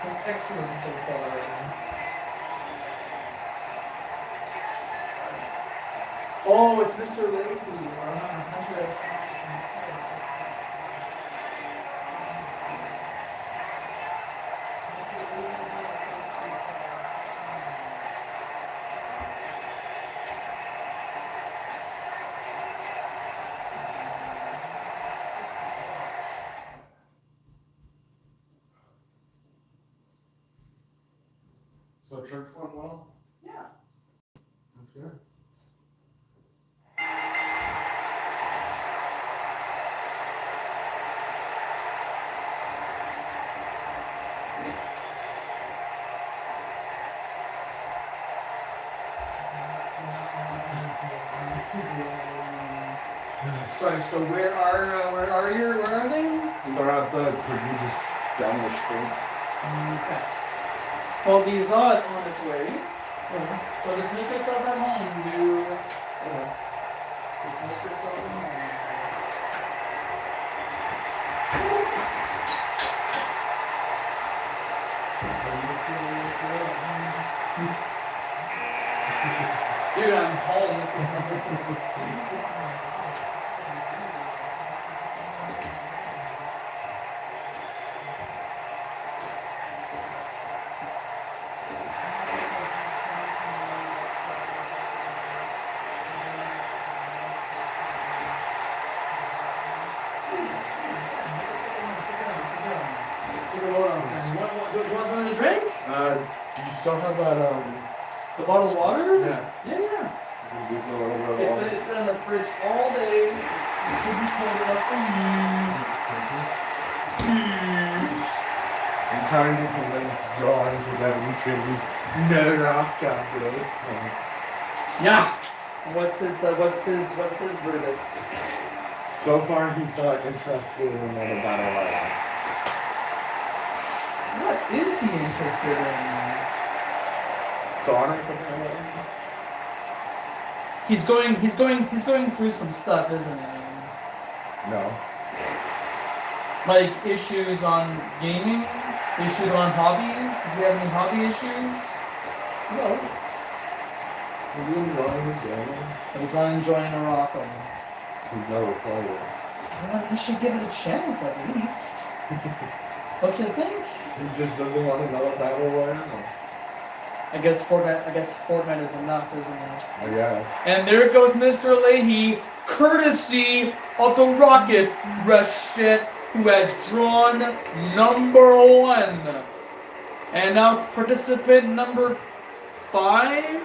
That's excellent so far right now. Oh, it's Mr. Lakey. So church went well? Yeah. That's good. Sorry, so where are they? They're at the just down the street. Okay. Well, the Za is on its way. So just make yourself at home, dude. Just make yourself at home. Dude, I'm home. This is Do you want something to drink? Do you still have that, The bottle of water? Yeah. Yeah. Just a little bit of water. It's been in the fridge all day. It should be cold enough for you. I'm trying to convince John to let me tribute another rock after it. Yeah. What's his verdict? So far, he's not interested in another battle royale. What is he interested in? Sonic, apparently. He's going through some stuff, isn't he? No. Like issues on gaming, issues on hobbies. Does he have any hobby issues? No. He's enjoying his gaming. But he's not enjoying Morocco. He's never played it. Well, he should give it a chance at least. Don't you think? He just doesn't want another battle royale. I guess Fortnite is enough, isn't it? I guess. And there goes Mr. Leahy, courtesy of the Rocket Rush, who has drawn number 1. And now participant number 5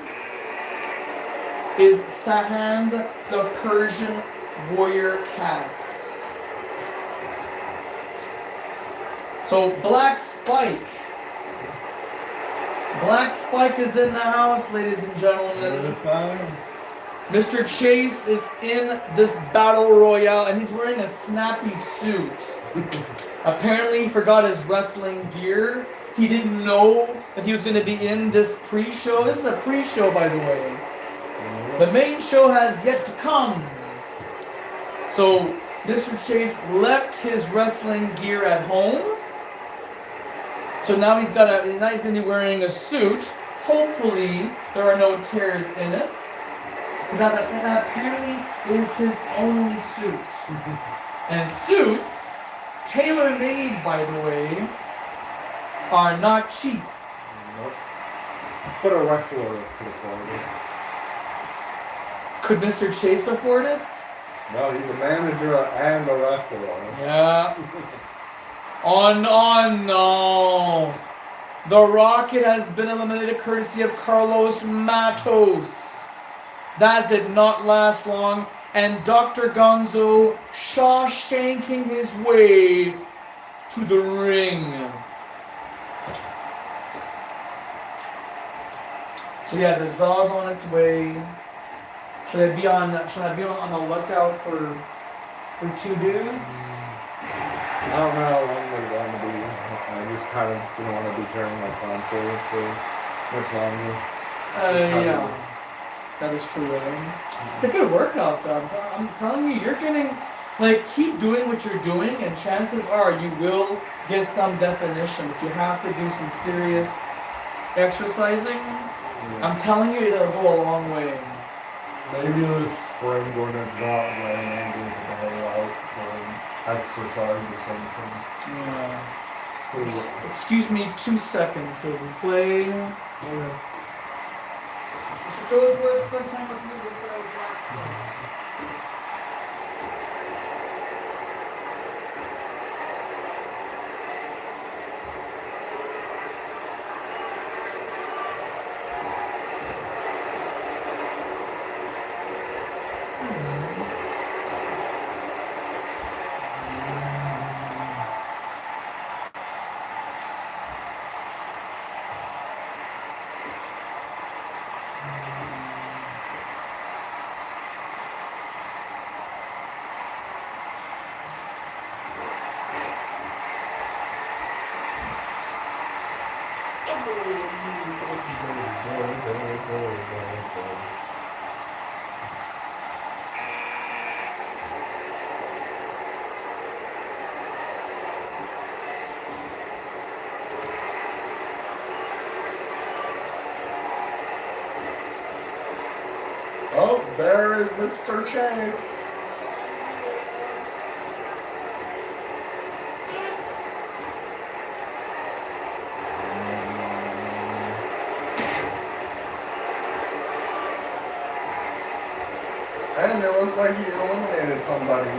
is Sahand, the Persian warrior cat. So Black Spike is in the house, ladies and gentlemen. Mr. Chase is in this battle royale, and he's wearing a snappy suit. Apparently he forgot his wrestling gear. He didn't know that he was going to be in this pre-show. This is a pre-show, by the way. The main show has yet to come. So Mr. Chase left his wrestling gear at home. So now he's going to be wearing a suit. Hopefully there are no tears in it. Because that apparently is his only suit. And suits, tailor-made by the way, are not cheap. Nope. But a wrestler could afford it. Could Mr. Chase afford it? No, he's a manager and a wrestler. Yeah. Oh no. The Rocket has been eliminated courtesy of Carlos Matos. That did not last long. And Dr. Gonzo Shawshanking his way to the ring. So yeah, the Zaw's on its way. Should I be on the lookout for 2 dudes? I don't know how long they're going to be. I just kind of didn't want to be carrying my console for much longer. Yeah. That is true, right? It's a good workout, though. I'm telling you, you're getting, keep doing what you're doing, and chances are you will get some definition, but you have to do some serious exercising. Yeah. I'm telling you, it'll go a long way. Maybe this spring when it's not raining, we can go out for exercise or something. Yeah. Excuse me 2 seconds, so we play. Yeah. Mr. Joesworth, spend time with me before I was last. Oh, there is Mr. Chase. And it looks like he eliminated somebody.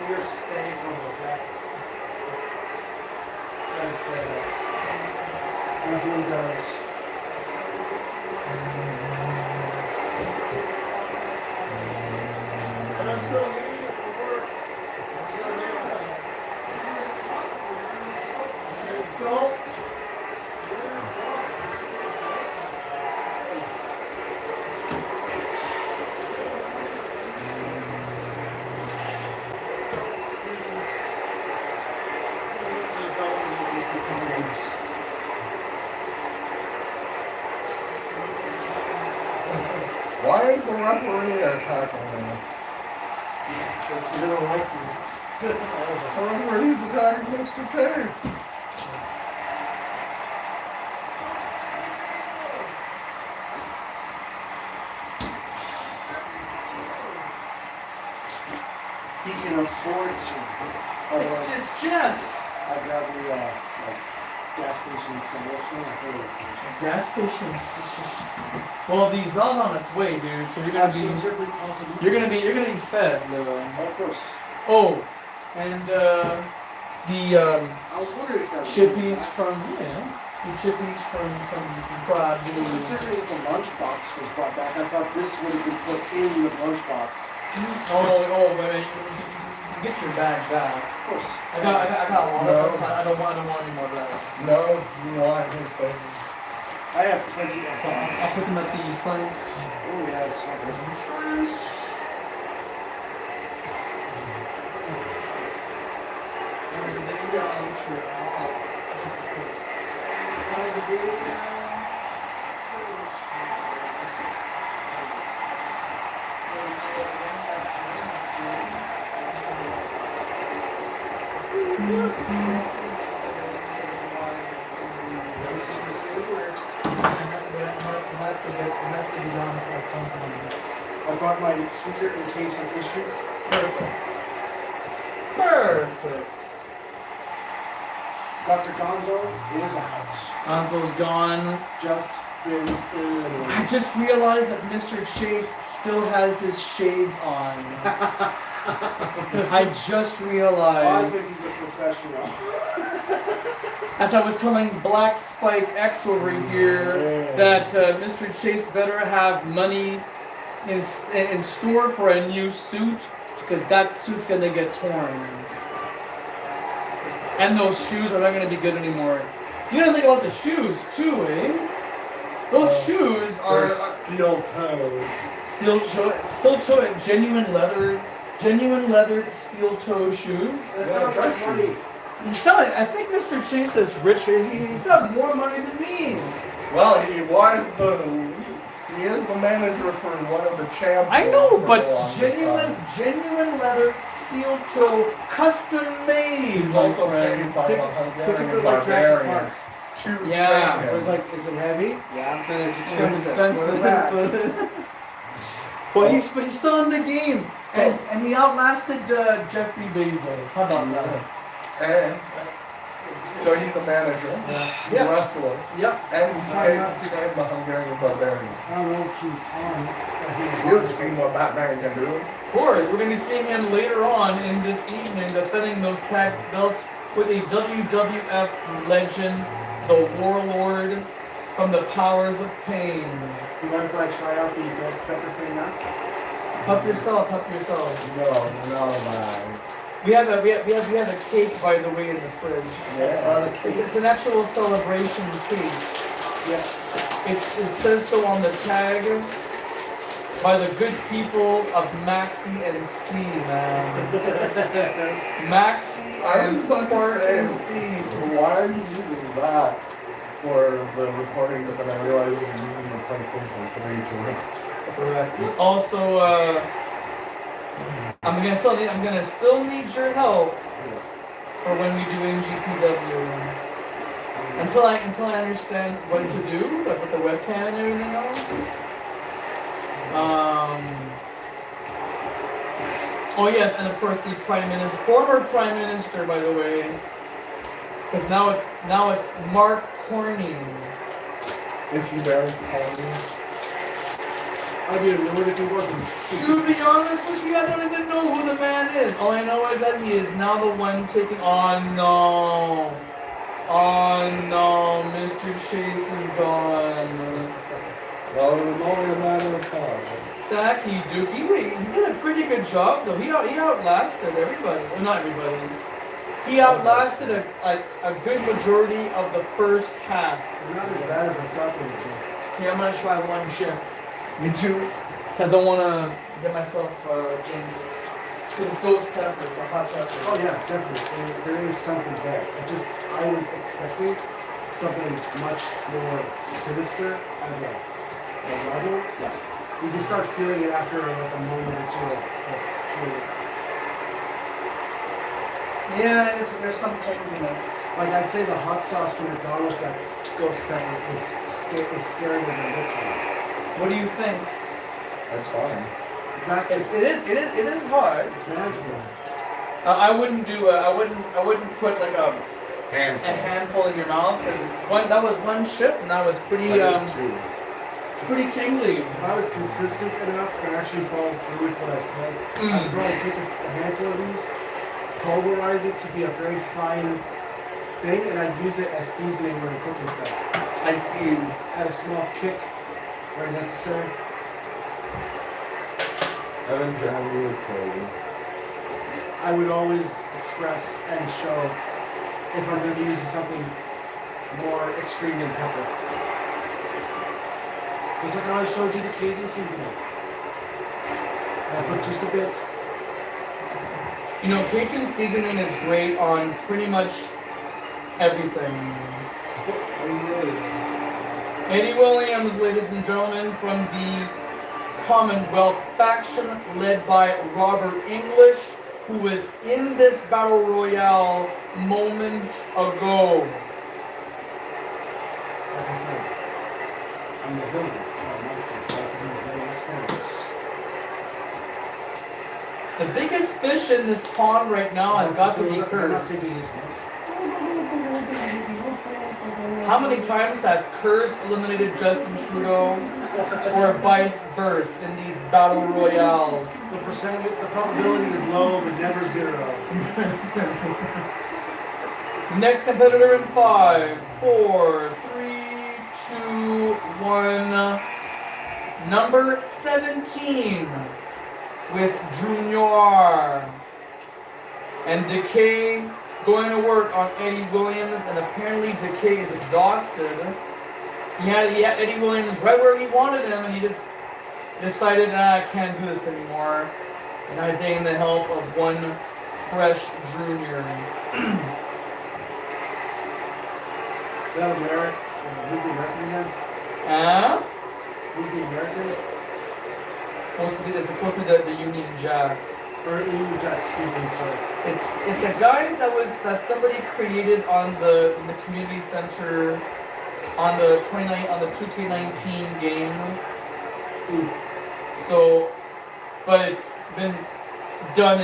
Your steak That's what he does. And I'm still here for work. Don't. Why is the referee attacking me? Because you don't like you. The referee's attacking Mr. Chase. He can afford to. Otherwise, It's Jeff. I grab the like gas station sandwich thing. I heard it. Gas station. Well, the Zaw's on its way, dude. So you're Absolutely, possibly. you're gonna be fed, though. Of course. Oh, and the I was wondering if that was chippies from the chippies from Brad. Considering that the lunchbox was brought back, I thought this would have been put in the lunchbox. But you get your bag back. Of course. I got a lot of them, so I don't want any more bags. No, you want his baby. I have plenty of So I'll put them at the front. Oh yeah, it's not good. I brought my speaker in case of issue. Perfect. Dr. Gonzo is out. Anzo's gone. Just been in. I just realized that Mr. Chase still has his shades on. I just I realized. think he's a professional. As I was telling Black Spike X over here that Mr. Chase better have money in store for a new suit, because that suit's gonna get torn. And those shoes are not gonna be good anymore. You gotta think about the shoes too, eh? Those shoes are Steel toes. steel toe, genuine leather steel toe shoes. That Yeah, sounds dress like money. He's selling. I think Mr. Chase is rich. He's got more money than me. Well, he is the manager for one of the champions. I know, for the but longest genuine leather, steel toe, custom made. He's my also friend. paid by Think the of Hungarian it like Jurassic barbarian Park. to Yeah. train It was him. like, is it heavy? Yeah. Then it's It's expensive. Put it back. Well, he's still in the game, and he outlasted Jeffrey Bezos. How about that? And so he's a manager, he's a wrestler, Yep. and he's paid to train the Hungarian barbarian. I don't know if she's on. You've seen what Batman can do. Of course, we're going to be seeing him later on in this evening defending those tag belts with a WWF legend, the Warlord from the Powers of Pain. You mind if I try out the ghost pepper thing now? Help yourself, help yourself. No, man. We have a cake, by the way, in the fridge. I saw the cake. It's an actual celebration cake. Yes. It says so on the tag by the good people of Maxie and C, man. Maxie I was and about Park to and say, C. why are you using that for the recording, but then I realized you're using the PlayStation 3 to record. Correct. Also, I'm gonna still need your help for when we do NGPW. Until I understand what to do, like with the webcam and everything else. Oh yes, and of course the former Prime Minister, by the way, because now it's Mark Corning. Is he very corny? I I'd be annoyed if he wasn't. To be honest with you, I don't even know who the man is. All I know is that he is now the one taking. Oh no! Oh no! Mr. Chase is gone. Well, it was only a matter of time. Saki Dookie. Wait, he did a pretty good job though. He outlasted everybody. Well, not everybody. He outlasted a good majority of the first half. Not as bad as I thought they would be. Yeah, I'm gonna try one chip. Me too. So I don't wanna get myself jinxed. Because it's ghost pepper, it's a hot pepper. Oh yeah, definitely. There is something there. I was expecting something much more sinister as a level. Yeah. You can start feeling it after like a moment or two of chewing. Yeah, there's some tingliness. Like I'd say the hot sauce from McDonald's that's ghost pepper is scarier than this one. What do you think? That's fine. Exactly. It is hard. It's manageable. I wouldn't put like a Handful. handful in your mouth because that was one chip and that was pretty pretty tingly. If I was consistent enough and actually followed through with what I said, I'd probably take a handful of these, pulverize it to be a very fine thing, and I'd use it as seasoning when I'm cooking stuff. I see. Add a small kick where necessary. And then generally would tell you. I would always express and show if I'm going to be using something more extreme than pepper. Just like how I showed you the Cajun seasoning. And I put just a bit. You know, Cajun seasoning is great on pretty much everything. Eddie Williams, ladies and gentlemen, from the Commonwealth faction led by Robert English, who was in this battle royale moments ago. Like I said, I'm the villain, not a monster, so I can do various things. The biggest fish in this pond right now has got to be I'm not Curse. thinking this much. How many times has Curse eliminated Justin Trudeau or vice versa in these battle royales? The probability is low, but never zero. Next competitor in 5, 4, 3, 2, 1. Number 17 with Junior. And Decay going to work on Eddie Williams, and apparently Decay is exhausted. He had Eddie Williams right where he wanted him, and he just decided, I can't do this anymore. And I was taking the help of one fresh junior. That American, who's the American again? Who's the American? It's supposed to be the Union Jack. Or Union Jack, excuse me, sorry. It's a guy that somebody created on the community center on the 2K19 game. So, but it's been done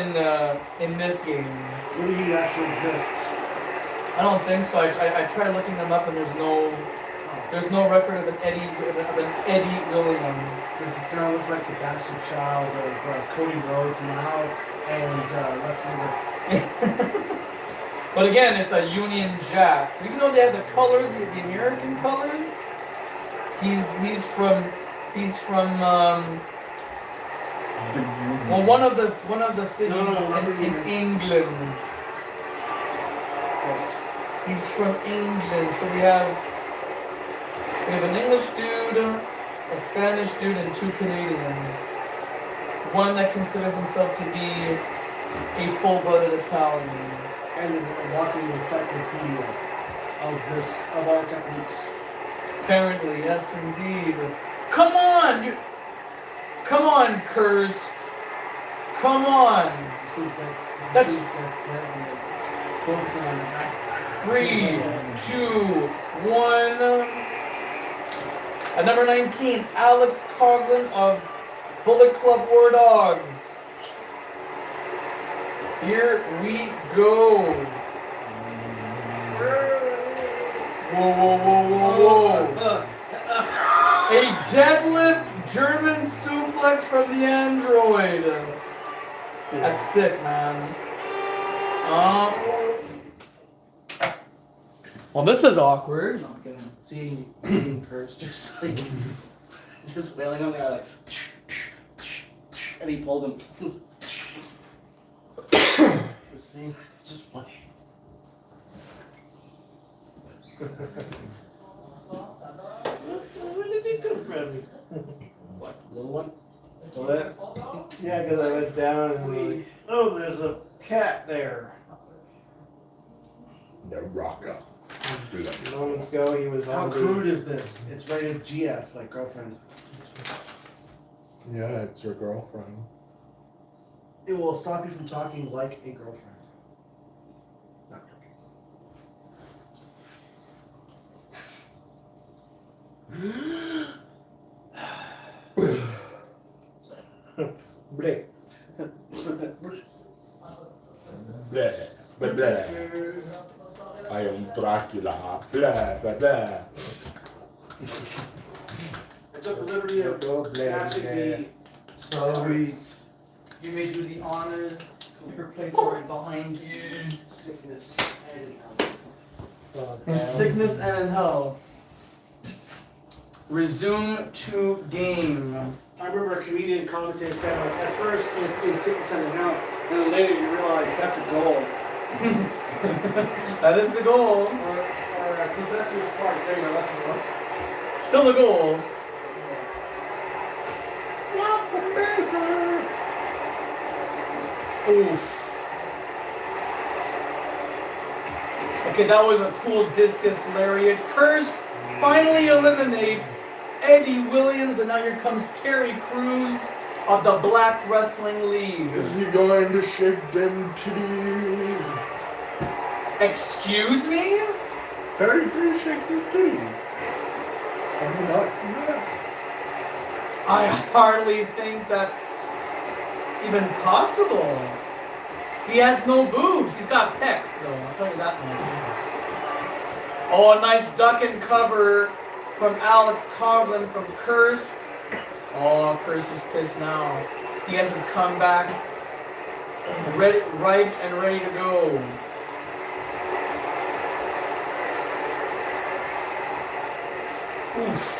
in this game. Maybe he actually exists. I don't think so. I tried looking them up and there's no record of an Eddie Williams. Because he kind of looks like the bastard child of Cody Rhodes now and Lex Luger. But again, it's a Union Jack. So even though they have the colors, the American colors, he's from one of the cities in England. Of course. He's from England. So we have an English dude, a Spanish dude, and 2 Canadians. One that considers himself to be a full-blooded Italian. And a walking encyclopedia of all techniques. Apparently, yes, indeed. Come on, Cursed. Come on. You see, That's set on the focusing on the back. 3, 2, 1. At number 19, Alex Coughlin of Bullet Club War Dogs. Here we go. Whoa. A deadlift German suplex suplex from the android. That's sick, man. Well, this is awkward. No, I'm kidding. Seeing Kurt's just like just wailing on the guy like, and he pulls him. Just seeing, it's just funny. Where did you come from? What, little one? What? Yeah, because I went down and like, oh, there's a cat there. The rocker. Moments ago, he was How on crude is this? It's rated GF, like girlfriend. Yeah, it's your girlfriend. It will stop you from talking like a girlfriend. Not joking. Blake. Blah, blah, blah. I am Dracula. Blah, blah, blah. I took the liberty of snatching the. So you may do the honors. Your plates are right behind you. Sickness and In sickness and in health. Resume to game. I remember a comedian commentating saying, like, at first it's in sickness and in health, and then later you realize that's a goal. That is the goal. Or to that's your spark. There you go, that's what it was. Still a goal. What the maker? Oof. Okay, that was a cool discus lariat. Curse finally eliminates Eddie Williams, and now here comes Terry Crews of the Black Wrestling League. Is he going to shake them titties? Excuse me? Terry Crews shakes his titties. Have you not seen that? I hardly think that's even possible. He has no boobs. He's got pecs, though. I'll tell you that much. Oh, a nice duck and cover from Alex Coughlin from Curse. Oh, Curse is pissed now. He has his comeback ready, ripe and ready to go. Oof.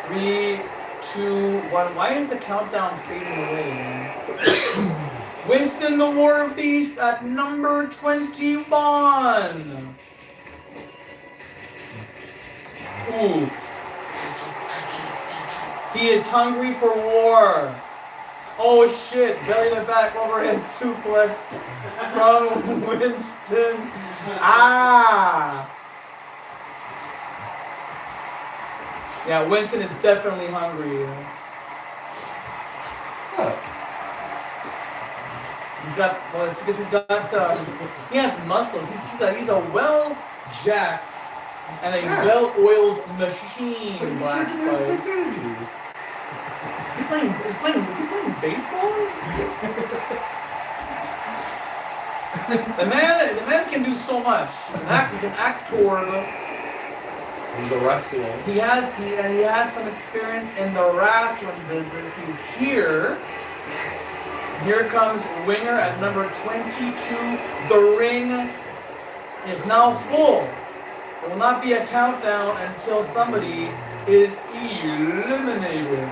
3, 2, 1. Why is the countdown fading away? Winston the War Beast at number 21. Oof. He is hungry for war. Oh shit, belly to back overhead suplex from Winston. Ah! Yeah, Winston is definitely hungry. He's got, well, it's because he's got, he has muscles. He's a well-jacked and a well-oiled machine, Black Spike. Is he playing baseball? The man can do so much. He's an actor. In the wrestling. He has some experience in the wrestling business. He's here. Here comes Winger at number 22. The ring is now full. There will not be a countdown until somebody is eliminated.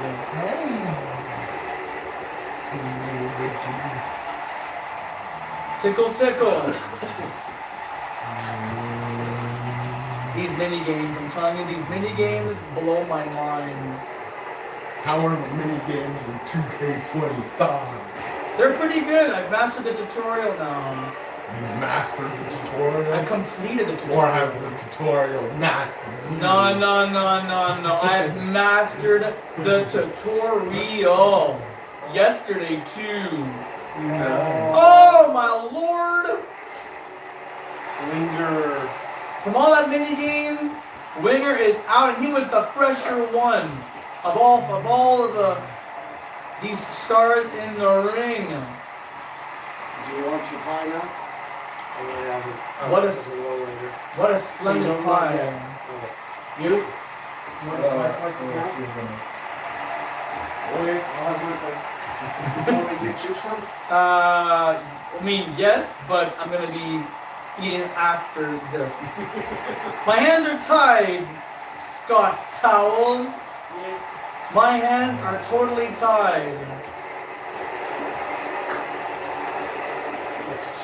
Tickle, tickle. These mini games, I'm telling you, these mini games blow my mind. How are the mini games in 2K25? They're pretty good. I've mastered the tutorial now. You've mastered the tutorial? I completed the tutorial. Or has the tutorial mastered? No. I've mastered the tutorial. Yesterday, too. No. Oh, my lord! Winger. From all that mini game, Winger is out, and he was the fresher one of all of these stars in the ring. Do you want your pie now? I'm gonna have it. What a a little later. What a So you splendid don't pie. want yet. Okay. You? You want to slices now? Okay, I'll have one thing. You want me to get you some? I mean, yes, but I'm gonna be eating after this. My hands are tied, Scott Towels. My hands are totally tied.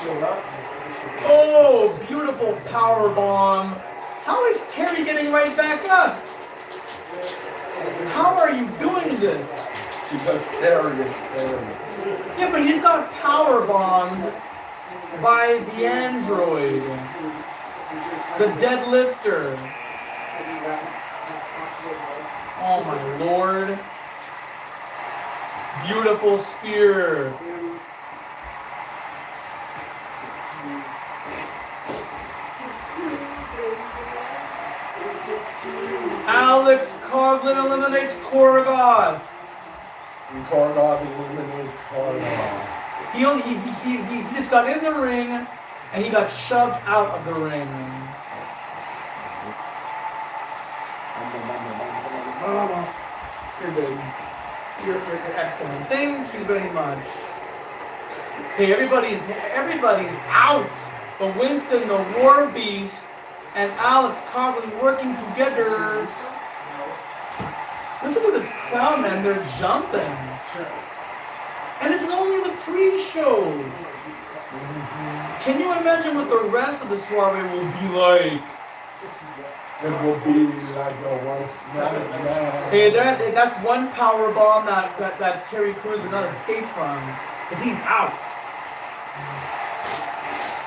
Showed up. Oh, beautiful power bomb. How is Terry getting right back up? How are you doing this? Because Terry is terrible. Yeah, but he's got power bombed by the android, the deadlifter. Oh my lord. Beautiful spear. Alex Coughlin eliminates Korgoth. And Korgoth eliminates Korgoth. He just got in the ring and he got shoved out of the ring. You're good. You're excellent. Thank you very much. Okay, everybody's out. But Winston, the War Beast, and Alex Coughlin working together. Listen to this crowd, man. They're jumping. And this is only the pre-show. Can you imagine what the rest of the soiree will be like? It will be like a worst nightmare. Hey, that's one power bomb that Terry Crews did not escape from, because he's out.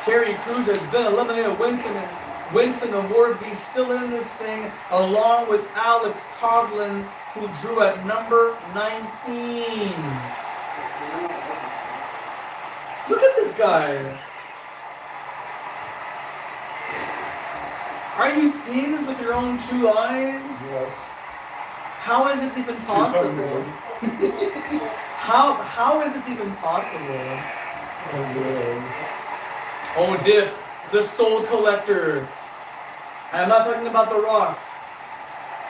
Terry Crews has been eliminated. Winston the War Beast still in this thing, along with Alex Coughlin, who drew at number 19. Look at this guy. Are you seeing this with your own two eyes? Yes. How is this even possible? How is this even possible? Oh, Dip, the Soul Collector. I'm not talking about The Rock.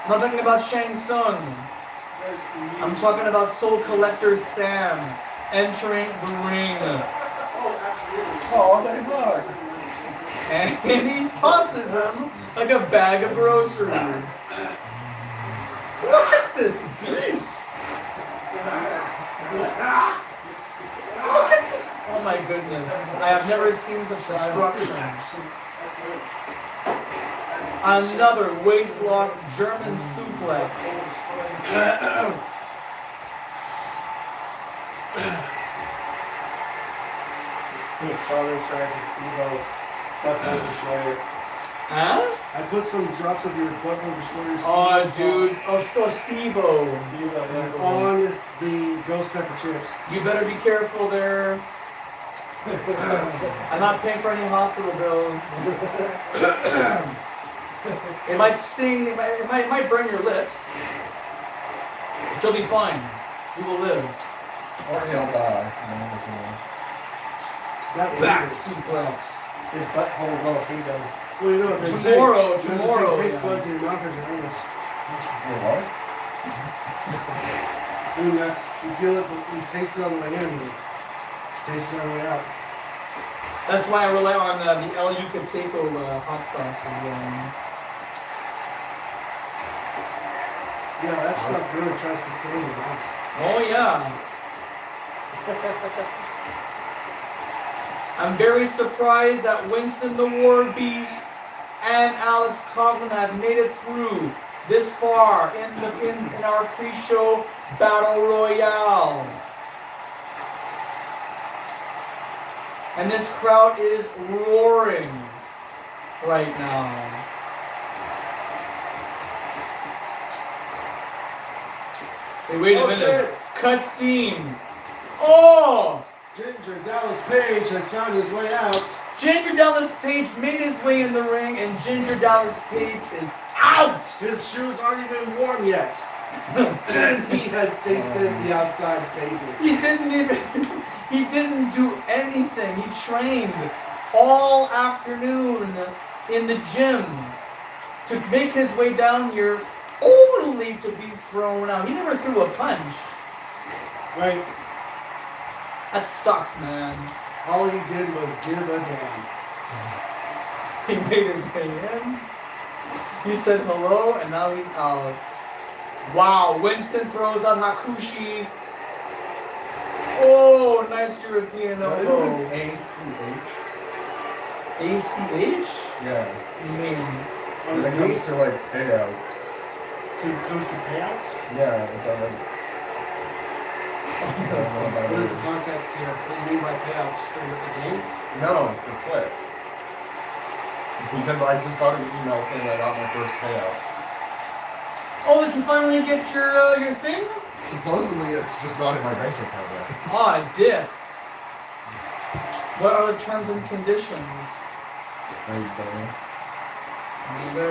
I'm not talking about Shang Tsung. I'm talking about Soul Collector Sam entering the ring. Oh, they look. And he tosses him like a bag of groceries. Look at this beast! Look at this! Oh my goodness. I have never seen such destruction. Another waistlock German suplex. Huh? I put some drops of your butthole destroyer Oh, dude. Oh, still Steve-O. on the ghost pepper chips. You better be careful there. I'm not paying for any hospital bills. It might sting. It might burn your lips. But you'll be fine. You will live. Or he'll die. Back suplex. His butthole will hate him. Well, you know, Tomorrow. Taste buds in your mouth as your anus. What? I mean, you feel it, you taste it on the way in, you taste it on the way out. That's why I rely on the El Yucateco hot sauce as well. Yeah, that stuff really tries to stay in your mouth. Oh yeah. I'm very surprised that Winston the War Beast and Alex Coughlin have made it through this far in our pre-show battle royale. And this crowd is roaring right now. Hey, wait a minute. Shit. Cutscene. Oh! Ginger Dallas Page has found his way out. Ginger Dallas Page made his way in the ring, and Ginger Dallas Page is out! His shoes aren't even worn yet. And he has tasted the outside pavement. He didn't do anything. He trained all afternoon in the gym to make his way down here only to be thrown out. He never threw a punch. Right. That sucks, man. All he did was give a damn. He made his way in. He said hello, and now he's out. Wow, Winston throws out Hakushi. Oh, nice European What is elbow. an ACH? ACH? Yeah. You mean? On When his it comes knee? to like payouts. So it comes to payouts? Yeah, it's like. I don't know about What is it. the context here? What do you mean by payouts for the game? No, for Twitch. Because I just got an email saying I got my first payout. Oh, did you finally get your thing? Supposedly it's just not in my bank account yet. Ah, it did. What are the terms and conditions? I don't know.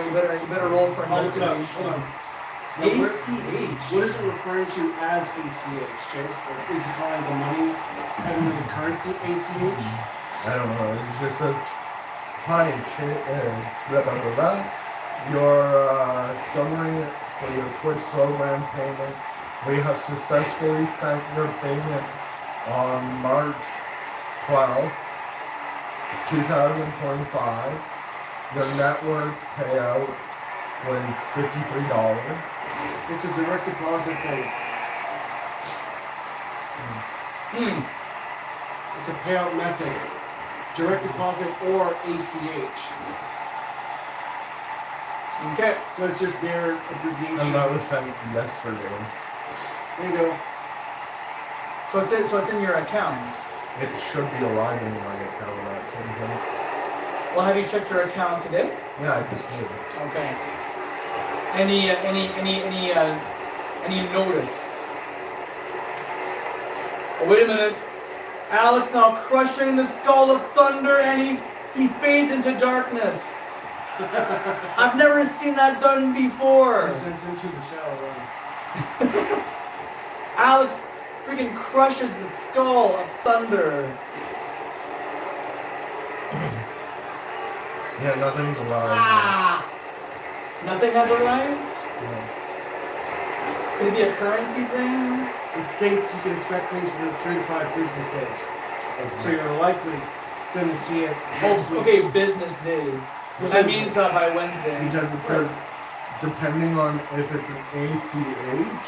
You better roll for I'll look it up. investigation. Hold on. Now, ACH. what is it referring to as ACH, Chase? Like, is it calling the money, having the currency ACH? I don't know. It just says, hi, blah, blah, blah, blah. Your summary for your Twitch program payment. We have successfully sent your payment on March 12, 2025. Your network payout was $53. It's a direct deposit thing. It's a payout method. Direct deposit or ACH. Okay. So it's just their abbreviation. And that was sent yesterday. There you go. So it's in your account. It should be arriving in my account at some point. Well, have you checked your account today? Yeah, I just did. Okay. Any notice? Oh, wait a minute. Alex now crushing the skull of thunder, and he fades into darkness. I've never seen that done before. I sent him to the shower room. Alex freaking crushes the skull of thunder. Yeah, nothing's arrived. Ah! Nothing has arrived? Yeah. Could it be a currency thing? It states you can expect things within 3 to 5 business days. So you're likely going to see it next Oh, week. okay, business days. That means by Wednesday. Because it says, depending on if it's an ACH,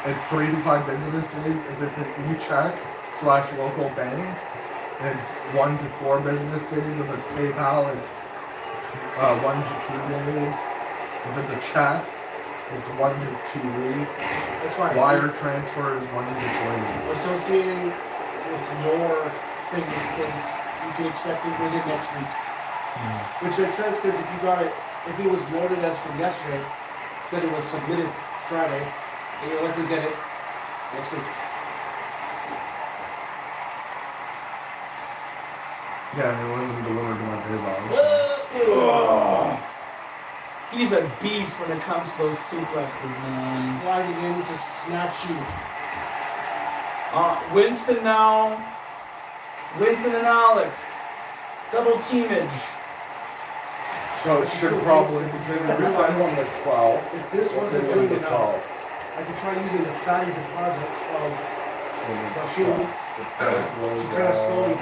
it's 3 to 5 business days. If it's an e-check/local bank, it's 1 to 4 business days. If it's PayPal, it's 1 to 2 days. If it's a check, it's 1 to 2 weeks. That's fine. Wire transfer is 1 to 3. Associating with your thing that states you can expect it within next week. Which makes sense because if you got it, if it was loaded as from yesterday, then it was submitted Friday, and you're likely to get it next week. Yeah, and it wasn't delivered to my PayPal. He's a beast when it comes to those suplexes, man. Sliding in to snatch you. Winston now. Winston and Alex. Double teamage. So it should probably, because it was sent on the 12th. If this wasn't it was doing the enough, 12th. I could try using the fatty deposits of the fuel to kind of slowly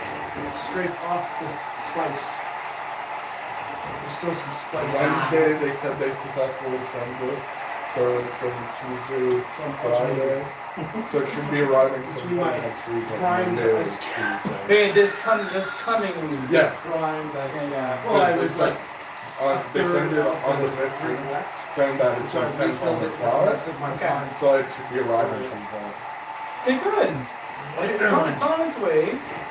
scrape off the spice. There's still some spice. Wednesday, they said they successfully sent it. So it's been Tuesday, So I'm Friday. So it should be arriving Between sometime my next week. like primed Monday or ice Tuesday. Hey, this coming week. Yeah. Primed. Yeah. Well, I was like, They sent it on the 15th, left. saying that it's So I been sent on refilled the it with the 12th. rest of my Okay. prime. So it should be arriving sometime. Okay, good. It's on its way.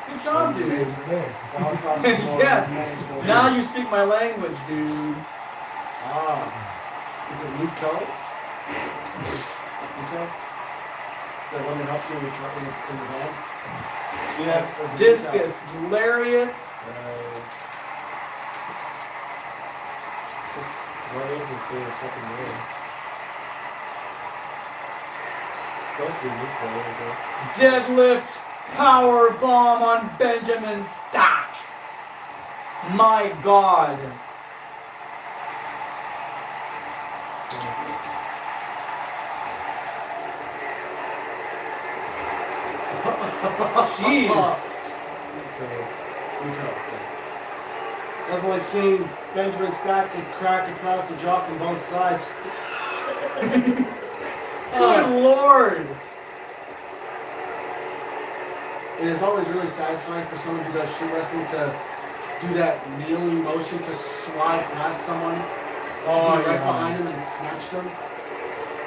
Good job, dude. Well, it's also more Yes. manageable. Now you speak my language, dude. Is it Nico? Nico? The one that helps you in the truck in the van? Yeah. Or is it Discus, lariats. Just run over and stay in the fucking way. Supposed to be good for it, I guess. Deadlift power bomb on Benjamin Stack. My God. Jeez. Nothing like seeing Benjamin Stack get cracked across the jaw from both sides. Good Lord. It is always really satisfying for someone who does shoot wrestling to do that kneeling motion to slide past someone, to be right behind them and snatch them.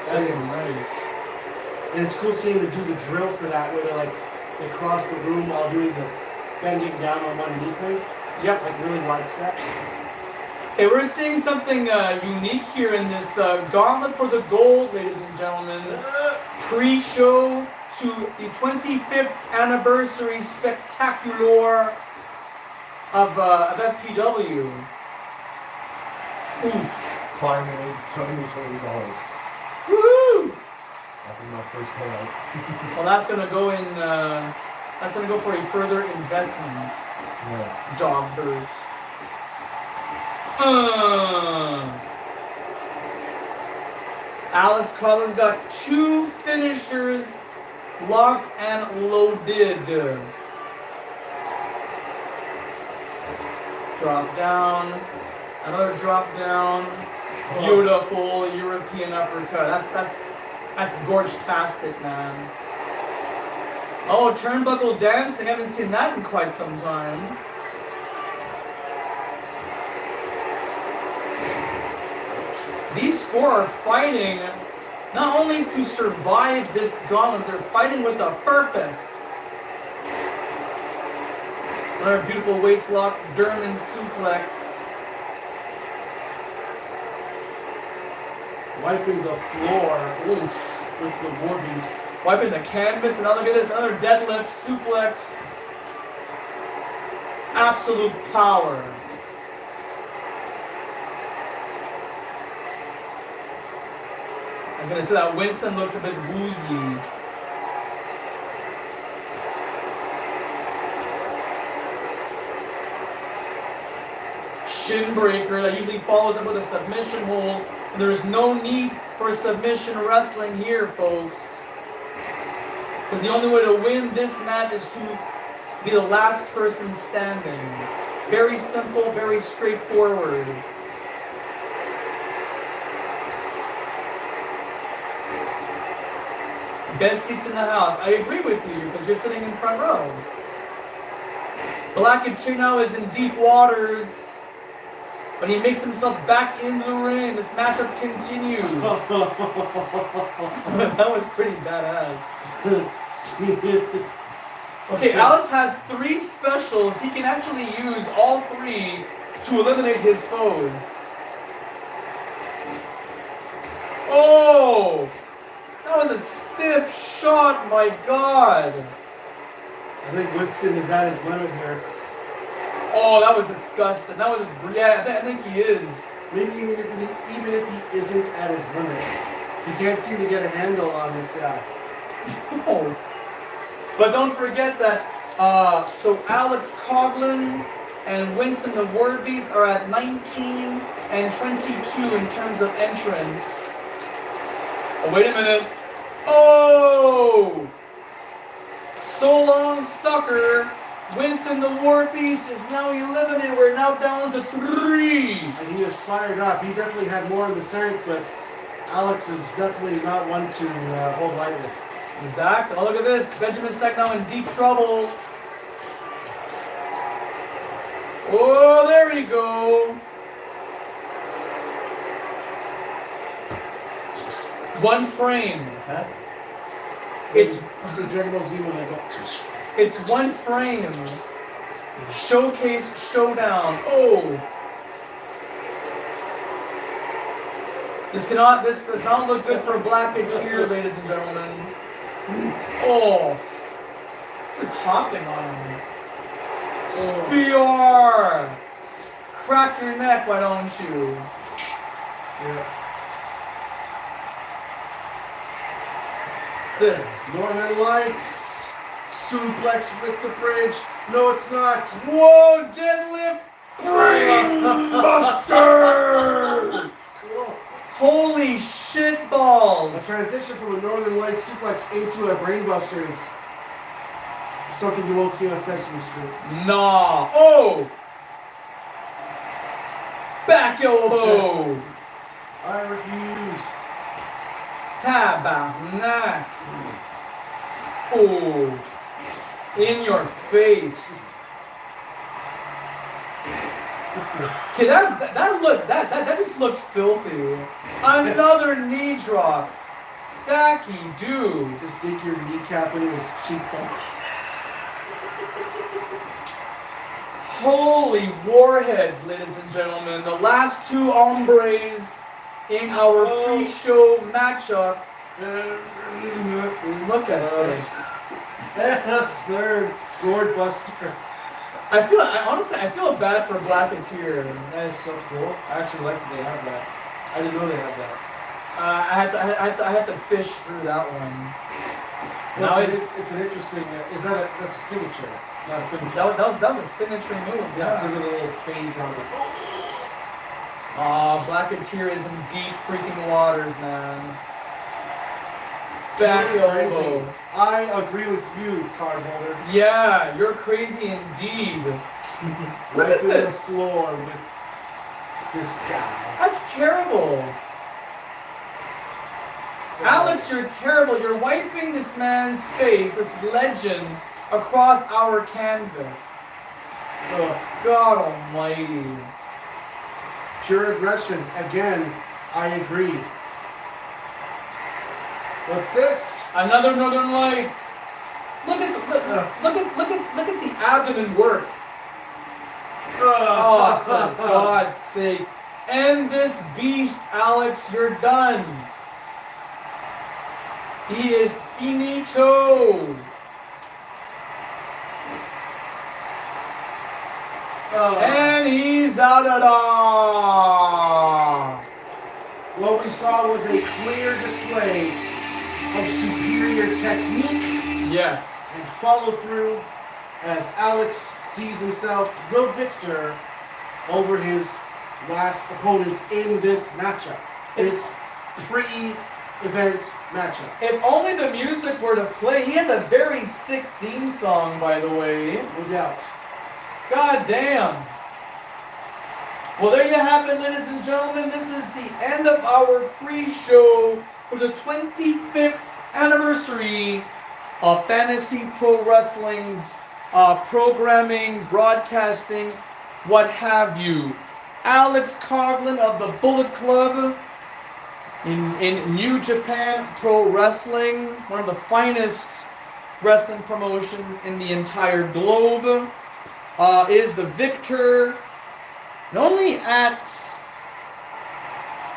That is nice. And it's cool seeing them do the drill for that, where they cross the room while doing the bending down on one knee thing. Yep. Like really wide steps. Hey, we're seeing something unique here in this Gauntlet for the Gold, ladies and gentlemen. Pre-show to the 25th anniversary spectacular of FPW. Oof. Climbing $77. Woohoo! After my first payout. Well, that's gonna go in. That's gonna go for a further investment. Yeah. Dog birds. Alex Collins got 2 finishers locked and loaded. Drop down. Another drop down. Beautiful European uppercut. That's gorge-tastic, man. Oh, turnbuckle dancing. I haven't seen that in quite some time. These 4 are fighting not only to survive this gauntlet, they're fighting with a purpose. Another beautiful waist lock, German suplex. Wiping the floor with the War Beast. Wiping the canvas, and now look at this, another deadlift, suplex. Absolute power. I was gonna say that Winston looks a bit woozy. Shin breaker that usually follows up with a submission hold. And there's no need for submission wrestling here, folks. Because the only way to win this match is to be the last person standing. Very simple, very straightforward. Best seats in the house. I agree with you because you're sitting in front row. Black and Tino is in deep waters. But he makes himself back in the ring. This matchup continues. That was pretty badass. Okay, Alex has 3 specials. He can actually use all 3 to eliminate his foes. Oh! That was a stiff shot, my God. I think Winston is at his limit here. Oh, that was disgusting. That was, yeah, I think he is. Maybe even if he isn't at his limit, he can't seem to get a handle on this guy. Oh. But don't forget that, so Alex Coughlin and Winston the War Beast are at 19 and 22 in terms of entrance. Oh, wait a minute. Oh! So long, sucker. Winston the War Beast is now eliminated. We're now down to 3. And he is fired up. He definitely had more in the tank, but Alex is definitely not one to hold lightly. Exactly. Oh, look at this. Benjamin Stack now in deep trouble. Oh, there we go. One frame. Huh? It's the Dragon Ball Z when they go. It's one frame. Showcase showdown. Oh. This does not look good for Black and Tier, ladies and gentlemen. Oh. Just hopping on him. Spear! Crack your neck, why don't you? Yeah. It's this. Northern Lights. Suplex with the bridge. No, it's not. Whoa, deadlift brainbuster! Cool. Holy shit balls! A transition from a Northern Lights suplex into a brainbusters. Something you won't see on Sesame Street. Nah. Oh! Back elbow! I refuse. Tabarnak! Oh! In your face. Okay, that just looked filthy. Another knee drop. Saki, dude. Just dig your kneecap into his cheekbone. Holy warheads, ladies and gentlemen. The last two hombres in our pre-show matchup. Look at this. Third gourd buster. Honestly, I feel bad for Blacketeer. That is so cool. I actually like that they have that. I didn't know they had that. I had to fish through that one. Well, Now it's an interesting. That's a signature, not a finisher. that was a signature move. Yeah, because of the little phase on it. Blacketeer is in deep freaking waters, man. Back elbow. I agree with you, card holder. Yeah, you're crazy indeed. Look at Wiping this. the floor with this guy. That's terrible. Alex, you're terrible. You're wiping this man's face, this legend, across our canvas. Ugh. God almighty. Pure aggression. Again, I agree. What's this? Another Northern Lights. Look at the abdomen work. Oh, for God's sake. End this beast, Alex. You're done. He is finito. And he's out of da. What we saw was a clear display of superior technique Yes. and follow through as Alex sees himself the victor over his last opponents in this matchup. This pre-event matchup. If only the music were to play. He has a very sick theme song, by the way. No doubt. God damn. Well, there you have it, ladies and gentlemen. This is the end of our pre-show for the 25th anniversary of Fantasy Pro Wrestling's programming, broadcasting, what have you. Alex Coughlin of the Bullet Club in New Japan Pro Wrestling, one of the finest wrestling promotions in the entire globe, is the victor. And only at,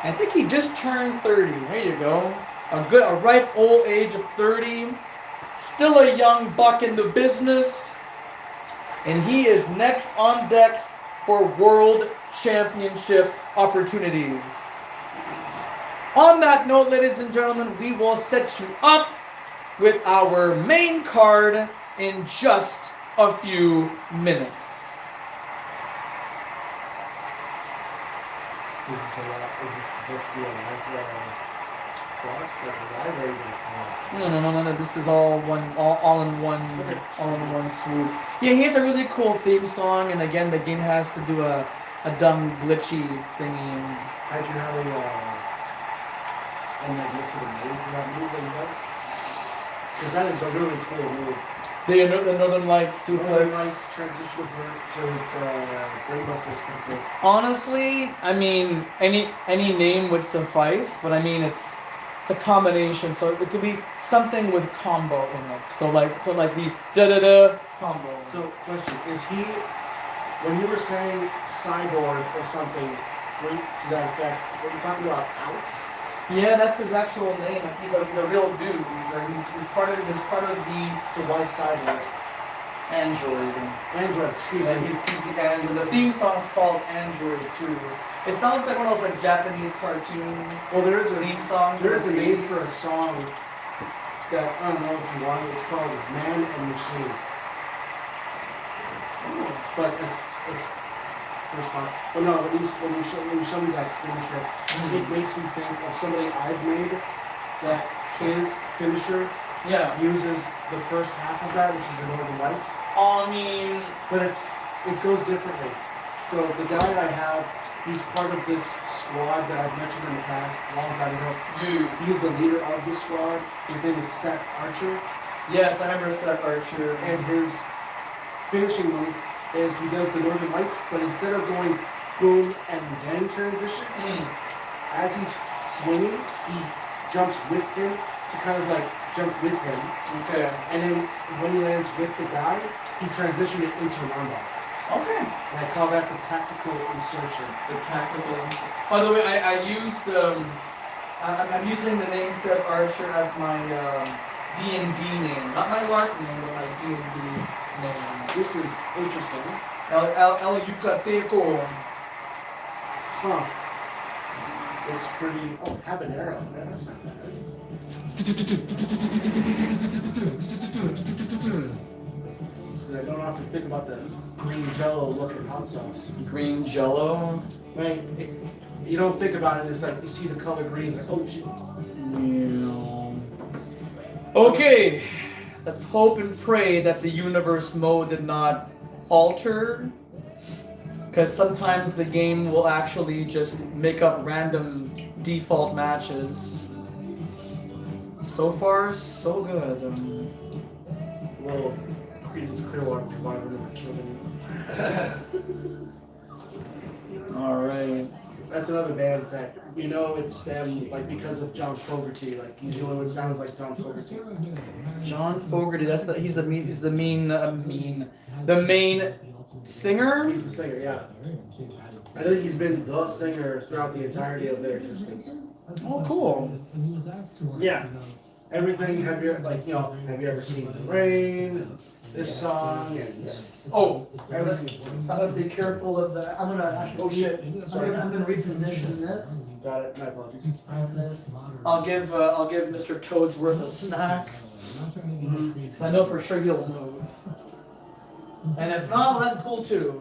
I think he just turned 30. There you go. A ripe old age of 30. Still a young buck in the business. And he is next on deck for World Championship opportunities. On that note, ladies and gentlemen, we will set you up with our main card in just a few minutes. Is this supposed to be a live block? Like live or are you gonna pause? No. This is all in one swoop. Yeah, he has a really cool theme song, and again, the game has to do a dumb glitchy thingy. How'd you have an idea for the name for that move that he does? Because that is a really cool move. The Northern Lights suplex. Northern Lights transition to Brainbusters. Honestly, I mean, any name would suffice, but I mean, it's a combination, so it could be something with combo in it. So like the da combo. So, question: is he, when you were saying cyborg or something, to that effect, were you talking about Alex? Yeah, that's his actual name. He's a real dude. He's part of the So why cyborg? Android. Android, excuse And me. he's the Android. The theme song's called Android too. It sounds like one of those like Japanese cartoon Well, there is theme songs. There is a name for a song that I don't know if you want it. It's called Man and Machine. But it's first time. But no, when you show me that finisher, it makes me think of somebody I've made that his finisher Yeah. uses the first half of that, which is the Northern Lights. I mean, But it goes differently. So the guy I have, he's part of this squad that I've mentioned in the past, a long time ago. He's the leader of the squad. His name is Seth Archer. Yes, I remember Seth Archer. And his finishing move is he does the Northern Lights, but instead of going boom and then transition, as he's swinging, he jumps with him to kind of like jump with him. Okay. And then when he lands with the guy, he transitioned it into an armbar. Okay. And I call that the tactical insertion. The tactical. By the way, I used I'm using the name Seth Archer as my D&D name, not my LARP name, but my D&D name. This is interesting. El Yucateco. Huh. Looks pretty. Oh, habanero. Yeah, that's not bad. So I don't often think about the green jello looking hot sauce. Green Jello. Right? You don't think about it, it's like you see the color green, it's like, oh shit. Okay, let's hope and pray that the universe mode did not alter. Because sometimes the game will actually just make up random default matches. So far, so good. Little Creedence Clearwater Revival never killed anyone. Alright. That's another band that you know it's them like because of John Fogerty. Like he's the only one that sounds like John Fogerty. John Fogerty. He's the main singer. He's the singer, yeah. I think he's been the singer throughout the entirety of their existence. Oh, cool. Yeah. Everything. Have you ever seen The Rain? This song and Oh, everything. let's be careful of the. I'm gonna actually. Oh shit! I'm gonna reposition this. Got it. My apologies. I'll give Mr. Toadsworth a snack. 'Cause I know for sure he'll move. And if not, well, that's cool too.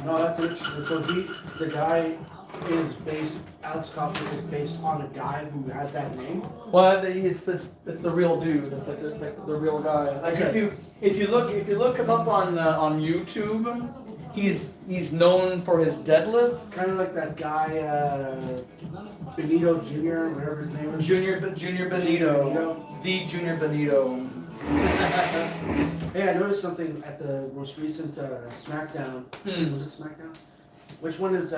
No, that's interesting. So the guy is based. Alex Kaufman is based on a guy who has that name. Well, it's the real dude. It's like the real guy. Like Okay. if you look him up on YouTube, he's known for his deadlifts. Kind of like that guy Benito Jr. Whatever his name is. Junior Benito. The Junior Benito. Hey, I noticed something at the most recent SmackDown. Was it SmackDown? Which one is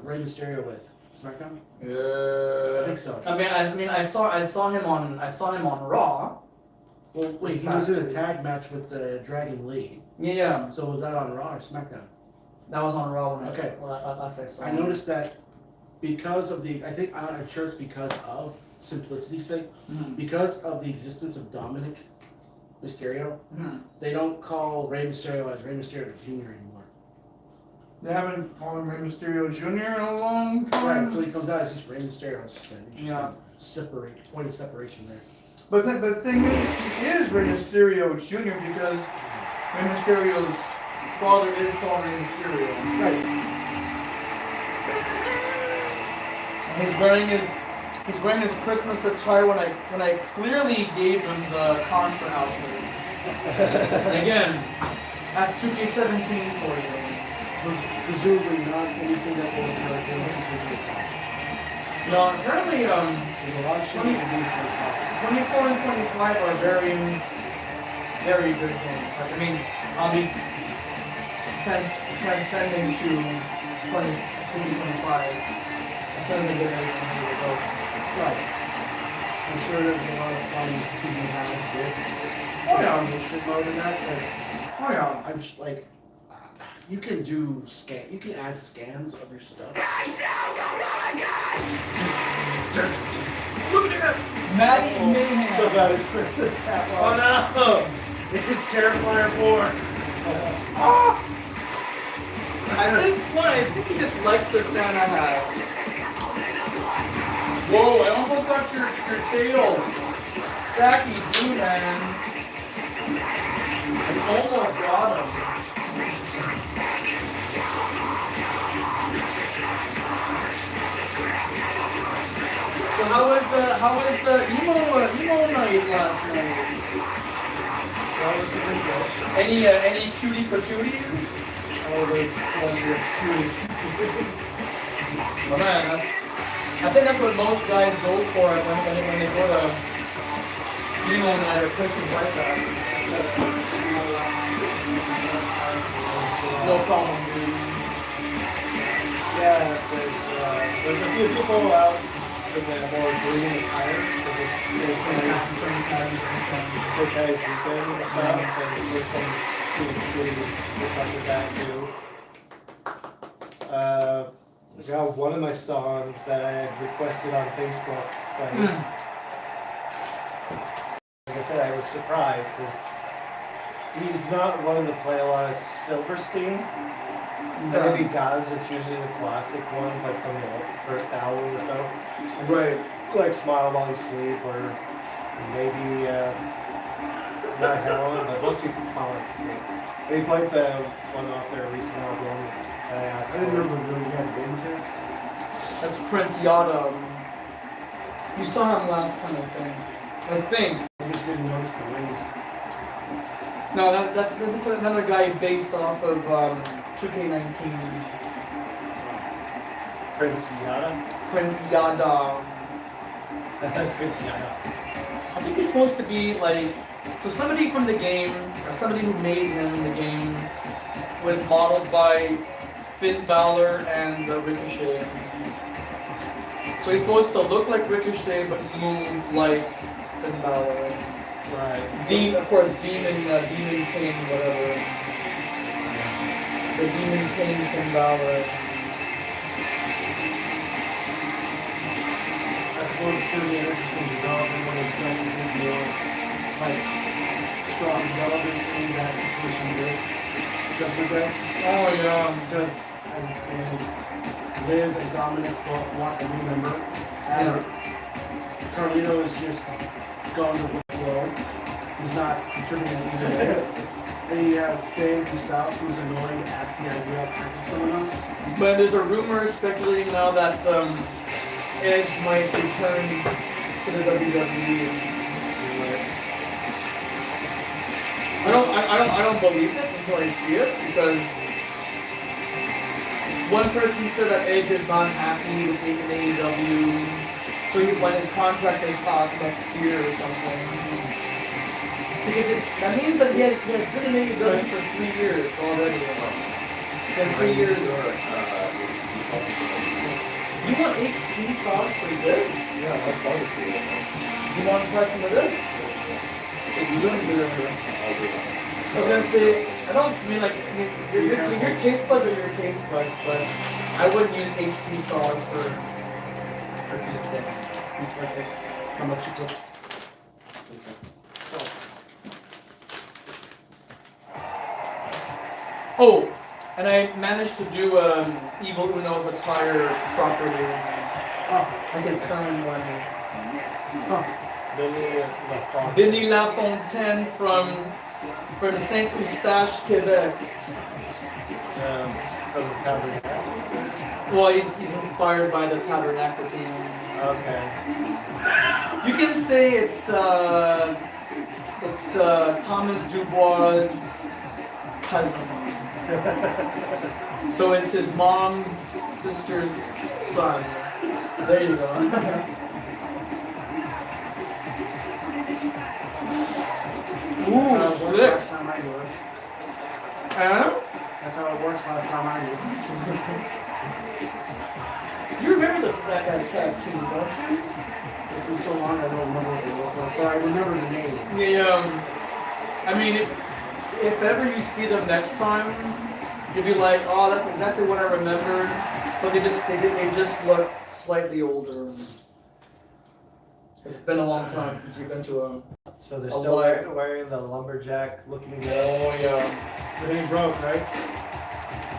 Rey Mysterio with? SmackDown? I think so. I saw him on Raw. Well, wait, he was in a tag match with the Dragon Lee. Yeah. So was that on Raw or SmackDown? That was on Raw when Okay. last I saw I him. noticed that because of I'm sure it's because of simplicity's sake, because of the existence of Dominic Mysterio, they don't call Rey Mysterio as Rey Mysterio Jr. anymore. They haven't called him Rey Mysterio Jr. in a long time. Right, so he comes out as just Rey Mysterio. It's just Yeah. point of separation there. But the thing is, he is Rey Mysterio Jr. because Rey Mysterio's father is called Rey Mysterio. Right. And he's wearing his Christmas attire when I clearly gave him the Contra outfit. And again, that's 2K17 for you. Presumably not anything that will occur in 2025. No, currently There's a lot of shit we can do in 2025. 24 and 25 are very, very good games. Like, I'll be transcending to 2025. It's going to be good everything here to go. Right. I'm sure there's a lot of fun to be had with mission mode in that. Oh yeah. I'm just like, you can do you can add scans of your stuff. Look at him! Maddie Mayhem. So bad it's Christmas catalog. Oh no! It's Terrifier 4. Oh! At this point, I think he just likes the Santa hat. Whoa, I almost got your tail. Sacky dude, man. I almost got him. how was emo night last night? Any cutie patooties? Always plenty of cuties. Oh man, I think that's what most guys go for when they go to emo night or places like that. No problem, dude. Yeah, there's a few people out in the more green attire because it's guys weekend and stuff, and there's some cuties reflected that too. I got one of my songs that I had requested on Facebook. Like I said, I was surprised because he's not one to play a lot of Silverstein. And if he does, it's usually the classic ones, like from the first album or so. Right. Like Smile Long Sleep or maybe not Heroin, but mostly Smile Long Sleep. And he played the one off their recent album. I didn't remember when you had wings here. That's Prince Yada. You saw him last time, I think. I just didn't notice the wings. No, that's another guy based off of 2K19. Prince Yada. Prince Yada. Prince Yada. I think he's supposed to be like, so somebody from the game, or somebody who made him in the game, was modeled by Finn Balor and Ricochet. So he's supposed to look like Ricochet but move like Finn Balor. Right. Of course, Demon King, whatever. The Demon King Finn Balor. I suppose it's going to be an interesting development when it's done with the like strong development in that situation with Judgment Day. Oh yeah. Because as it stands, Liv and Dominic both want a new member. And Carlito is just going with the flow. He's not contributing either way. And you have Finn himself, who's annoyed at the idea of packing someone else. But there's a rumor speculating now that Edge might return to the WWE. I don't believe it until I see it, because one person said that Edge is not happy with being in AEW, so when his contract is up next year or something. Because that means that he has been in AEW for 3 years already. In 3 years. You want HP sauce for this? Yeah, that's barbecue. You want to try some of this? It's good. I was gonna say, your taste buds are your taste buds, but I wouldn't use HP sauce for pizza. Okay. How much you cook? Oh, and I managed to do Evil Uno's attire properly. Oh, Like his current one. oh. Vinny Lafontaine from Saint Eustache, Quebec. From the Tabernacle. Well, he's inspired by the Tabernacle team. Okay. You can say it's Thomas Dubois' cousin. So it's his mom's sister's son. There you go. Ooh, slick. Last time I do it. Huh? That's how it works last time I do it. You remember that tattoo, don't you? It's been so long I don't remember what they look like, but I remember the name. Yeah. I mean, if ever you see them next time, you'll be like, oh, that's exactly what I remembered. But they just look slightly older. It's been a long time since you've been to a. So they're still wearing the lumberjack looking. Oh yeah. It ain't broke, right?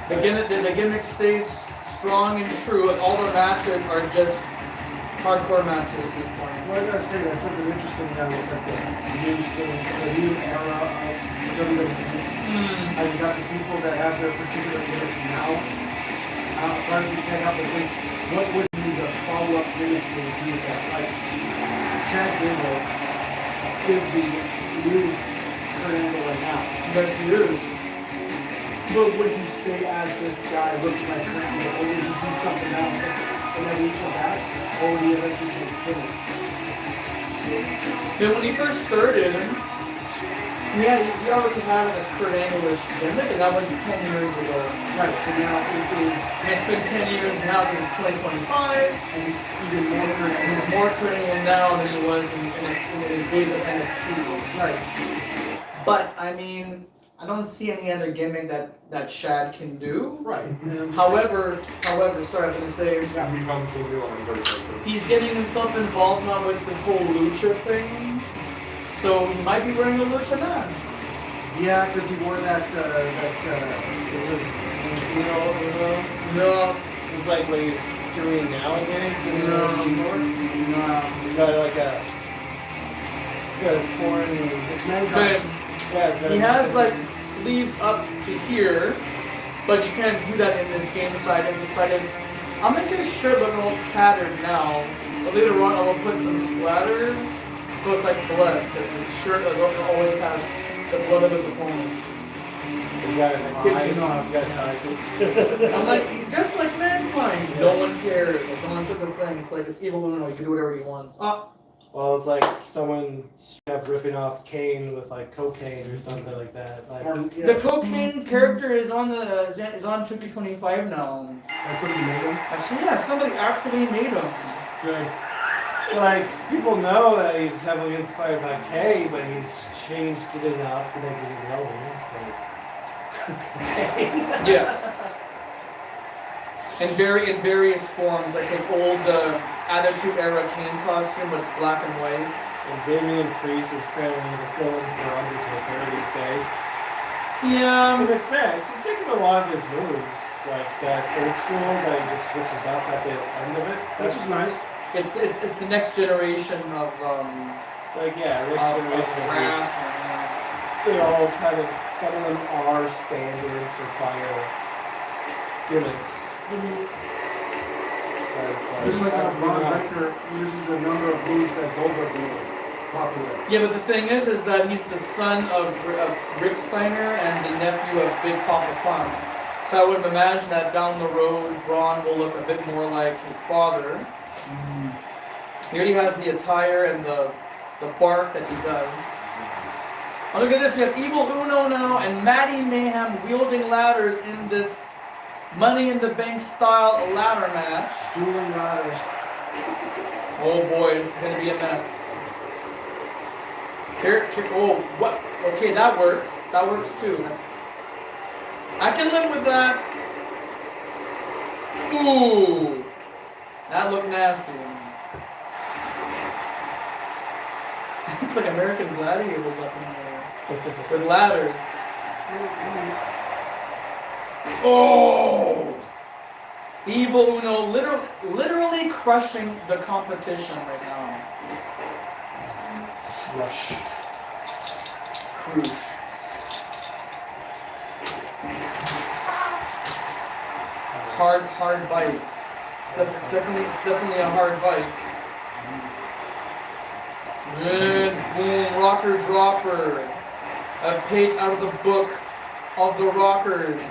The gimmick stays strong and true. All their matches are just hardcore matches at this point. Well, I gotta say, that's something interesting when I look at the new stage, the new era of WWE. How you got the people that have their particular gimmicks now. But you can't help but think, what would be the follow follow-up gimmick for the team that, like, Chad Gable is the new Kurt Angle right now. Yes, he is. But would he stay as this guy looking like Kurt Angle, or would he do something else and then he's come back, or would he eventually change the gimmick? Then when he first started, he already had a Kurt Angle-ish gimmick, and that was 10 years ago. Right, so now it is, And it's been 10 years now, this is 2025. and he's even more Kurt And he's Angle. more Kurt Angle now than he was in his days of NXT. Right. But, I mean, I don't see any other gimmick that Shad can do. Right. And I'm just However, sorry, I was going to say, He becomes the new Undertaker. he's getting himself involved now with this whole lucha thing. So he might be wearing a lucha mask. yeah, because he wore that, This is, you know, No, it's like what he's doing nowadays. And No. before. He's got like a torn. it's mankind. but Yeah, it's got he a- has like sleeves up to here, but you can't do that in this game. So I just decided I'll make his shirt look a little tattered now. But later on, I will put some splatter, so it's like blood, because his shirt always has the blood of his opponent. He's got a tie. Kid you not. He's got a tie too. I'm like, just like mankind, no one cares. Like, no one says a thing. It's like it's evil Uno. He can do whatever he wants. Well, it's like someone straight up ripping off Kane with like cocaine or something like that. Like, Or, The cocaine character is on 2K25 now. That's something you made him. Actually, yeah, somebody actually made him. good. It's like people know that he's heavily inspired by Kay, but he's changed it enough to make it his own. Like, cocaine. Yes. In various forms, like his old Attitude Era Kane costume, but it's black and white. And Damian Priest is apparently the villain for Undertaker these days. Yeah. In a sense, he's taking a lot of his moves, like that old school that he just switches up at the end of it. Which is nice. It's the next generation of It's like, yeah, next of generation of these. wrestling. They all kind of, some of them are standards for prior gimmicks. But it's Just like how Braun yeah. Breaker uses a number of moves that Goldberg made popular. Yeah, but the thing is that he's the son of Rick Steiner and the nephew of Big Papa Pump. So I would imagine that down the road, Braun will look a bit more like his father. He already has the attire and the bark that he does. Oh, look at this, we have Evil Uno now and Matty Mayhem wielding ladders in this Money in the Bank style ladder match. Dueling ladders. Oh boy, this is gonna be a mess. Oh, what? Okay, that works. That works too. I can live with that. Ooh, that looked nasty. It's like American Gladiators up in there with ladders. Oh, Evil Uno literally crushing the competition right now. Rush. Crush. Hard bite. It's definitely a hard bite. And boom, rocker dropper. A page out of the book of the Rockers.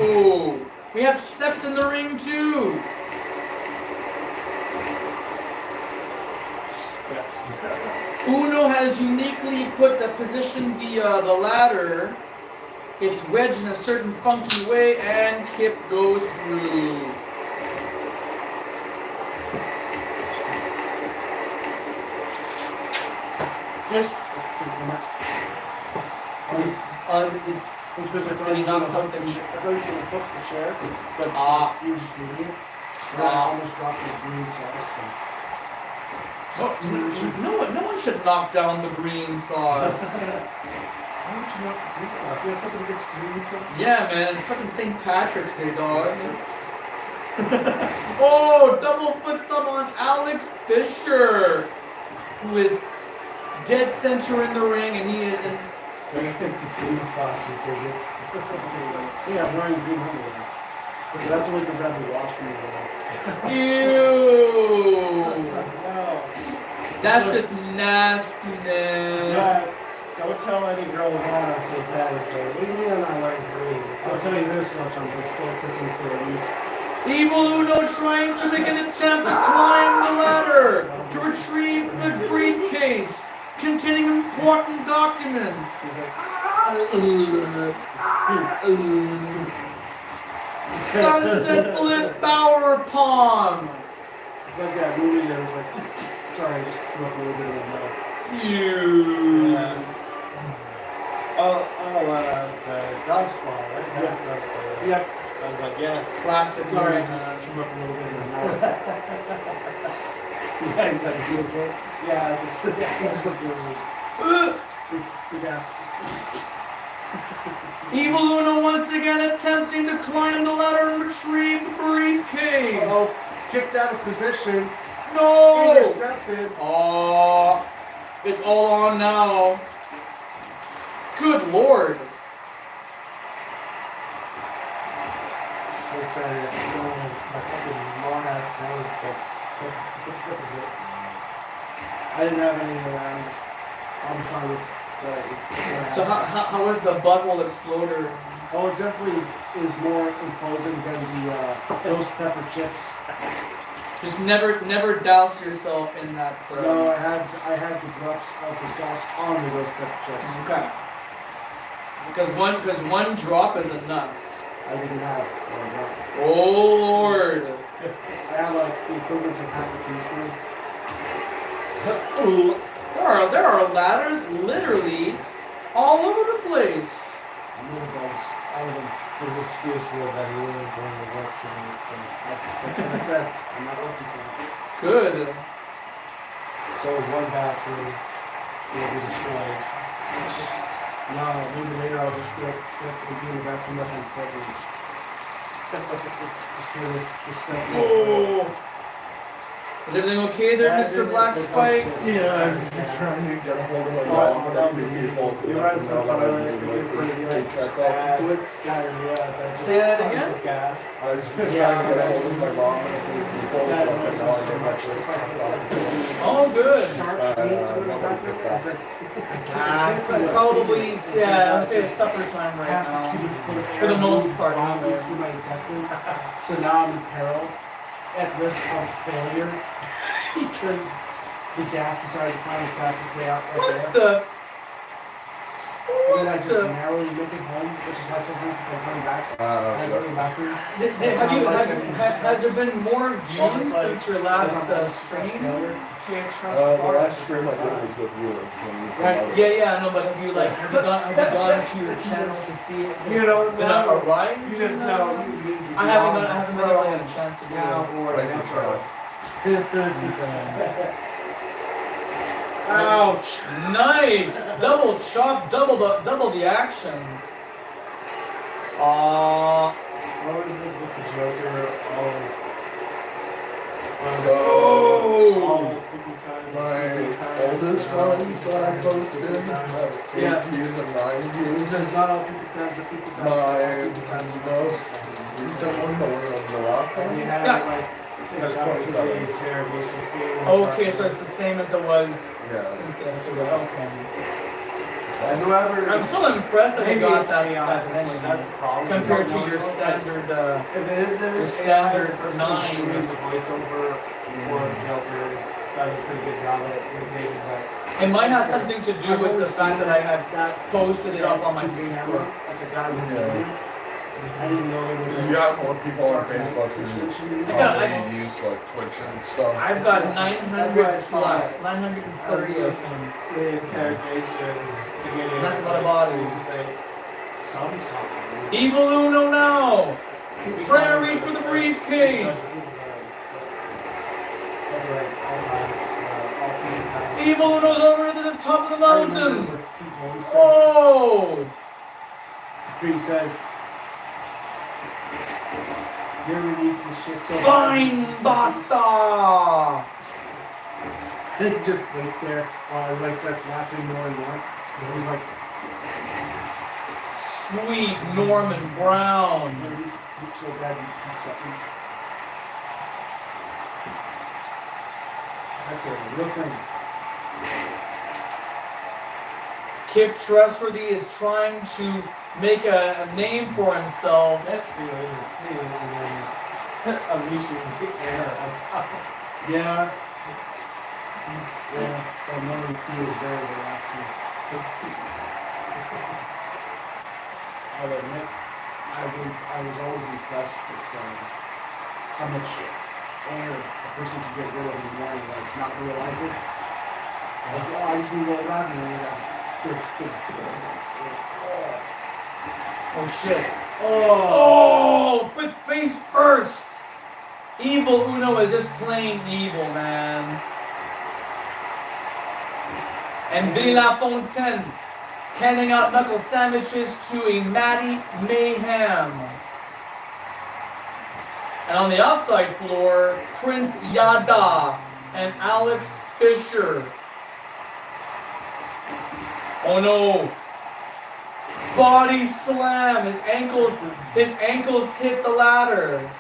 Oh, we have steps in the ring too. Uno has uniquely positioned the ladder. It's wedged in a certain funky way, and Kip goes through. Yes. Because I thought Did he was knock gonna something? hook the- I thought he was going to hook the chair, but he was just moving it. And I almost dropped the green sauce. No one should knock down the green sauce. Why would you knock the green sauce? You have something against green sauce? Yeah, man, it's fucking St. Patrick's Day, dog. Oh, double foot stomp on Alex Fisher, who is dead center in the ring, and he is Green sauce and bigots. Yeah, I'm wearing green underwear. But that's only because I haven't washed them in a Ew. No. That's just nastiness. Yeah. Don't tell any girl that on St. Patty's Day. What do you mean I'm not wearing green? while. I'll tell you this much, I'm going to start cooking for a week. Evil Uno trying to make an attempt to climb the ladder to retrieve the briefcase containing important documents. Sunset Flip Power Palm. It's like that movie that was like, sorry, I just threw up a little bit of my mouth. You. The dog spa, right? Yes. Yeah. Yeah, I was like, yeah. Classic. sorry, I movie, just man. threw up a little bit of my mouth. Yeah, he's like, Is he okay? yeah, I just, He just looked at me. Big ass. Evil Uno once again attempting to climb the ladder and retrieve the briefcase. Oh, kicked out of position. No! Intercepted. Oh, it's all on now. Good lord. I'm trying to smell my fucking long ass nose gets tip of it. I didn't have any of that. I'll be fine with what I So how is the butthole exploder? Oh, it definitely is more imposing than the ghost pepper chips. Just never douse yourself in that. No, I had the drops of the sauce on the ghost pepper chips. Okay. Because one drop is enough. I didn't have one drop. Oh lord. I had like the equivalent of half a teaspoon. There are ladders literally all over the place. Little bugs out of them. His excuse was that he wasn't going to work tonight, so. That's what I said. I'm not working tonight. Good. So one bathroom will be destroyed. No, maybe later I'll just get sick and be in the bathroom as I'm pregnant. Just hear this disgusting. Oh. Is everything okay there, Yeah, Mr. dude, Black it's Spike? like, Yeah, I'm just trying to get a hold of my mom and a few people. You run some fun, it's gonna be like check bad off. diarrhea. That's Say that tons again? of gas. I was just trying to get a hold of my mom and a few people. That but noise now was I so can much. actually It's check like- off. Oh, good. Sharp meat to the bathroom. I was like, It's probably I'd say it's supper time right half a now. cubic foot of air For the most moved part, bodily anyway. through my intestine. So now I'm in peril, at risk of failure, because the gas decided to find the fastest way out right What there. the? And then I What just the? narrowly make it home, which is why sometimes if I'm coming back, I go to the bathroom. Has there been more views since your last stream? Can't trust The farts. last stream I did was with you. When you Right. promoted. Yeah, I know, but have you gone to your channel to see it? You don't Been a know. rise? You just know you need to I haven't really had a chance to do now it. or I can never. try. Ouch! Nice, double chop, double the action. What was it with the Joker? Oh. My oldest ones that I posted have 8 Yeah. views and 9 He views. says not all people times are people times. My People times are most recent one, the one on the rock And you one, had Yeah. like That's 27 27. interrogation scene. Okay, so it's the same as it was Yeah. since yesterday. Okay. And whoever. I'm still impressed that you maybe got it's that AI, many that's the problem. compared to You don't your know. standard. If it is your an standard AI person 9. doing the voiceover for the Joker, has done a pretty good job at imitation, but It might have something to do with the fact that I had that posted it up on my to the camera, Facebook. like a guy would Yeah. do. I didn't know there was because you have more people on Facebook than you Yeah, probably use like Twitch and stuff. I've got That's why I 900 saw plus, it. 930 of them. the interrogation beginning. That's a it's lot of like, bodies. you just say, sometimes. Evil Uno now! Trying to reach for the briefcase! Something like all times, all people times. Evil Uno's over to the top of the I remember mountain! what Pete Holmes said. Oh! He says, "You ever need to shit so bad?" Spine Buster! And he just waits there while everybody starts laughing more and more. And he's like, sweet Norman Brown. He's so bad he's second. That's a real thing. Kip Trustworthy is trying to make a name for himself. Best feeling is pain and then unleashing the air as well. Yeah. Yeah, that morning pee is very relaxing. I'll admit, I was always impressed with how much air a person can get rid of in the morning, like not realize it. Like, oh, I just need to go to the bathroom, and you got this big. Oh shit. Oh! Oh, with face first. Evil Uno is just plain evil, man. And Vinny LaFontaine handing out knuckle sandwiches to a Matty Mayhem. And on the outside floor, Prince Yada and Alex Fisher. Oh no. Body slam. His ankles hit the ladder.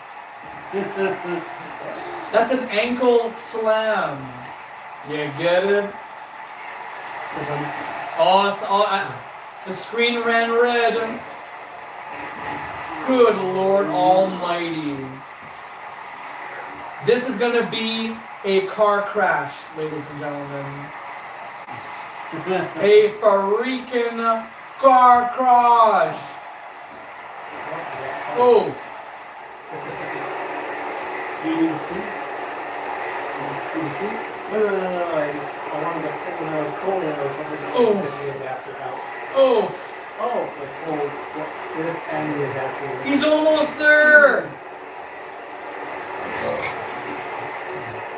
That's an ankle slam. You get it? The screen ran red. Good Lord Almighty. This is gonna be a car crash, ladies and gentlemen. A freaking car crash. Oh. You didn't see? Did you see the seat? No. I wanted to pull when I was pulling it. I was hoping to get the adapter out. Oof. Oh, I pulled this and the adapter. He's almost there.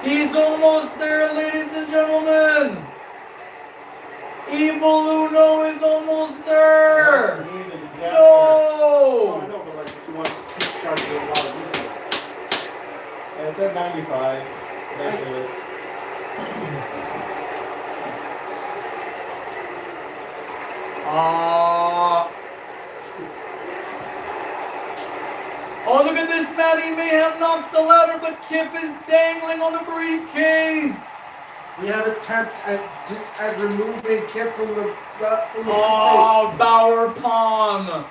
He's almost there, ladies and gentlemen. Evil Uno is almost there. No! No. Oh, I know, but like if you want to keep charging it while it uses it. And it's at 95. That's what it is. Oh, look at this. Matty Mayhem knocks the ladder, but Kip is dangling on the briefcase. We have attempts at removing Kip from the Oh, Bauer Palm.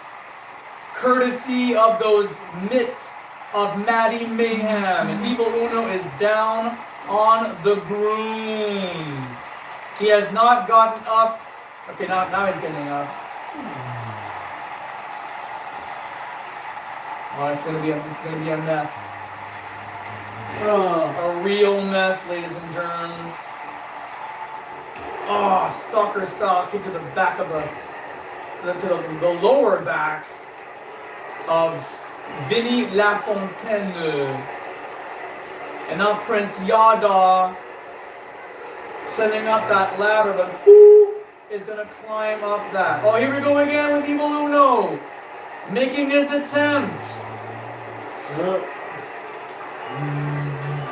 Courtesy of those mitts of Matty Mayhem. And Evil Uno is down on the ground. He has not gotten up. Okay, now he's getting up. Oh, this is gonna be a mess. A real mess, ladies and germs. Oh, soccer style kick to the back of the lower back of Vinny LaFontaine. And now Prince Yada sending up that ladder, but who is gonna climb up that? Oh, here we go again with Evil Uno making his attempt.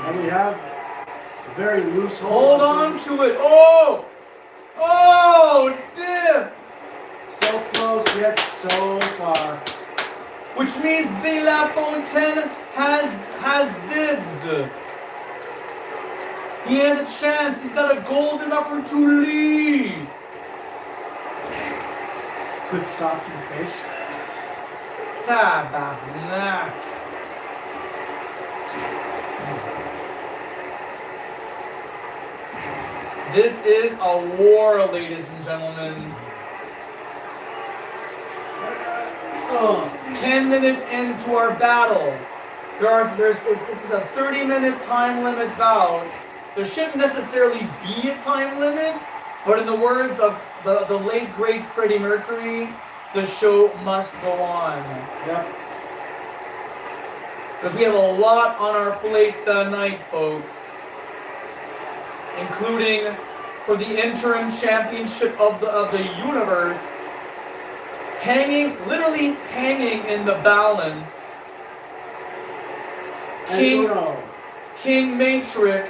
And we have a very loose Hold on to it. Oh! Oh! Dip! So close yet so far. Which means Vinny LaFontaine has dibs. He has a chance. He's got a golden opportunity. Quick sock to the face. Tabarnak. This is a war, ladies and gentlemen. 10 minutes into our battle. This is a 30-minute time limit bout. There shouldn't necessarily be a time limit, but in the words of the late great Freddie Mercury, the show must go on. Yep. Because we have a lot on our plate tonight, folks. Including for the interim championship of the universe. Literally hanging in the balance. King Matrix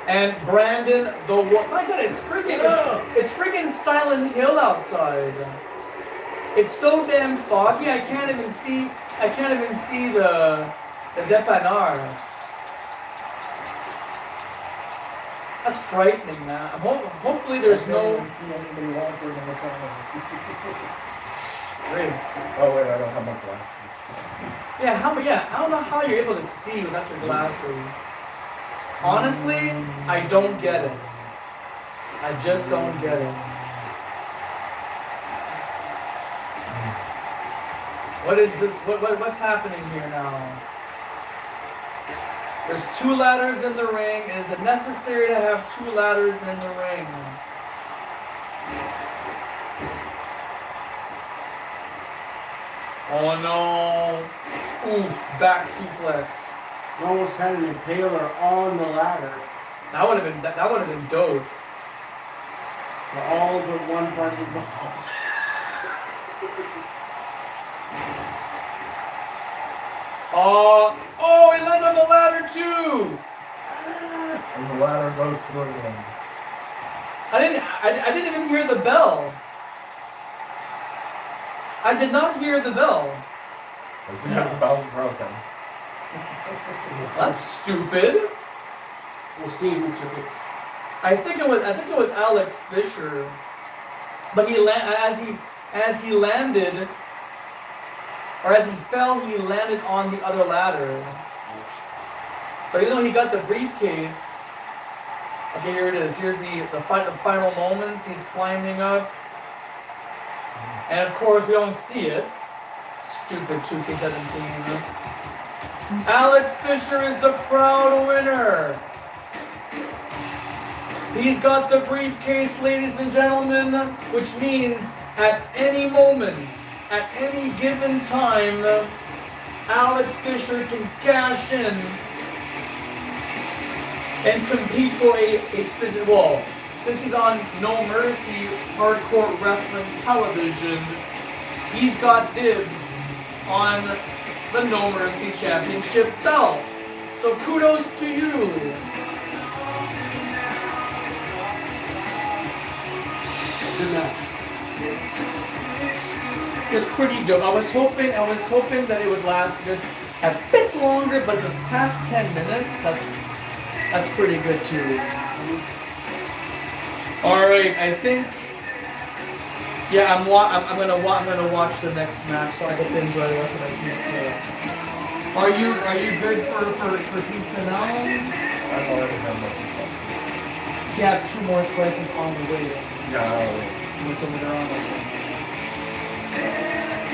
and Brandon the War. My God, it's freaking Silent Hill outside. It's so damn foggy. I can't even see the dépanneur. That's frightening, man. Hopefully there's I can't no even see anybody walking in the tunnel. race. Oh wait, I don't have my glasses. Yeah, I don't know how you're able to see without your glasses. Honestly, I don't get it. I just don't get it. What is this? What's happening here now? There's 2 ladders in the ring. Is it necessary to have 2 ladders in the ring? Oh no! Oof! Back suplex. We almost had an impaler on the ladder That would have been dope. for all but one part involved. Oh, he lands on the ladder too. And the ladder goes through him. I didn't even hear the bell. I did not hear the bell. It's because the bell's broken. That's stupid. We'll see who took it. I think it was Alex Fisher. But as he landed, or as he fell, he landed on the other ladder. So even though he got the briefcase, okay, here it is. Here's the final moments. He's climbing up, and of course we don't see it. Stupid 2K17. Alex Fisher is the proud winner. He's got the briefcase, ladies and gentlemen, which means at any moment, at any given time, Alex Fisher can cash in and compete for a specific, well, since he's on No Mercy Hardcore Wrestling Television, he's got dibs on the No Mercy Championship belt. So kudos to you. Good match. It was pretty dope. I was hoping that it would last just a bit longer, but if it's past 10 minutes, that's pretty good too. All right, I think. Yeah, I'm gonna watch the next match so I can enjoy the rest of my pizza. Are you good for pizza now? I've already had my pizza. You have 2 more slices on the way. Yeah. Look over there on the way.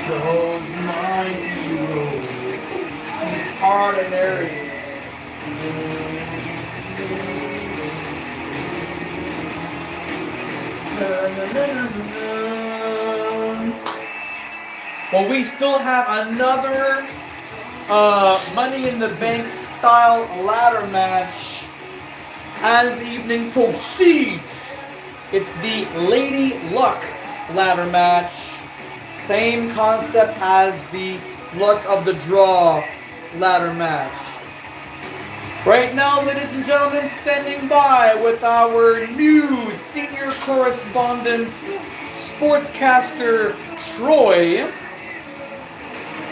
Goes my hero. He's ordinary. Well, we still have another Money in the Bank style ladder match as the evening proceeds. It's the Lady Luck ladder match. Same concept as the Luck of the Draw ladder match. Right now, ladies and gentlemen, standing by with our new senior correspondent, sportscaster Troy.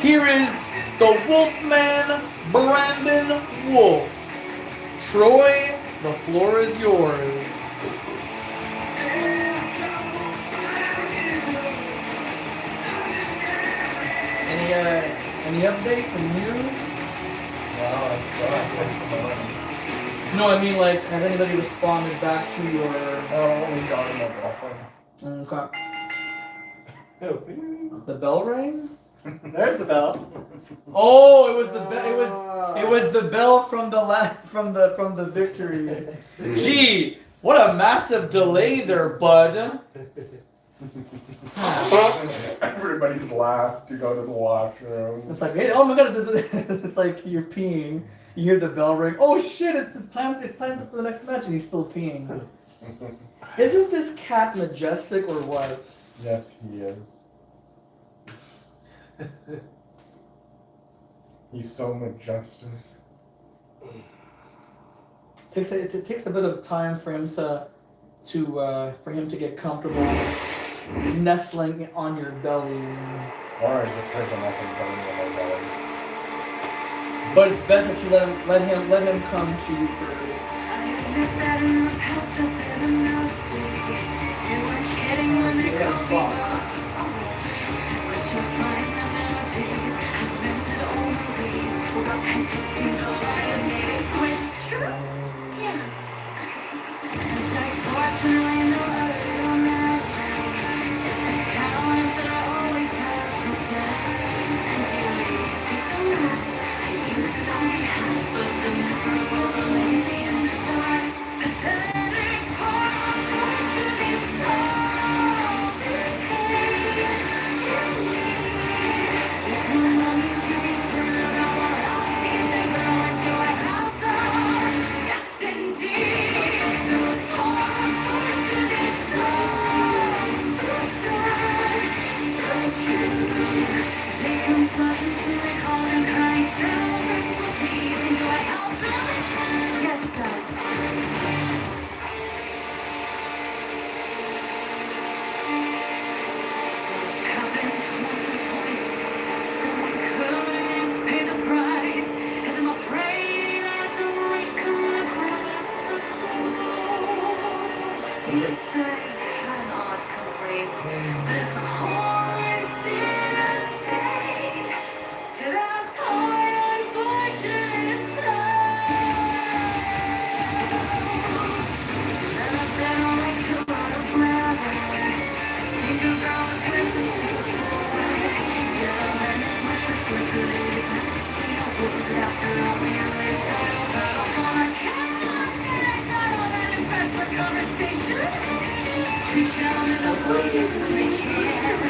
Here is the Wolfman, Brandon Wolf. Troy, the floor is yours. Any updates and news? No, I mean, like, has anybody responded back to your... Oh, we got him a girlfriend. Okay. The bell rang? There's the bell. Oh, it was the bell. It was the bell from the victory. Gee, what a massive delay there, bud. Everybody's laughed to go to the washroom. It's like, hey, oh my god, it's like you're peeing. You hear the bell ring. Oh shit! It's time for the next match, and he's still peeing. Isn't this cat majestic or what? Yes, he is. He's so majestic. It takes a bit of time for him to get comfortable nestling on your belly. Or I just pick him up and put him in my belly. But it's best that you let him come to you first. I admit that in the past I've been a nasty. You were kidding when they called me up. But you'll find that nowadays I've mended all my ways. Repentance seemed a lie and made it switch true. Yes. Cause I fortunately know how to do magic. It's a talent that I always have possessed. And please don't know, I use it on behalf of the miserable lady in the forest. Pathetic part of fortunate souls. Hey, you need this one longing to be free. No more else in the girl until I have some. Yes, indeed. Those poor unfortunate souls. So sad, so true. They come flocking to my cauldron, crying spells or sweeties. And do I help them? Yes, I do. It's happened once or twice. Someone couldn't pay the price, and I'm afraid I had to recome across the coast. You say cannot complete this horrid thing I said to those poor unfortunate souls. And I bet I'll make a lot of brother. Think about the presence is a boy. Yeah, and it's much preferred for ladies not to see a word after all dear late title battle for I cannot get not all that impressed with conversation. Treat gentlemen the way until they can.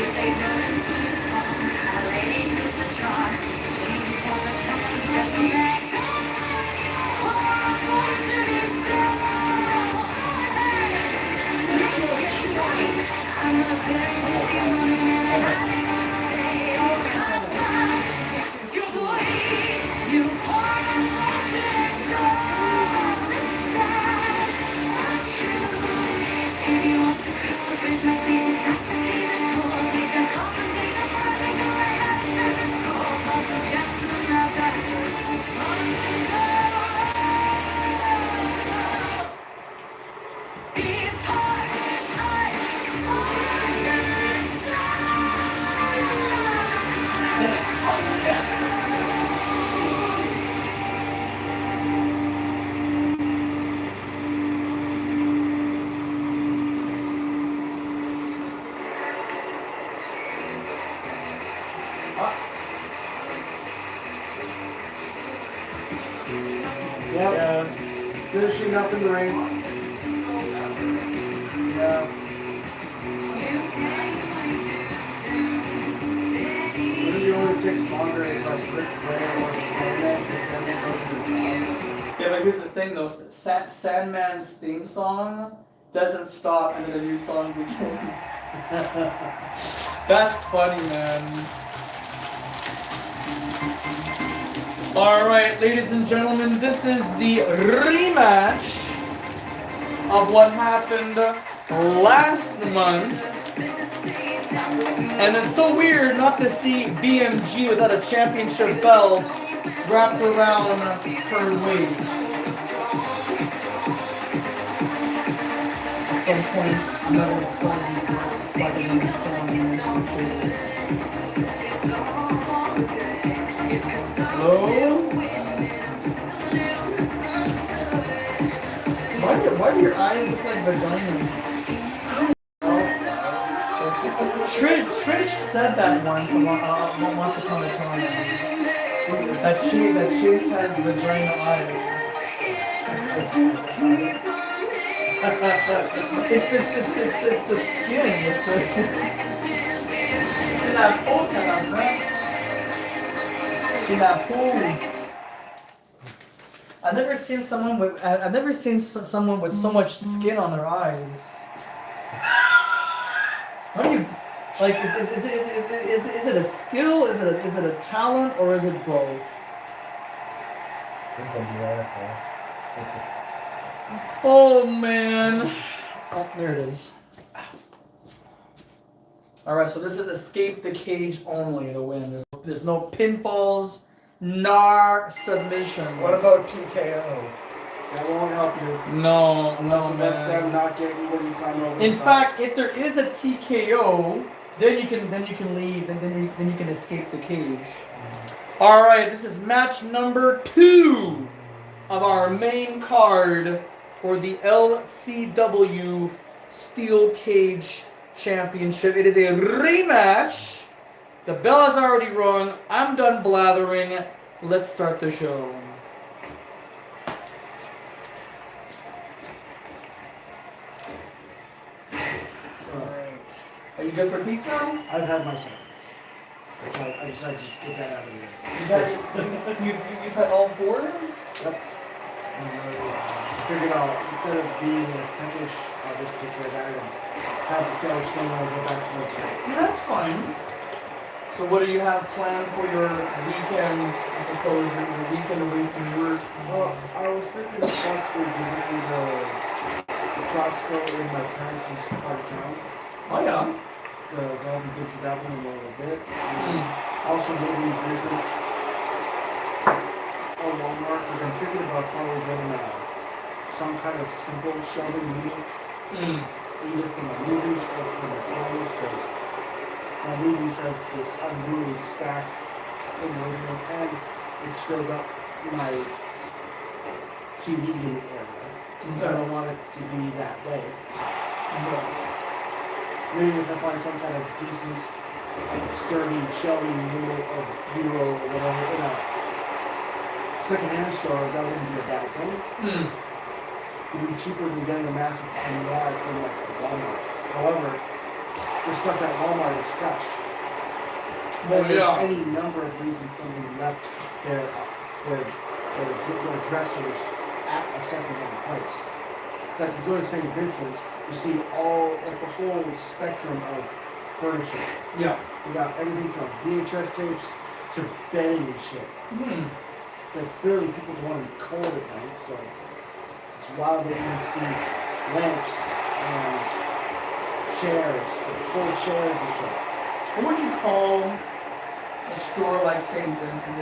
If they don't speak on a lady who's the charm, she wants a chance to get some back. Poor unfortunate soul. Make your choice. I'm a very busy woman and I'm having all day. Oh, cause much, just your voice. You poor unfortunate soul. It's sad, but true. If you want to cross the bridge, my sweet, you've got to be the tool. Take the call and take the part, they go right after the school. Also, Jackson, not that. These poor unfortunate Yep. Yes. Finishing up in the ring. Yeah. Maybe it only takes longer is like Ric Flair or Sandman because Sandman goes to the top. Yeah, but here's the thing though. Sandman's theme song doesn't stop and then a new song begins. That's funny, man. Alright, ladies and gentlemen, this is the rematch of what happened last month. And it's so weird not to see BMG without a championship belt wrapped around her waist. At some point, another Hello? Why do your eyes look like vaginas? Trish said that once upon a time. That Chase has vagina eyes. It's the skin. C'est la peau, ça la prend. C'est la peau. I've never seen someone with so much skin on their eyes. How do you like? Is it a skill? Is it a talent, or is it both? It's a miracle. Oh man! Oh, there it is. All right, so this is escape the cage only to win. There's no pinfalls, nor submissions. What about TKO? That won't help you. No, Unless no, that's them man. not getting you when you climb over. In the top. fact, if there is a TKO, then you can leave, and then you can escape the cage. All right, this is match number 2 of our main card for the LCW Steel Cage Championship. It is a rematch. The bell has already rung. I'm done blathering. Let's start the show. Alright. Are you good for pizza? I've had my seconds. I decided to just get that out of the way. You've had all 4? Yep. I figured out, instead of being as peckish, I'll just take care of that and have the sandwich thing when I go back to my table. Yeah, that's fine. So what do you have planned for your weekend, I suppose, your weekend away from work? Well, I was thinking of possibly visiting the Costco in my parents' part of town, Oh yeah. because I haven't been to that one in a little bit. Mm. Also maybe visit a Walmart, because I'm thinking about probably getting some kind of simple shelving units, Mm. either for my movies or for my clothes, because my movies have this unruly stack in the living room, and it's filled up my TV unit area. I don't want it to be that way. Maybe if I find some kind of decent, sturdy shelving unit or bureau or whatever in a secondhand store, that wouldn't be a bad thing. Mm. It would be cheaper than getting a massive annual from like Walmart. However, the stuff at Walmart is fresh. Well, And there's yeah. any number of reasons somebody left their dressers at a secondhand place. It's like you go to St. Vincent's, you see the whole spectrum of furniture. Yeah. You got everything from VHS tapes to bedding and shit. Mm. It's like clearly people don't want to be cold at night, so it's wild that you can see lamps and chairs, like full chairs and shit. What would you call a store like St. Vincent?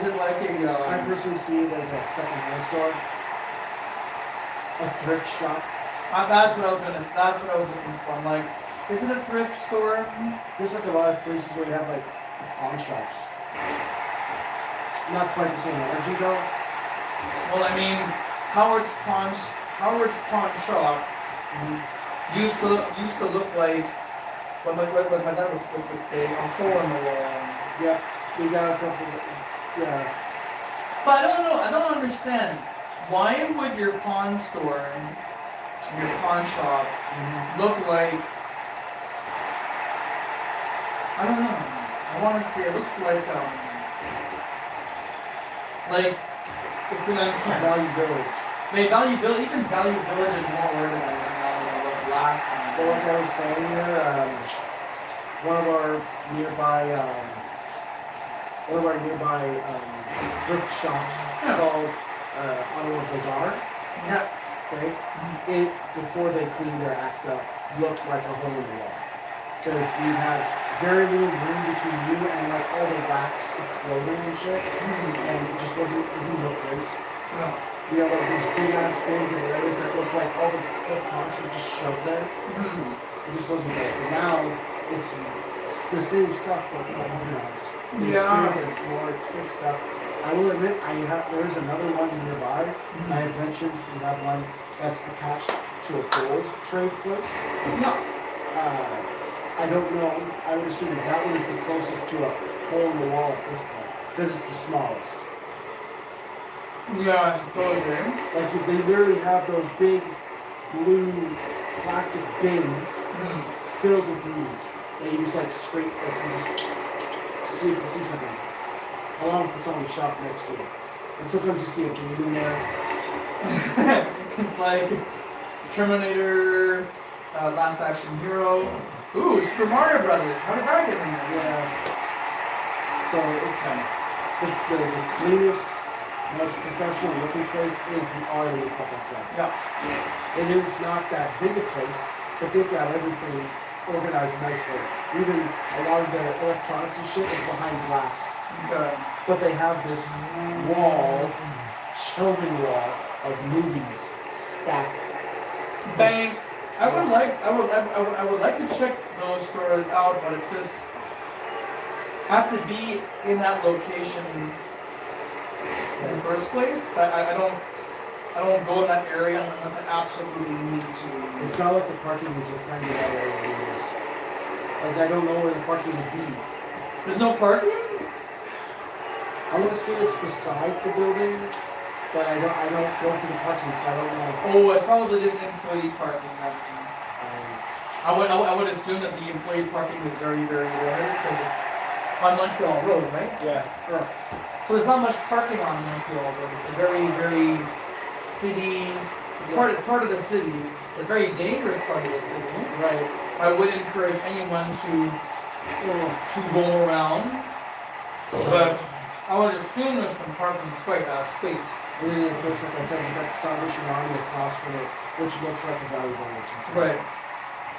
Is it like I a personally see it as a second-hand store, a thrift shop. that's what I was looking for. I'm like, is it a thrift store? There's like a lot of places where you have like pawn shops. Not quite the same energy though. Well, I mean, Howard's Pawn Shop used to look like what my dad would say, a hole in the wall. Yeah, we got a couple. Yeah, But I don't understand. Why would your pawn store, your pawn shop, look like? I don't know. I want to say it looks like it's been unkept. Value Village. Wait, even Value Village is more organized now than it was last time. Well, like I was saying here, one of our nearby thrift shops called Ottawa Bazaar. Yeah. Okay, it before they cleaned their act up looked like a hole in the wall because you had very little room between you and like all the racks of clothing and shit, and it just it didn't look great. No. You know, like these big ass bins and areas that looked like all the electronics was just shoved there. It just wasn't good. But now it's the same stuff but more organized. They Yeah. cleared their floor, it's fixed up. I will admit, there is another one nearby. I had mentioned we have one that's attached to a gold trade place. No. I don't know. I would assume that one is the closest to a hole in the wall at this point because it's the smallest. Yeah, I suppose. Like they literally have those big blue plastic bins filled with movies, and you just like scrape, like you just see if you see something. Along with someone on the shelf next to it. And sometimes you see a game in there. It's like Terminator, Last Action Hero. Ooh, Super Mario Brothers. How did that get in there? Yeah. So it's the cleanest, most professional looking place is the Arby's, like I said. Yeah. It is not that big a place, but they've got everything organized nicely. Even a lot of the electronics and shit is behind glass. Okay. But they have this wall, shelving wall of movies stacked. Bang. I would like to check those stores out, but it's just have to be in that location in the first place. 'Cause I don't go in that area unless I absolutely need to. It's not like the parking is your friend in that area. Like I don't know where the parking would be. There's no parking? I want to say it's beside the building, but I don't go to the parking, so I don't know. Oh, it's probably just employee parking. I would assume that the employee parking is very, very rare because it's on Montreal Road, right? Yeah. So there's not much parking on Montreal Road. It's a very, very city. It's part of the city. It's a very dangerous part of the city. Right. I would encourage anyone to go around, but I would assume there's some parking space. And then of course, like I said, you've got the Salvation Army across from it, which looks like a Valley Village. Right.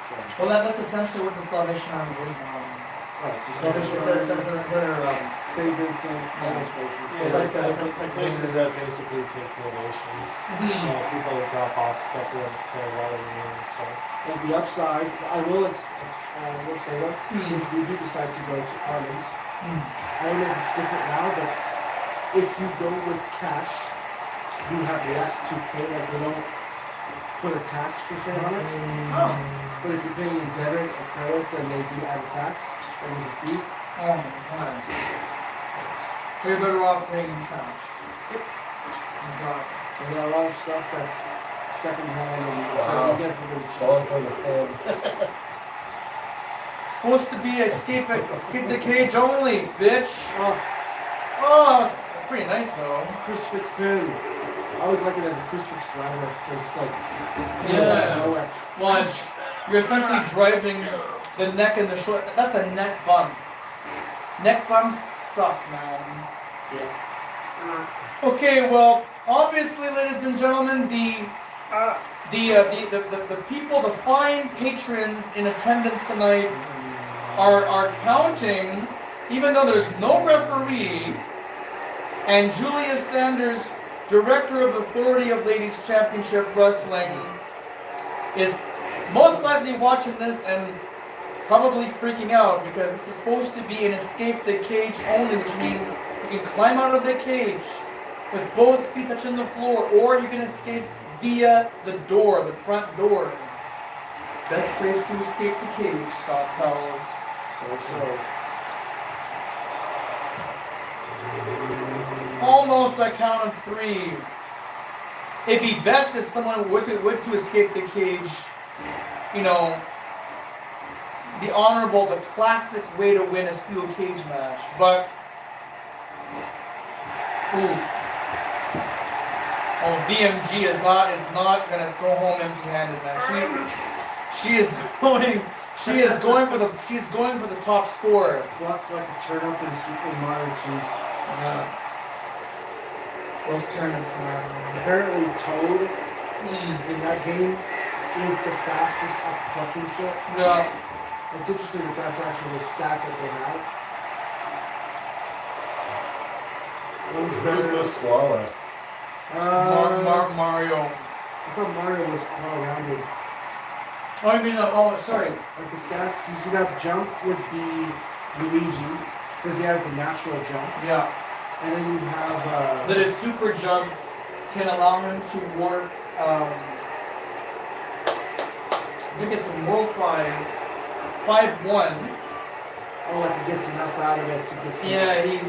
So, Well, that's essentially what the Salvation Army is now. right. So It's St. Vincent, all those places. It's like places that basically take donations. People drop off stuff at the water and stuff. Like the upside, I will say that if you do decide to go to Carnage, I don't know if it's different now, but if you go with cash, you have less to pay. Like they don't put a tax per se on it. But if you're paying in debit or credit, then they do add a tax. There's a fee. Oh my God. So you're better off paying in cash. And there are a lot of stuff that's secondhand and Wow. you get from the Going for the pin. Supposed to be escape the cage only, bitch. Oh, Oh, pretty nice though. crucifix pin. I always like it as a crucifix driver because it's like, Yeah. no X. One, you're essentially driving the neck and the shoulder. That's a neck bump. Neck bumps suck, man. Yeah. Okay, well, obviously, ladies and gentlemen, the people, the fine patrons in attendance tonight are counting, even though there's no referee, and Julia Sanders, Director of Authority of Ladies Championship Wrestling, is most likely watching this and probably freaking out because this is supposed to be an escape the cage only, which means you can climb out of the cage with both feet touching the floor, or you can escape via the door, the front door. Best place to escape the cage, Scott tells. So. Almost a count of 3. It'd be best if someone were to escape the cage, you know, the honorable, the classic way to win a steel cage match. But, oof. Oh, BMG is not gonna go home empty-handed, man. She is going for the top score. Looks like a turnip in Mario 2. Yeah. Those turnips, man. Apparently Toad in that game is the fastest at plucking shit. Yeah. It's interesting that that's actually a stat that they have. One's Who's better. the slowest? Mario. I thought Mario was well-rounded. Oh, I mean, sorry. Like the stats, you see that jump would be Luigi, because he has the natural jump. Yeah. And then you'd have... That his super jump can allow him to work, I think it's in World 5-1. Oh, like he gets enough out of it to get some... Yeah, he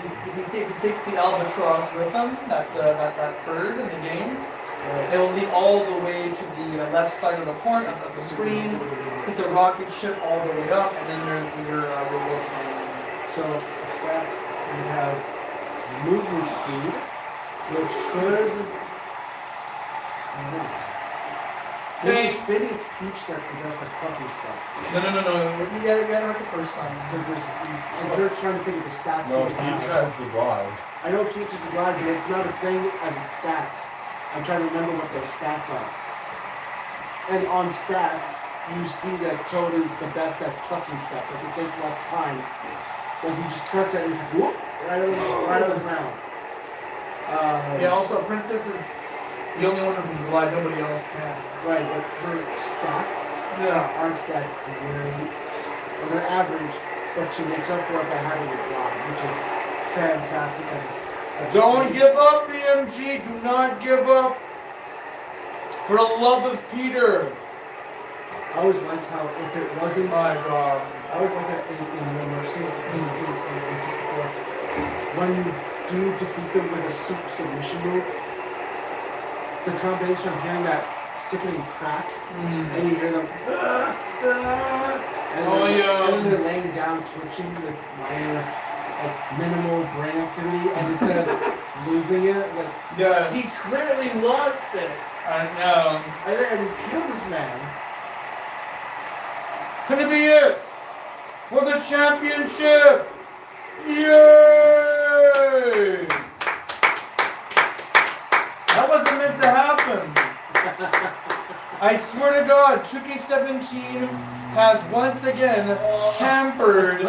takes the albatross with him, that bird in the game. Right. It will lead all the way to the left side of the corner of the screen, take the rocket ship all the way up, and then there's your rewards. So, the stats, you have movement speed, which could... I don't know. Maybe it's Peach that's the best at plucking stuff. No. You got it right the first time. Because there's... I'm just trying to think of the stats. No, you Peach have. has the glide. I know Peach is a glide, but it's not a thing as a stat. I'm trying to remember what those stats are. And on stats, you see that Toad is the best at plucking stuff. Like it takes less time. Like you just press it and it's like, whoop, right over the ground. Yeah, also Princess is the only one who can glide, nobody else can. Right, but her stats aren't that great. Well, they're average, but she makes up for it by having a glide, which is fantastic. Don't give up, BMG. Do not give up. For the love of Peter. I always liked how if it wasn't... My God. I always liked that in No Mercy, in 64, when you do defeat them with a super submission move, the combination of hearing that sickening crack, and you hear them, and then they're laying down twitching with minor, like minimal brain activity, and it says losing it. Like, yes. He clearly lost it. I know. I think I just killed this man. Could it be it? For the championship! Yay! That wasn't meant to happen. I swear to God, 2K17 has once again tampered.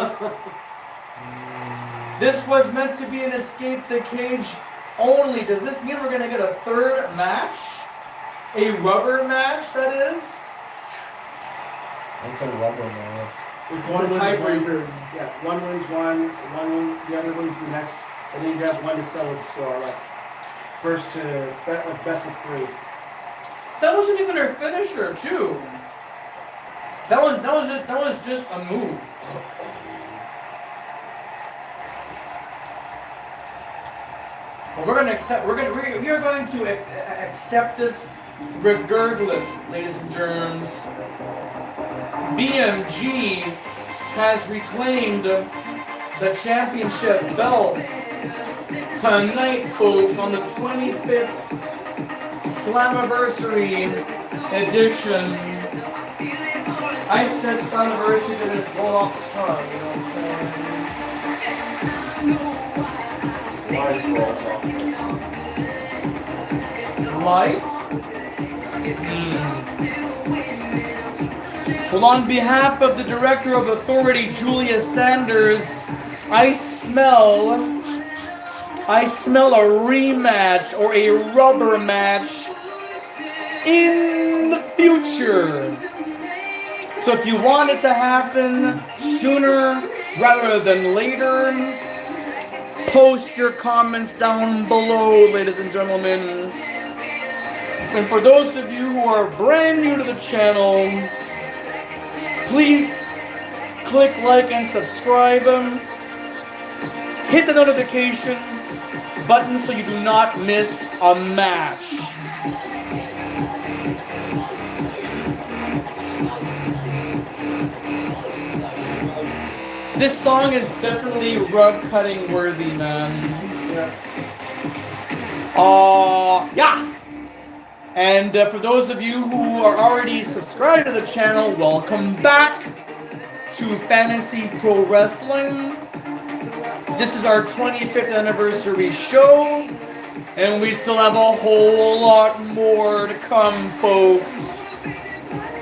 This was meant to be an escape the cage only. Does this mean we're going to get a third match? A rubber match, that is? It's a rubber man. If It's one a wins tiebreaker. one wins the other wins the next, and then you have one to settle the score. Like first to best of 3. That wasn't even her finisher, too. That was just a move. Well, we are going to accept this regardless, ladies and germs. BMG has reclaimed the championship belt tonight, folks, on the 25th Slammiversary edition. I said Slammiversary to just roll off the tongue, you know what I'm saying? Life? Well, on behalf of the Director of Authority, Julia Sanders, I smell a rematch or a rubber match in the future. So if you want it to happen sooner rather than later, post your comments down below, ladies and gentlemen. And for those of you who are brand new to the channel, please click like and subscribe. Hit the notifications button so you do not miss a match. This song is definitely rug cutting worthy, man. Yeah. And for those of you who are already subscribed to the channel, welcome back to Fantasy Pro Wrestling. This is our 25th anniversary show, and we still have a whole lot more to come, folks.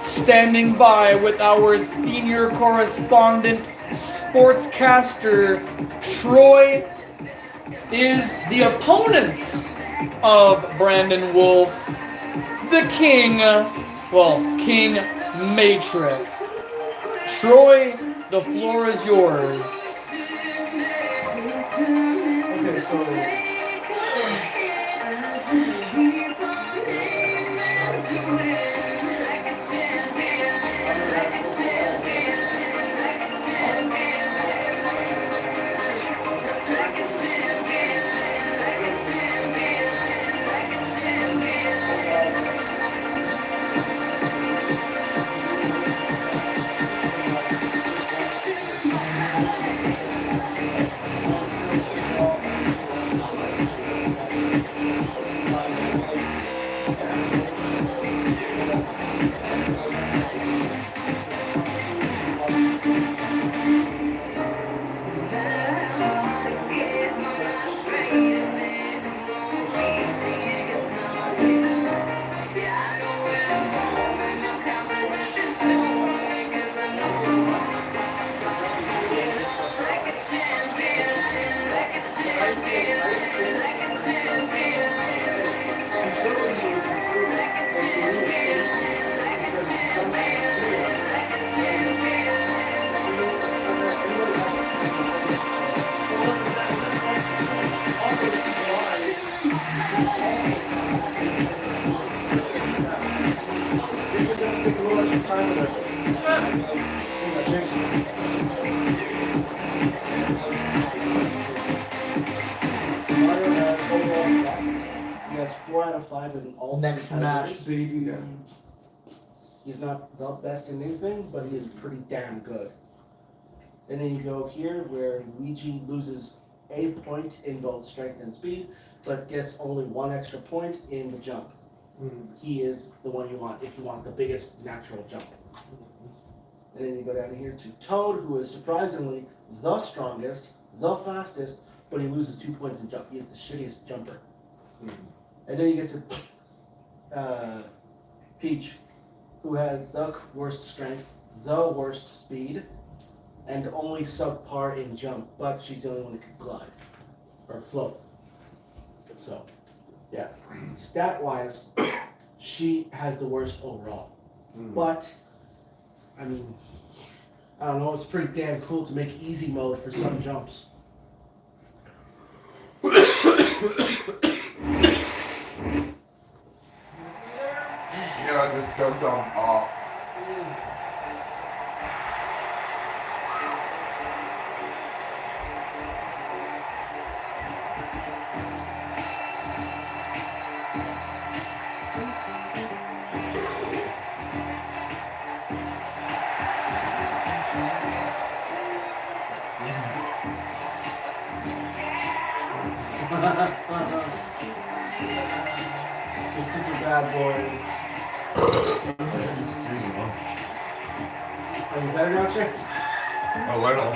Standing by with our senior correspondent, sportscaster, Troy, is the opponent of Brandon Wolf, the King, King Matrix. Troy, the floor is yours. time with Mario has overall best. He has 4 out of 5 in all Next three match, categories. baby. He's not the best in anything, but he is pretty damn good. And then you go here where Luigi loses a point in both strength and speed, but gets only 1 extra point in the jump. He is the one you want if you want the biggest natural jump. And then you go down here to Toad, who is surprisingly the strongest, the fastest, but he loses 2 points in jump. He is the shittiest jumper. And then you get to Peach, who has the worst strength, the worst speed, and only subpar in jump, but she's the only one that can glide or float. So, yeah, stat-wise, she has the worst overall. But, I mean, I don't know, it's pretty damn cool to make easy mode for some jumps. Yeah, I just jumped on top. The super bad boys. Are you better now, Chase? A little.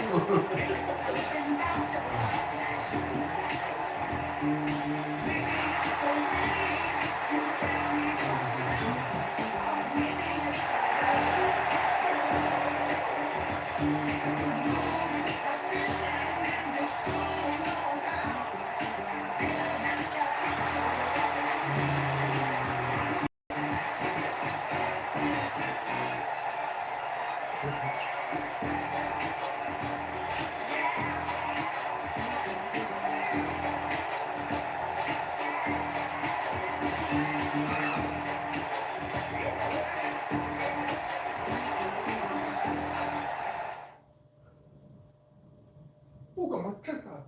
Oh, got my checker.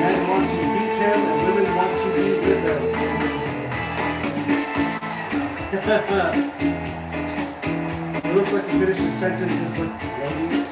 Men want to beat him and women want to be with him. It looks like he finishes sentences with ladies.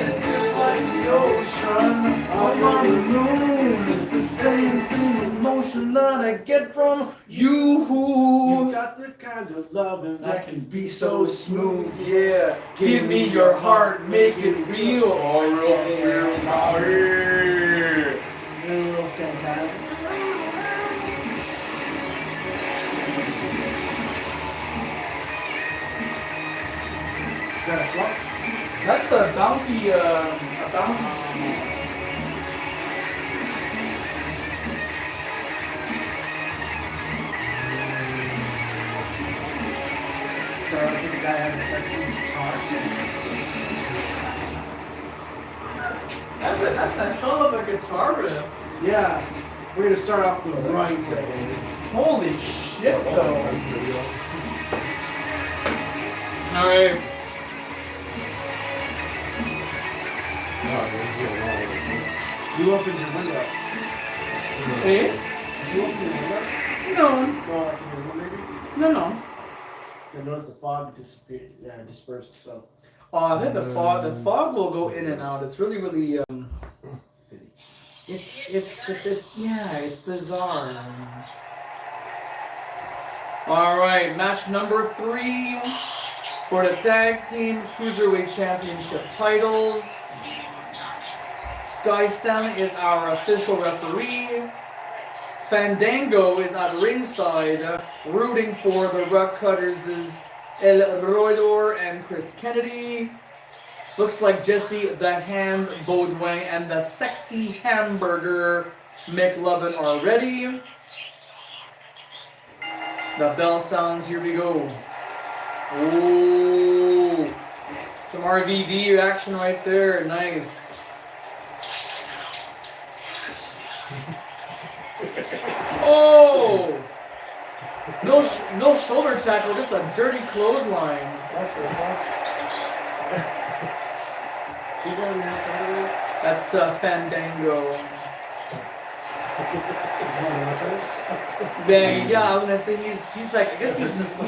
It's just like the ocean on the moon. It's the same emotion that I get from you. You got the kind of loving That can be so smooth, yeah. Give me your heart, make it real. Oh, real now here. little Santana. Is that a flop? That's a bounty sheet. So I think the guy has that's his guitar. That's a hell of a guitar riff. Yeah, we're gonna start off the right way. Holy shit, so. Alright. You open your window. Eh? You open your window? No. No, like in your room maybe? No, no. I noticed the fog dispersed. So I think the fog will go in and out. It's really it's bizarre. All right, match number 3 for the tag team cruiserweight championship titles. Sky Stanley is our official referee. Fandango is at ringside, rooting for the Ruck Cutters' El Roidor and Chris Kennedy. Looks like Jesse the Hand Baudouin and the Sexy Hamburger McLovin are ready. The bell sounds, here we go. Ooh, some RVD action right there, nice. Oh! No shoulder tackle, just a dirty clothesline. That's Fandango. Bang, yeah, I was gonna say he's like, I guess he's the OG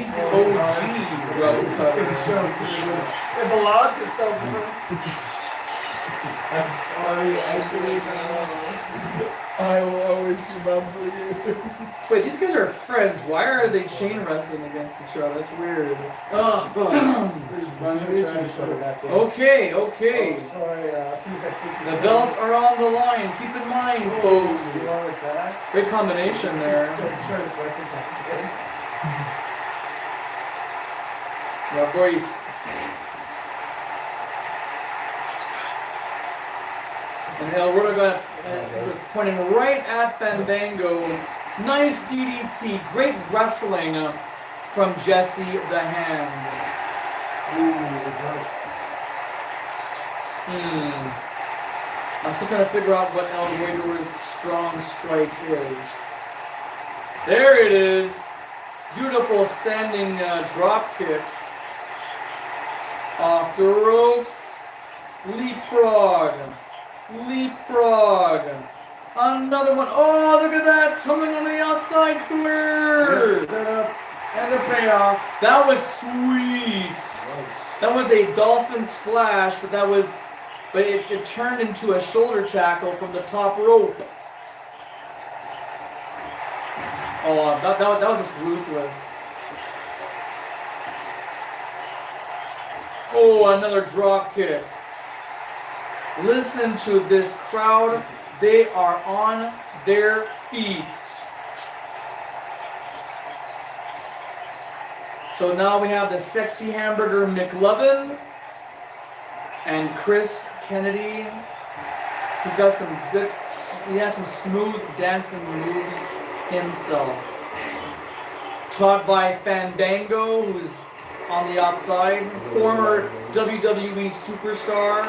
Rubber it belonged to someone. I'm sorry, I believe I will always remember you. Wait, these guys are friends. Why are they chain wrestling against each other? That's weird. Okay. Oh, sorry. The belts are on the line. Keep in mind, folks. Great combination there. Yeah, boys. And El Roda was pointing right at Fandango. Nice DDT. Great wrestling from Jesse the Hand. I'm still trying to figure out what El Roidor's strong strike is. There it is. Beautiful standing drop kick. Off the ropes. Leapfrog. Another one. Oh, look at that. Tumbling on the outside. Blur. Setup and the payoff. That was sweet. That was a dolphin splash, but it turned into a shoulder tackle from the top rope. Oh, that was just ruthless. Oh, another drop kick. Listen to this crowd. They are on their feet. So now we have the Sexy Hamburger McLovin and Chris Kennedy. He has some smooth dancing moves himself. Taught by Fandango, who's on the outside, former WWE superstar.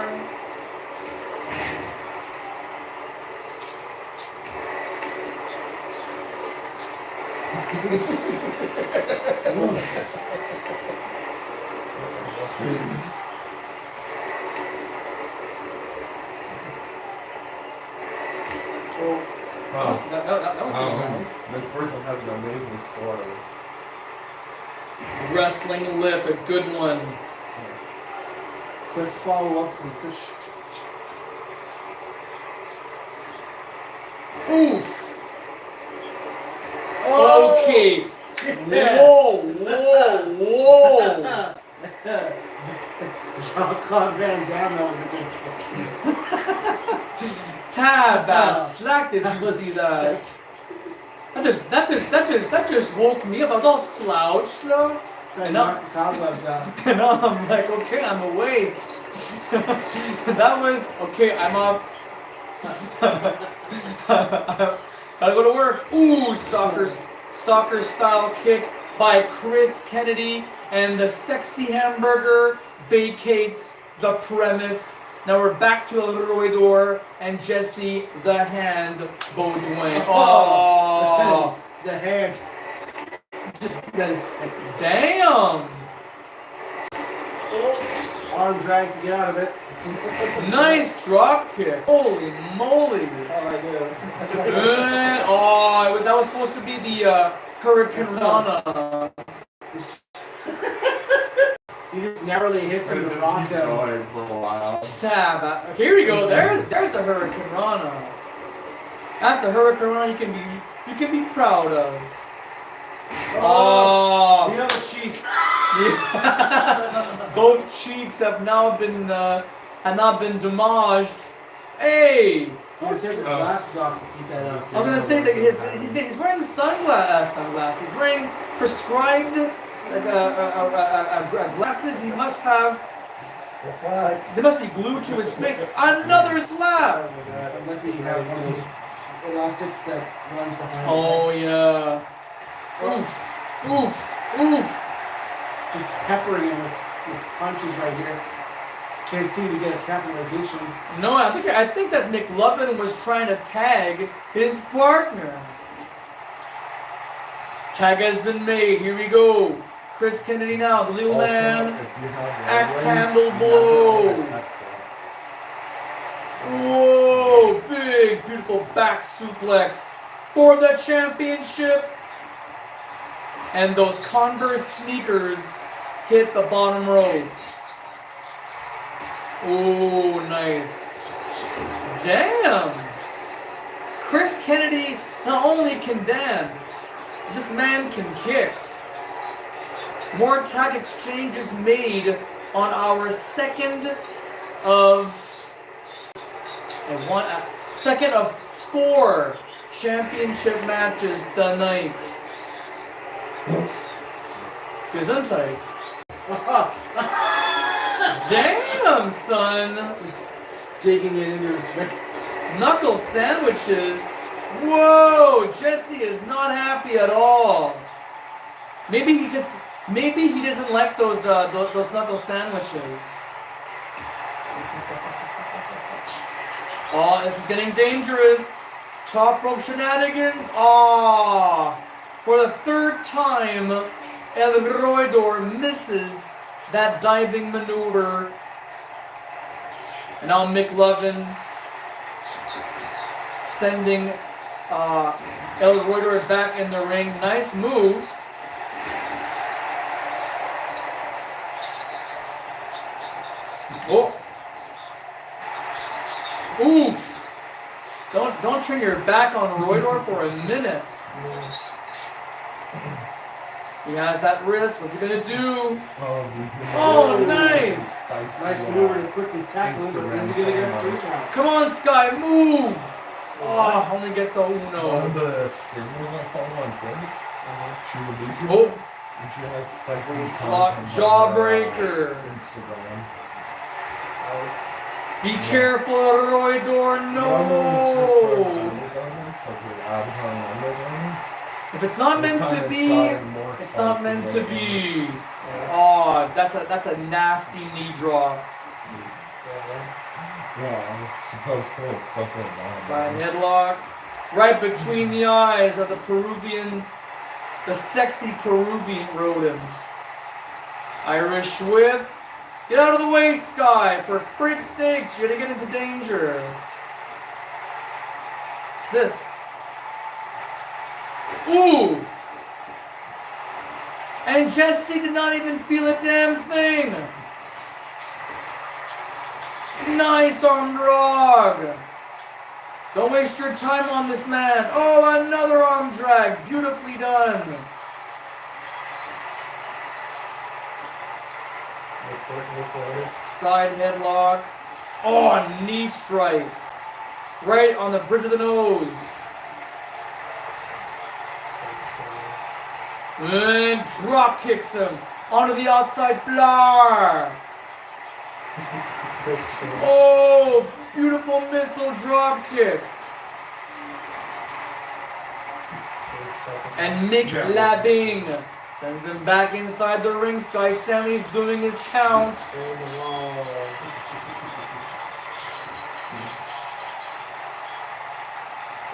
That would be nice. This person has an amazing story. Wrestling lift, a good one. Quick follow-up from Fish. Oof. Okay. Whoa. Jean-Claude Van Damme, that was a good kick. Tab slack, did you see that? That just woke me up. I was all slouched though. And knock the cobwebs out. And I'm like, okay, I'm awake. That was okay, I'm up. Gotta go to work. Ooh, soccer style kick by Chris Kennedy, and the Sexy Hamburger vacates the premise. Now we're back to El Roidor and Jesse the Hand Baudouin. Oh, the hand just got his face. Damn! Arm drag to get out of it. Nice drop kick. Holy moly! Oh, that was supposed to be the Hurricane Rana. He just narrowly hits him to rock him. going for a while. Tab. Okay, here we go. There's a Hurricane Rana. That's a Hurricane Rana you can be proud of. Oh. The other cheek. Yeah. Both cheeks have now been damaged. Hey. He would take his glasses off and keep that up. I was gonna say that he's wearing sunglasses. He's wearing prescribed glasses. He must have. They must be glued to his face. Another slap. Oh my god! Unless you have one of those elastics that runs behind. Oh yeah. Oof. Oof. Oof. Just peppering him with punches right here. Can't seem to get a capitalization. No, I think that Nick Lovin was trying to tag his partner. Tag has been made. Here we go. Chris Kennedy now, the little man. Axe handle blow. Whoa! Big, beautiful back suplex for the championship. And those Converse sneakers hit the bottom row. Oh, nice. Damn! Chris Kennedy not only can dance, this man can kick. More tag exchanges made on our second of 4 championship matches tonight. Gesundheit. Damn, son! Digging it into his face. Knuckle sandwiches. Whoa! Jesse is not happy at all. Maybe he doesn't like those knuckle sandwiches. Oh, this is getting dangerous. Top rope shenanigans. Oh, for the 3rd time, El Roidor misses that diving maneuver. And now McLovin sending El Roidor back in the ring. Nice move. Oh. Oof. Don't turn your back on Roidor for a minute. He has that wrist. What's he gonna do? Oh, nice! Nice maneuver to quickly tackle him, but is he gonna get 3 count? Come on, Sky, move! Oh, only gets a One of uno. the streamers I follow on Twitter, she's a VTuber, Oh, and she has spicy we slot content on jawbreaker. her, Instagram. Be careful, Roidor. No! If it's not meant to be, it's not meant to be. Oh, that's a nasty knee drop. Yeah, I'm supposed to say stuff like that. Side headlock. Right between the eyes of the sexy Peruvian rodent. Irish whip. Get out of the way, Sky. For freak's sakes, you're gonna get into danger. It's this. Ooh! And Jesse did not even feel a damn thing. Nice arm drag. Don't waste your time on this man. Oh, another arm drag. Beautifully done. Side headlock. Oh, knee strike. Right on the bridge of the nose. And drop kicks him onto the outside floor. Oh, beautiful missile drop kick. And Nick Labbing sends him back inside the ring. Sky Stanley's doing his counts.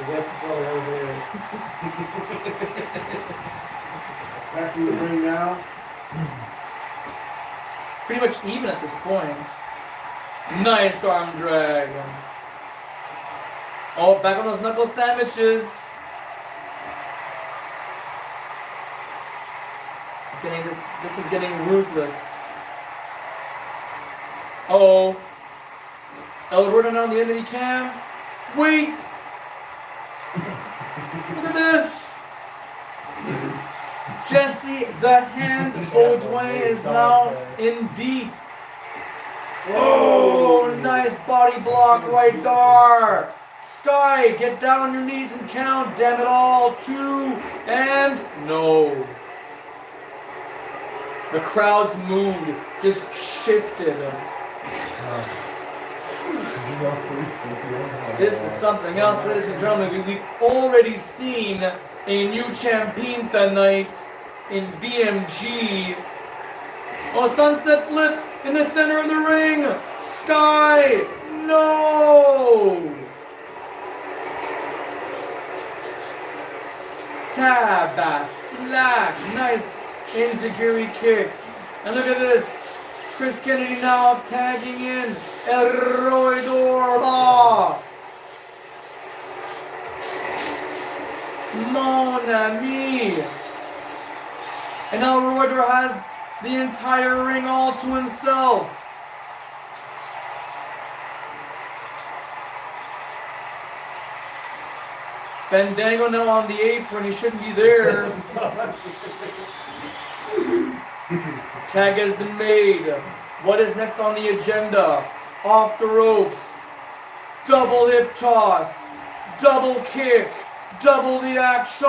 Let's go over there. Back in the ring now. Pretty much even at this point. Nice arm drag. Oh, back on those knuckle sandwiches. This is getting ruthless. Uh-oh. El running on the enemy cam. Wait. Look at this. Jesse the Hand O'Dwayne is now in deep. Oh, nice body block right there. Sky, get down on your knees and count. Damn it all. 2 and no. The crowd's mood just shifted. This is something else, ladies and gentlemen. We've already seen a new champion tonight in BMG. Oh, sunset flip in the center of the ring. Sky, no. Tab, slack, nice enziguri kick. And look at this. Chris Kennedy now tagging in El Roidor. Mon ami. And now Roidor has the entire ring all to himself. Fandango now on the apron, he shouldn't be there. Tag has been made. What is next on the agenda? Off the ropes. Double hip toss. Double kick. Double the action.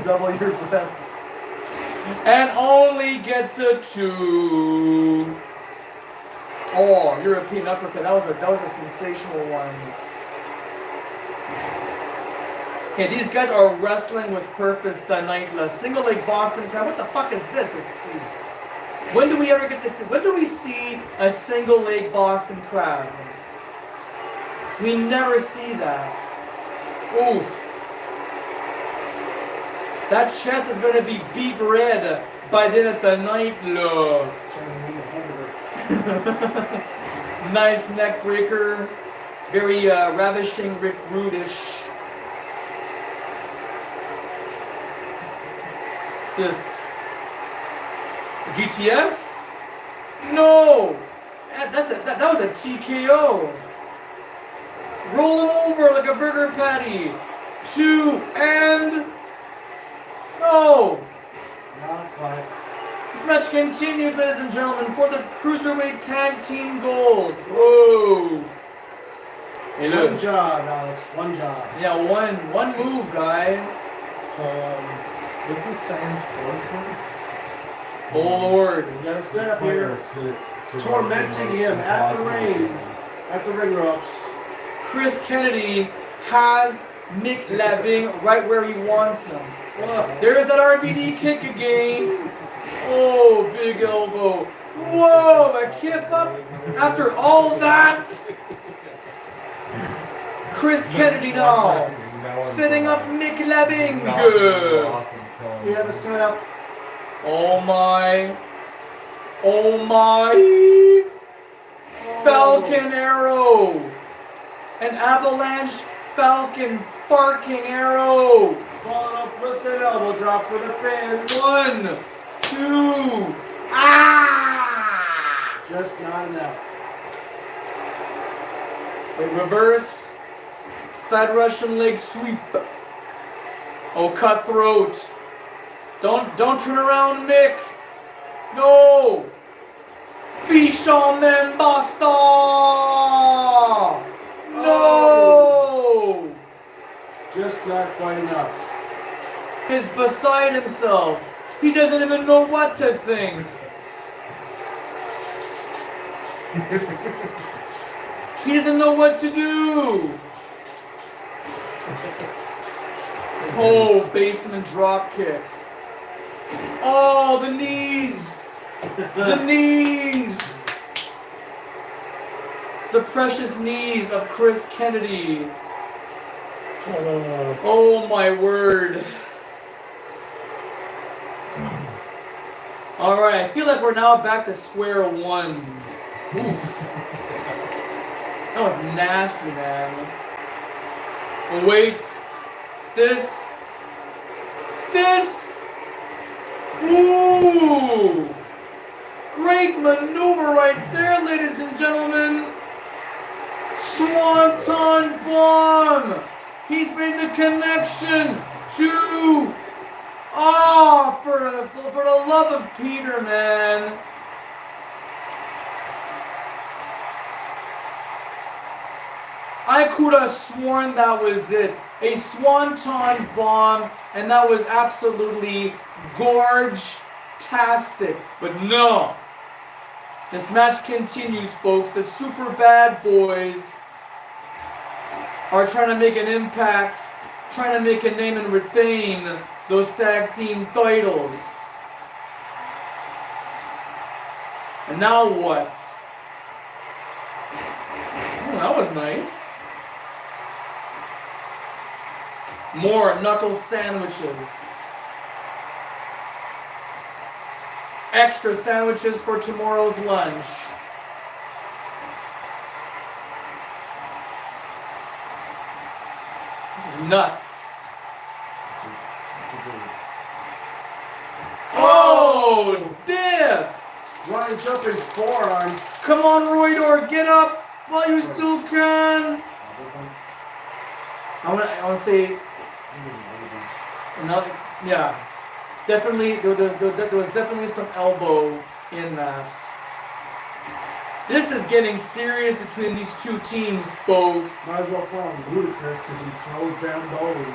Double your breath. And only gets a 2. Oh, European uppercut. That was a sensational one. Okay, these guys are wrestling with purpose tonight. Single leg Boston crab. What the fuck is this? Let's see. When do we ever get this? When do we see a single leg Boston crab? We never see that. Oof. That chest is going to be beat red by the end of the night, look. Nice neck breaker. Very ravishing Rick Rude-ish. What's this? GTS? No! That was a TKO. Roll him over like a burger patty. 2 and... No! Not quite. This match continued, ladies and gentlemen, for the Cruiserweight Tag Team Gold. Whoa! Hey, look. One job, Alex. One job. Yeah, one move, guy. So, this is Sans Fortress. Oh, Lord. We got a setup here. Tormenting him at the ring ropes. Chris Kennedy has Mick Laving right where he wants him. There's that RVD kick again. Oh, big elbow. Whoa, a kip up. After all that, Chris Kennedy now fitting up Mick Laving. Good. We have a setup. Oh my. Oh my. Falcon arrow. An avalanche Falcon barking arrow. Followed up with an elbow drop for the pin. 1, 2. Ah! Just not enough. Wait, reverse. Side Russian leg sweep. Oh, cutthroat. Don't turn around, Mick. No. Fisherman Buster. No. Just not quite enough. Is beside himself. He doesn't even know what to think. He doesn't know what to do. Oh, basement drop kick. Oh, the knees. The knees. The precious knees of Chris Kennedy. Oh my word. Alright, I feel like we're now back to square one. Oof. That was nasty, man. Oh wait. It's this. It's this. Ooh. Great maneuver right there, ladies and gentlemen. Swanton bomb. He's made the connection to. Oh, for the love of Peter, man. I could have sworn that was it. A swanton bomb, and that was absolutely gorge-tastic. But no. This match continues, folks. The Super Bad Boys are trying to make an impact, trying to make a name and retain those tag team titles. And now what? Oh, that was nice. More knuckle sandwiches. Extra sandwiches for tomorrow's lunch. This is nuts. That's a good one. Oh, dip! Ryan jumping forearm. Come on, Roydor, get up while you still can. I want to say, no, yeah, definitely. There was definitely some elbow in that. This is getting serious between these two teams, folks. Might as well call him ludicrous because he throws down bows.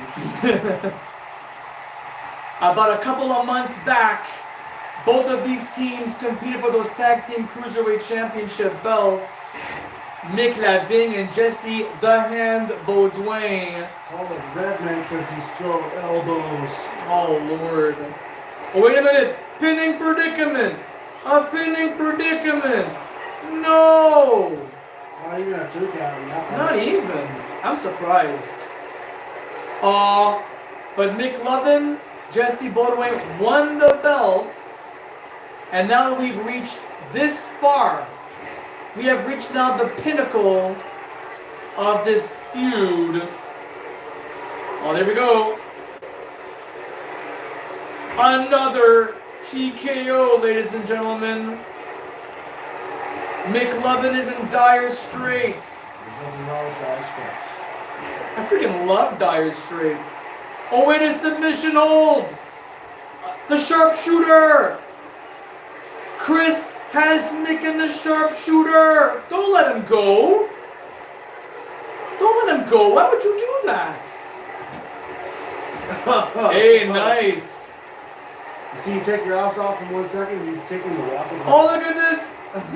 About a couple of months back, both of these teams competed for those tag team cruiserweight championship belts. Nick Lavigne and Jesse the Hand Baudouin. Call him Redman because he's throwing elbows. Oh Lord! Oh wait a minute! Pinning predicament! A pinning predicament! No! Not even a 2 count. Not even. I'm surprised. But McLovin, Jesse Baudouin won the belts, and now that we've reached this far, we have reached now the pinnacle of this feud. Oh, there we go. Another TKO, ladies and gentlemen. McLovin is in dire straits. There's nothing wrong with Dire Straits. I freaking love dire straits. Oh, wait, a submission hold. The sharpshooter. Chris has Mick in the sharpshooter. Don't let him go. Don't let him go. Why would you do that? Hey, nice. You see, you take your ass off in 1 second, he's taking the walk of Oh, look at this.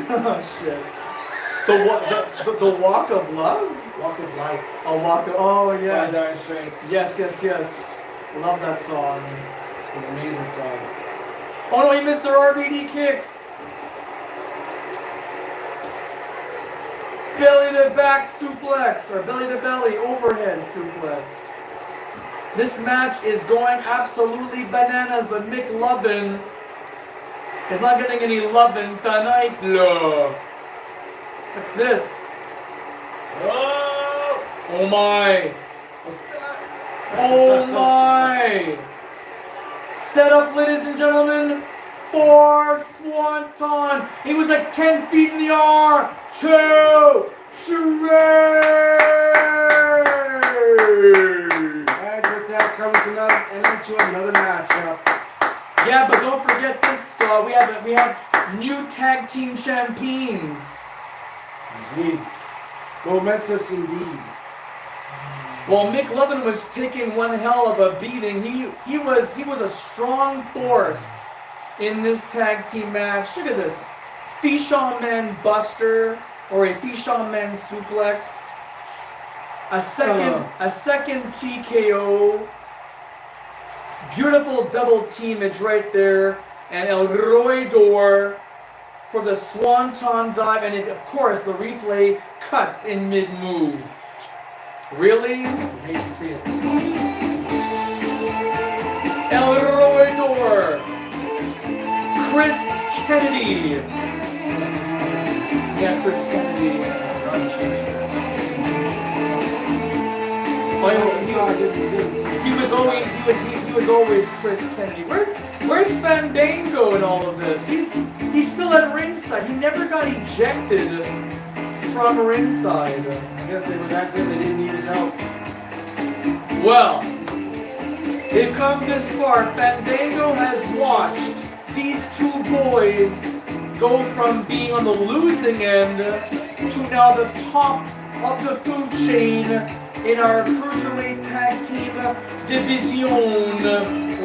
Oh, shit. The walk of love? Walk of life. A walk of, oh, By Dire yes. Straits. Yes. Love that song. It's an amazing song. Oh, no, he missed their RBD kick. Belly to back suplex, or belly to belly overhead suplex. This match is going absolutely bananas, but McLovin is not getting any lovin' tonight. No. What's this? Oh! Oh my. What's that? Oh my. Set up, ladies and gentlemen, for Swanton. He was like 10 feet in the R2. And with that comes into another matchup. Yeah, but don't forget this, Scott. We have new tag team champions. Indeed. Momentous indeed. Well, McLovin was taking one hell of a beating. He was a strong force in this tag team match. Look at this. Fisherman Buster, or a Fisherman suplex. A second TKO. Beautiful double teamage right there. And El Roidor for the Swanton dive. And of course, the replay cuts in mid-move. Really? I hate to see it. El Roidor. Chris Kennedy. Yeah, Chris Kennedy. Oh, He was always Chris Kennedy. Where's Fandango in all of this? He's still at ringside. He never got ejected from ringside. I guess they were that good they didn't need his help. Well, they've come this far. Fandango has watched these two boys go from being on the losing end to now the top of the food chain in our cruiserweight tag team division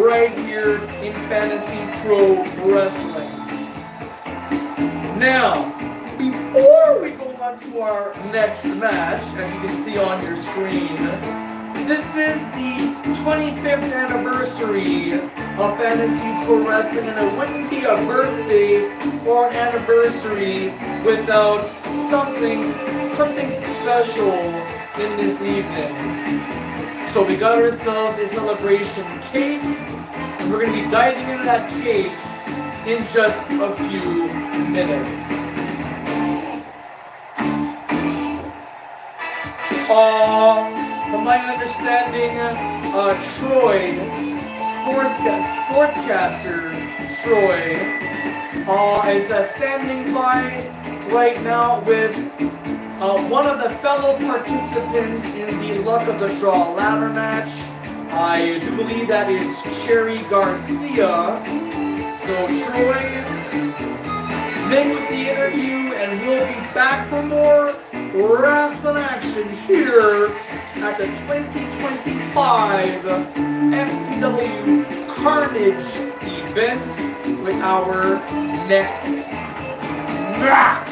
right here in Fantasy Pro Wrestling. Now, before we go on to our next match, as you can see on your screen, this is the 25th anniversary of Fantasy Pro Wrestling, and it wouldn't be a birthday or an anniversary without something special in this evening. So we got ourselves a celebration cake, and we're going to be diving into that cake in just a few minutes. From my understanding, Troy, sportscaster Troy, is standing by right now with one of the fellow participants in the Luck of the Draw ladder match. I do believe that is Cherry Garcia. So Troy, make with the interview, and we'll be back for more wrestling action here at the 2025 FPW Carnage event with our next match.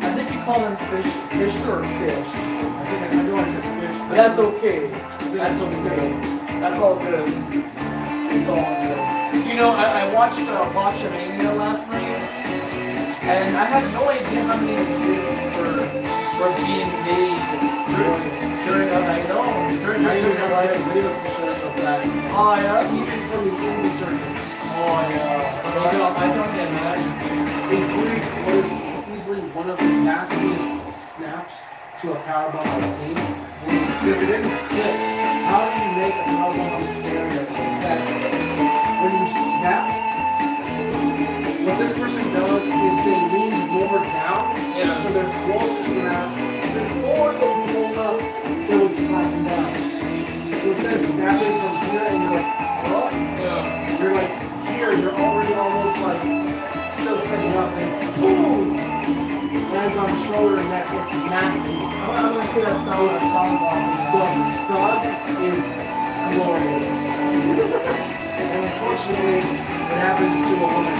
I think you call him fish or fish. I know I said fish. But that's okay. That's okay. That's all good. It's all good. You know, I watched Botchamania last night, and I had no idea how many mistakes were being made during I didn't have like videos to show of that. Oh yeah, even from the indie circuits. Oh yeah. I don't imagine. Including what is easily one of the nastiest snaps to a powerbomb I've seen. Because it didn't clip. How do you make a powerbomb stereo? It's that when you snap, what this person does is they lean more down, so they're closer to the ground. Before they pull up, they would slap them down. So instead of snapping from here and you're like, oh, you're like here, you're already almost like still setting up, and boom! Lands on the shoulder and that gets nasty. I'm gonna say that sounds The thud is glorious. And unfortunately, it happens to a woman.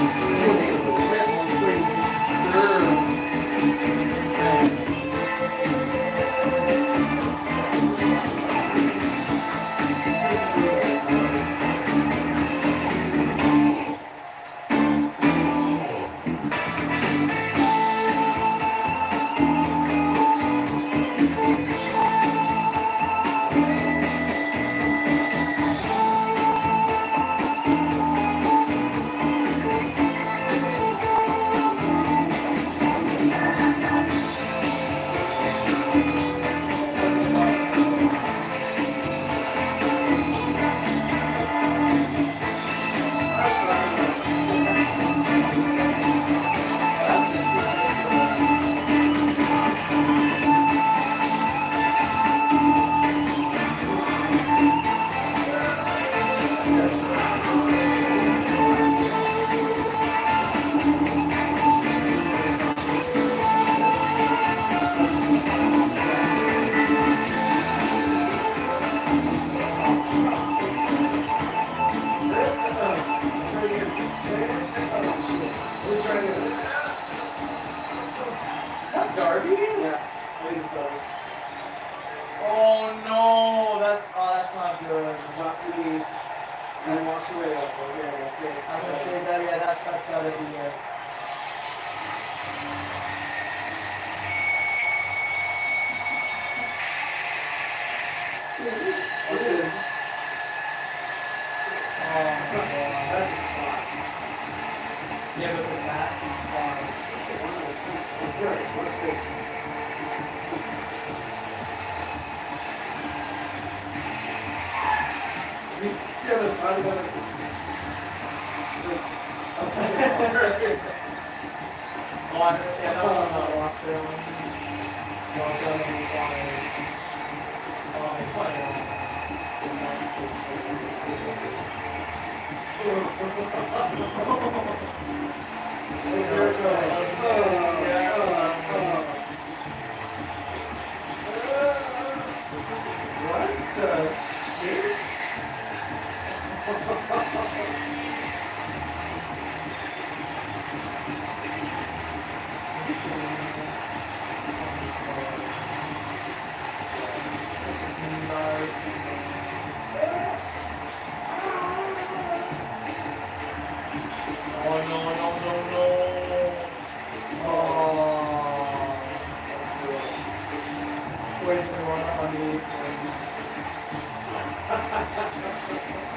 Oh no, that's not good. And walks away like, okay, that's it. I'm gonna say that, yeah, that's gotta be it. What is? That's a spot. Yeah, but the nasty spot. Right, what's this? Oh, I understand. I don't know what I'm doing. Well done, What the shit? Oh no, no, no, no. Oh. Wasting one on the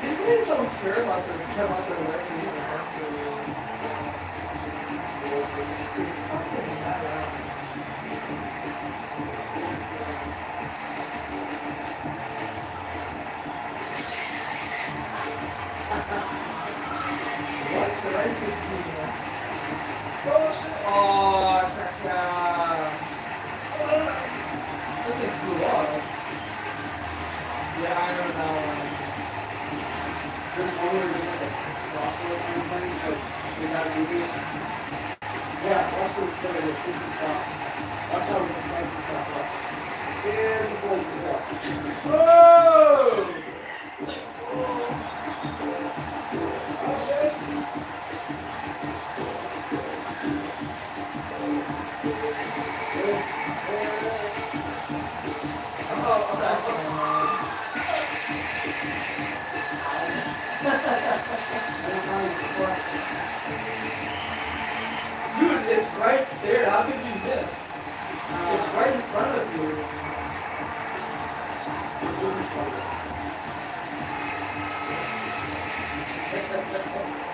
These guys don't care about their legs and even have What did I just see? Oh, caca. Something flew off. Yeah, I know that one. There's one where there's like a crossword kind of thing, but in that movie. Yeah, watch the look at this. This is stop. Watch how it decides to stop up. And the folds is up. Whoa! Dude, it's right there. How could you miss? It's right in front of you. This is fun.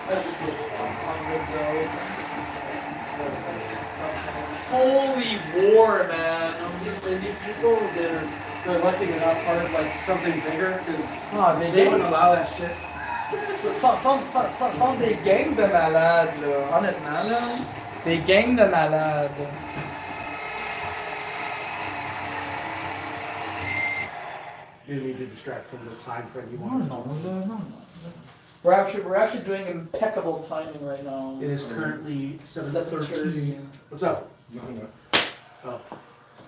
That's a good spot on Holy war, man. People, they're letting it up part of like something bigger because They they wouldn't allow that shit. Sont des gangs de malades, là. Honnêtement, là. Des gangs de malades. You need to distract from the time frame you No, want. no, no, no. We're actually doing impeccable timing right now. It is currently 7:13. 7:30. What's up? Oh.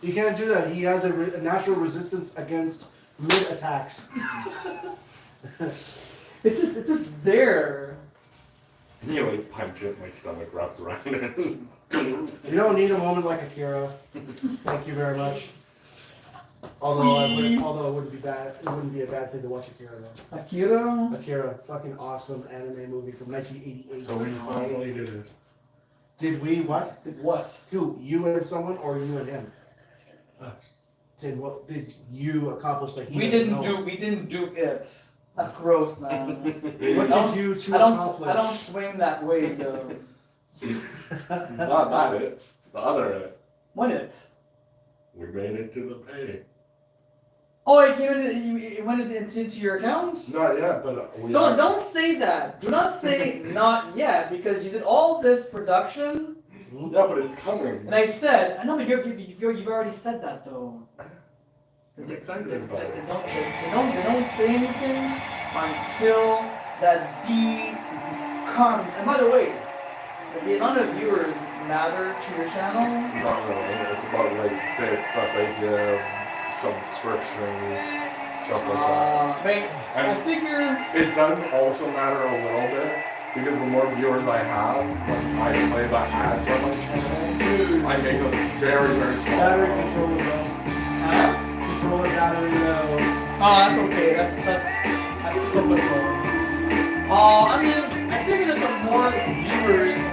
You can't do that. He has a natural resistance against mid attacks. It's just there. You like punch it, my stomach wraps around it. You don't need a moment like Akira. Thank you very much. Although it wouldn't be bad. It wouldn't be a bad thing to watch Akira though. Akira? Akira, fucking awesome anime movie from 1988. So we finally did it. Did we what? Did what? Who? You and someone or you and him? Us. Did what? Did you accomplish that? We didn't do it. That's gross, man. What did you two accomplish? I don't swing that way, though. Not that it. The other it. What it? We made it to the pay. Oh, it came it went into your account? Not yet, but we Don't say that. Do not say not yet, because you did all this production, Yeah, but it's coming. and I said, I know, but you've already said that though. I'm excited about They it. don't say anything until that D comes. And by the way, does the amount of viewers matter to your channel? Not really. It's about like bits that they give, subscriptions, stuff like that. I figure. It does also matter a little bit because the more viewers I have, when I play the ads on my channel, I make a very, very small. Battery amount. controller though. Huh? Controller battery low. Oh, that's okay. That's typical. I mean, I figure that the more viewers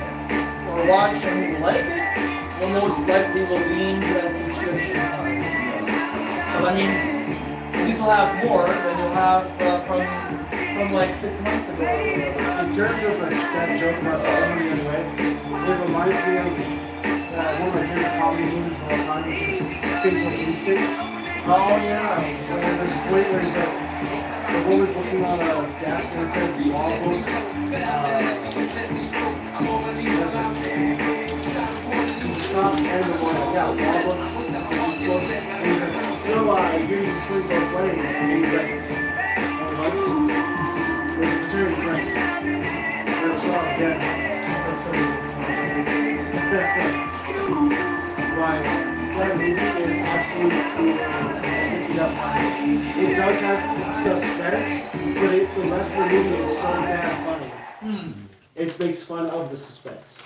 or watch and who like it, will most likely will lean to that subscription. So that means at least we'll have more than you'll have from like 6 months ago. In terms of that joke about celebrity anyway, it reminds me of one of my favorite comedy movies of all time, which is Fatal Instinct. Oh yeah. And there's a point where he's like, the woman's looking on a desk and it says law book. Stop and the one, yeah, law book. And he's like, so you're going to swing both ways. And he's like, oh, what's the attorney friend? Never saw it again. Right. That movie is absolutely it does have suspense, but the rest of the movie is so damn funny. It makes fun of the suspense.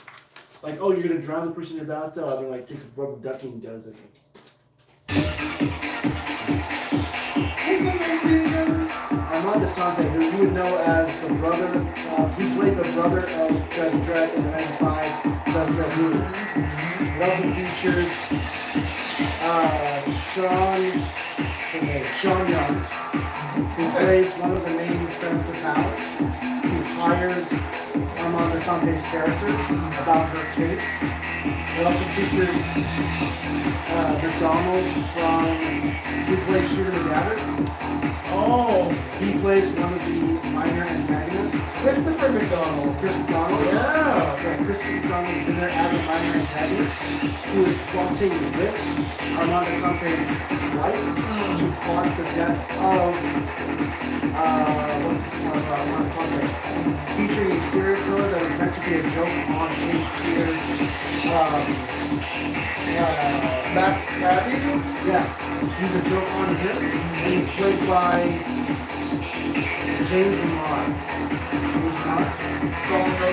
Like, oh, you're gonna drown the person in your bathtub, and like takes a rubber ducky and does it. Armand Asante, who you would know as the brother, he played the brother of Judge Dredd in the '95 Judge Dredd movie. It also features Sean Young, who plays one of the main femme fatales, who hires Armand Asante's character about her case. It also features McDonald who plays Shooter McGavin. Oh, He plays one of the minor antagonists. Christopher McDonald. Chris McDonald. Yeah. Christopher McDonald is in there as a minor antagonist who is plotting with Armand Asante's wife to plot the death of what's his name? Armand Asante. Featuring a serial killer that was meant to be a joke on Kate Peter's Max Cabby. yeah. He's a joke on him, and he's played by James Lamar.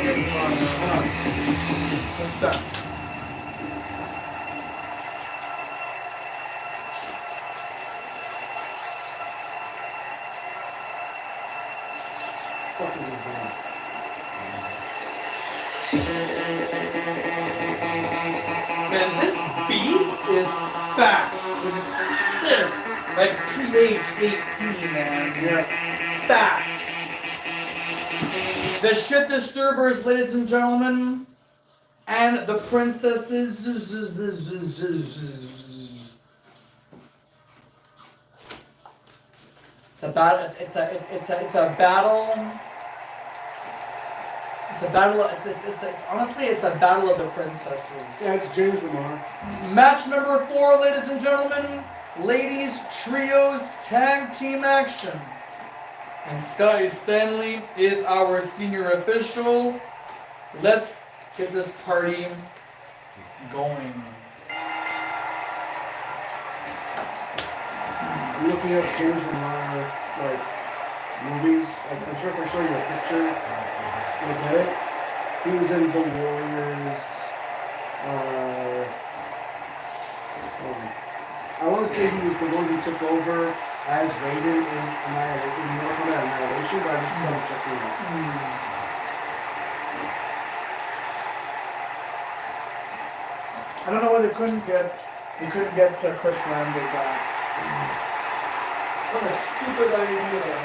James Lamar? What's that? What is his name? Man, this beat is facts. Like pH 18, man. Yeah. Facts. The shit disturbers, ladies and gentlemen, and the princesses. It's a battle. It's a battle. It's a battle. It's honestly, it's a battle of the princesses. Yeah, it's James Lamar. Match number 4, ladies and gentlemen. Ladies trios tag team action. And Sky Stanley is our senior official. Let's get this party going. I'm looking up James Lamar like movies. Like, I'm sure if I show you a picture, you'll get it. He was in The Warriors. I want to say he was the one who took over as Raiden in Mortal Kombat Annihilation, but I'm just double checking it. I don't know why they couldn't get Chris Lambert back. What a stupid idea.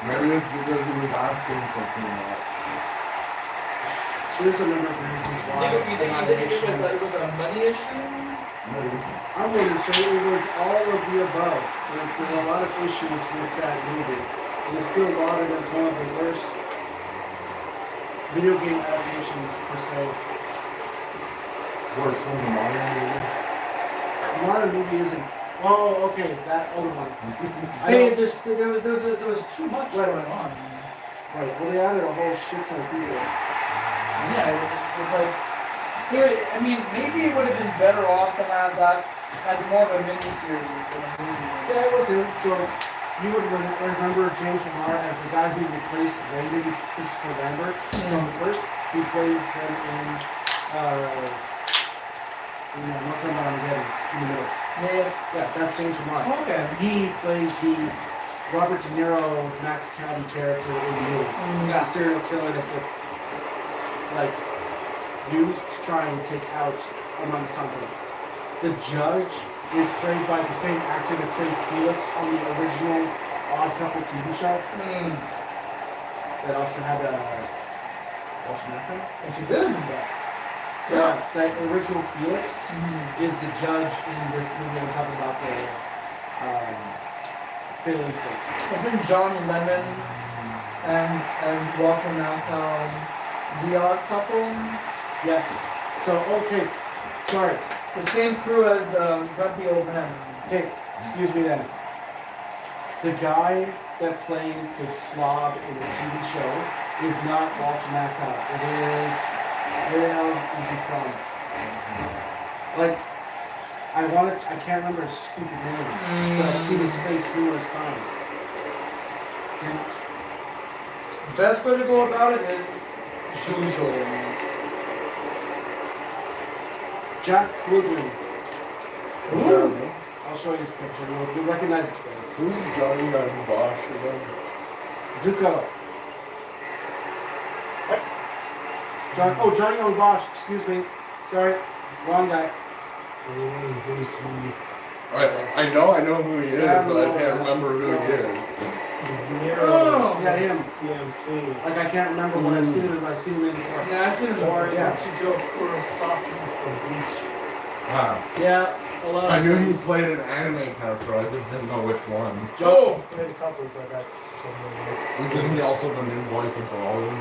Maybe it's because he was asking for too much. There's a number of reasons why. You think it was a money issue? Maybe. I wouldn't say it was all of the above. There were a lot of issues with that movie. It is still lauded as one of the worst video game adaptations per se. Worse than the Mario movie. The Mario movie isn't. Oh, okay, that other one. Hey, there was too much Right. going on. Right, well, they added a whole shit ton of people. Yeah, it's like, I mean, maybe it would have been better off to have that as more of a miniseries than a movie. Yeah, it was him. So you would remember James Lamar as the guy who replaced Raiden's Christopher Lambert from the first. He plays him in Mortal Kombat Armageddon in the middle. Yeah. Yeah, that's James Lamar. Okay. He plays the Robert De Niro Max County character in the movie. Yeah. A serial killer that gets like used to try and take out Armand Asante. The judge is played by the same actor that played Felix on the original Odd Couple TV show. That also had Walsh Method. Yes, you did. Yeah. So that original Felix is the judge in this movie. I'm talking about the Fatal Instinct. Isn't John Lemon and Walter Matthau the odd couple? Yes. So okay, sorry. The same crew as Grumpy Old Man. Okay, excuse me then. The guy that plays the slob in the TV show is not Walter Matthau. It is, where the hell is he from? Like, I can't remember his stupid name, but I've seen his face numerous times. Damn it. Best way to go about it is usual. Jack Klugman. Jeremy. I'll show you his picture. You'll recognize his face. Who's Johnny Young Bosch again? Zuko. Johnny Young Bosch, excuse me. Sorry, wrong guy. Who's he? I know who he is, Yeah, but I can't remember who he is. He's Nero. Oh! Yeah, him. PMC. Like, I can't remember what I've seen him, but I've seen him in before. Yeah, I've seen him Or before. Yeah. Ichigo Kurosaki from Bleach. Ah, Yeah, a lot I of knew he things. played an anime character, I just didn't know which one. Joe! He played a couple, but that's something like Isn't he also the new voice of Brawler?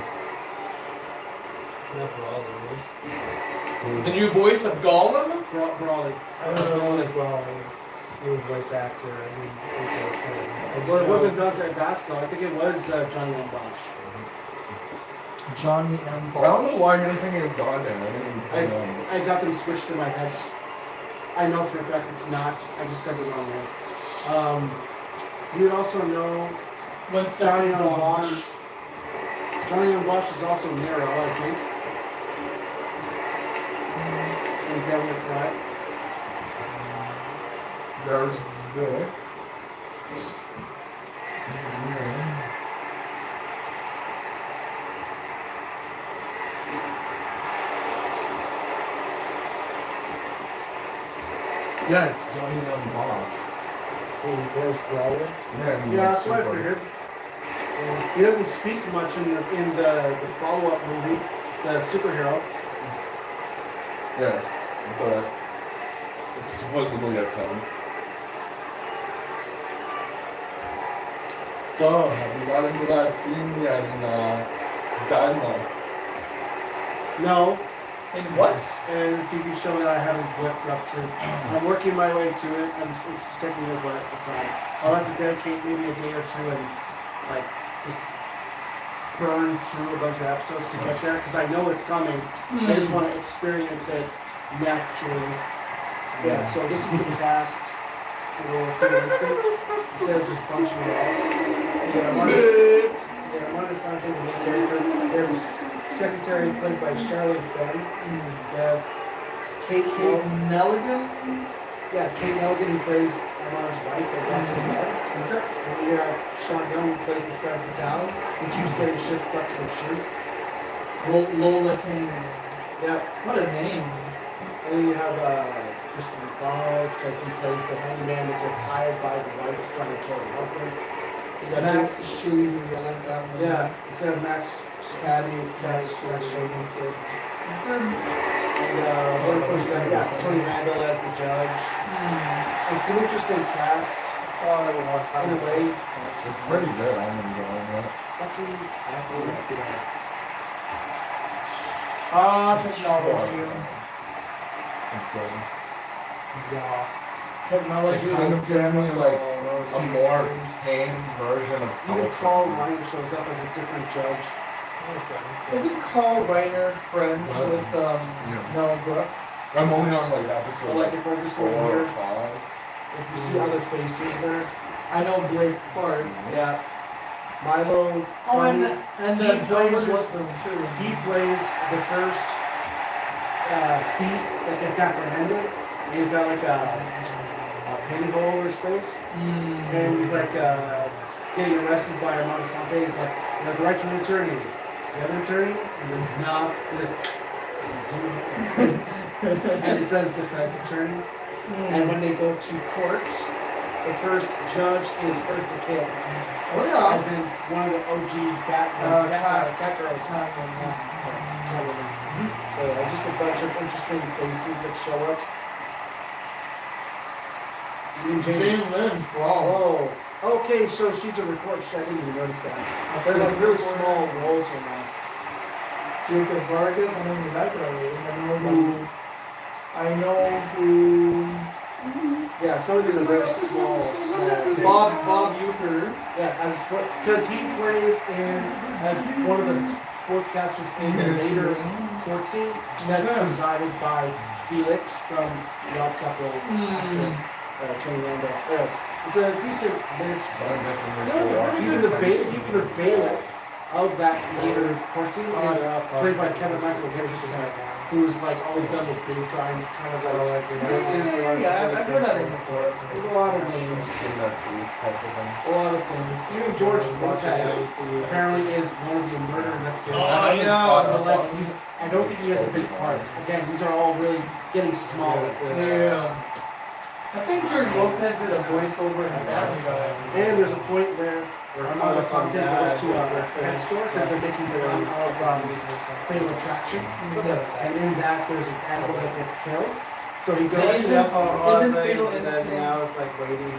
not Brawler. The new voice of Gollum? Brawley. I don't know who's Brawler. New voice actor. I mean, Well, it wasn't Dante Basco. I think it was Johnny Young Bosch. Johnny M. I don't know why you're thinking of Goddamn. I didn't know. I got them switched in my head. I know for a fact it's not. I just said the wrong name. You would also know When Johnny Young Bosch. Johnny Young Bosch is also Nero, I think. And Devil May Cry. There's this. Yeah, it's Johnny Young Bosch. There's Brawler. Yeah, Yeah, that's what I figured. He doesn't speak much in the follow-up movie, the superhero. Yeah, but it's supposedly it's him. So, have you got into that scene yet in Dynamo? No, In what? and a TV show that I haven't worked up to. I'm working my way to it. It's just taking me a bit of time. I'll have to dedicate maybe a day or two and like just burn through a bunch of episodes to get there because I know it's coming. I just want to experience it naturally. Yeah. So this is the cast for Instinct instead of just punching it all. You got Amanda Sante, the main character. There's secretary played by Sherilyn Fenn. They have Kate Hill. Nelligan? Yeah, Kate Nelligan who plays Armand's wife that gets in bed. And we have Sean Young who plays the femme fatale who keeps getting shit stuck to her shoe. Lola Kane. Yeah. What a name. And then you have Christopher McDonald because he plays the handyman that gets hired by the wife to try to kill her husband. You got Max James- Shady, I like that one. Yeah, instead of Max Caddy, it's Max Max Shady. Shady. It's good. It's good. And what of course you got Tony Randall as the judge. It's an interesting cast. Saw it a long time In a way, It's pretty good, I'm enjoying it. fucking Technology. It's good. Technology. It kind of will gives me us like all. a more tame version of even Elf. Paul Ryan shows up as a different judge. Isn't Carl Reiner friends with Mel Brooks? I'm only on like episode But like if we're just 4 going or here, 5. if you see other faces there, I know Blake Clark. yeah. Milo, Oh, and He Joe plays Witherspoon too. he plays the first thief that gets apprehended. And he's got like a pantyhole over his face. And he's like getting arrested by Armando Sante. He's like, you have the right to an attorney. You have an attorney? He says, no. And it says defense attorney. And when they go to courts, the first judge is Eartha Kitt. Oh yeah. As in one of the OG Batman, Catgirls. So just a bunch of interesting faces that show up. Jane. Jane Lynch, wow. Whoa. Okay, so she's a record. I didn't even notice that. They're like really small roles here now. Jacob Vargas, I know who that guy is. I know who. Yeah, some of these are very small. Bob Euchre. Yeah, as a sport, because he plays in as one of the sportscasters in the later court scene that's presided by Felix from The Odd Couple. Tony Randall. Anyways, it's a decent list. Even the bailiff of that later court scene is played by Kevin Michael Henderson, who's like always done the big kind of like races. Yeah, I've heard that name before. There's a lot of names, a lot of things. Even George Lopez apparently is one of the murder investigators. Oh, yeah. But like I don't think he has a big part. Again, these are all really getting small. Yeah. I think George Lopez did a voiceover in Family Guy. And there's a point where Armando Sante goes to a pet store because they're making fun of Fatal Attraction. Yes. And in that, there's an animal that gets killed. So he goes Isn't to Fatal Instinct now it's like waiting.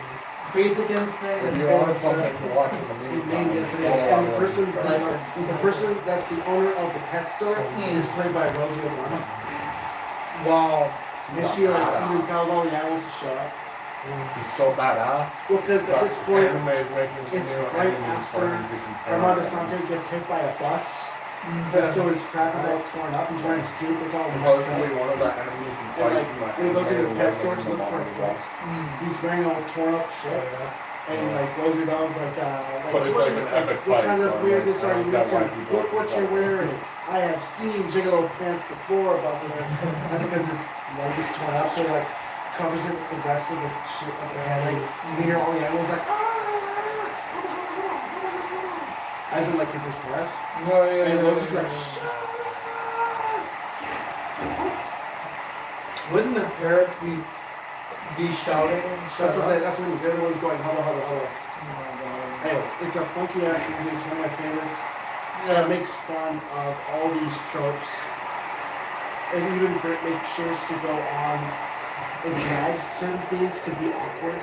Basic Instinct and You Fatal want something Attraction? to watch in the He meantime. named it, and the person that's the owner of the pet store is played by Rosie O'Donnell. Wow. And she like even tells all the animals to shut up. He's so badass. Well, because at this point, Anime is making it's new right enemies after for him to compare. Armando Sante gets hit by a bus. So his crap is all torn up. He's wearing a suit that's all messed Supposedly up. one of the enemies he And fights like, in the when he goes into the anime pet was store to in look for a the pet, manga. he's wearing all torn up shit. And like Rosie O'Donnell's like But it's like an epic what fight, kind of so I'm weirdness like, are you that's why into? people Look what like you're that. wearing. I have seen gigolo pants before, busting it. And because his leg is torn up, so like covers it with the rest of the shit. Like, you hear all the animals like as in like his press. No, yeah. And Rosie's like Wouldn't the parrots be shouting? that's what they're the ones going huddle huddle huddle. Anyways, it's a funky ass movie. It's one of my favorites. Yeah. It makes fun of all these tropes, and even makes sure to go on and drags certain scenes to be awkward.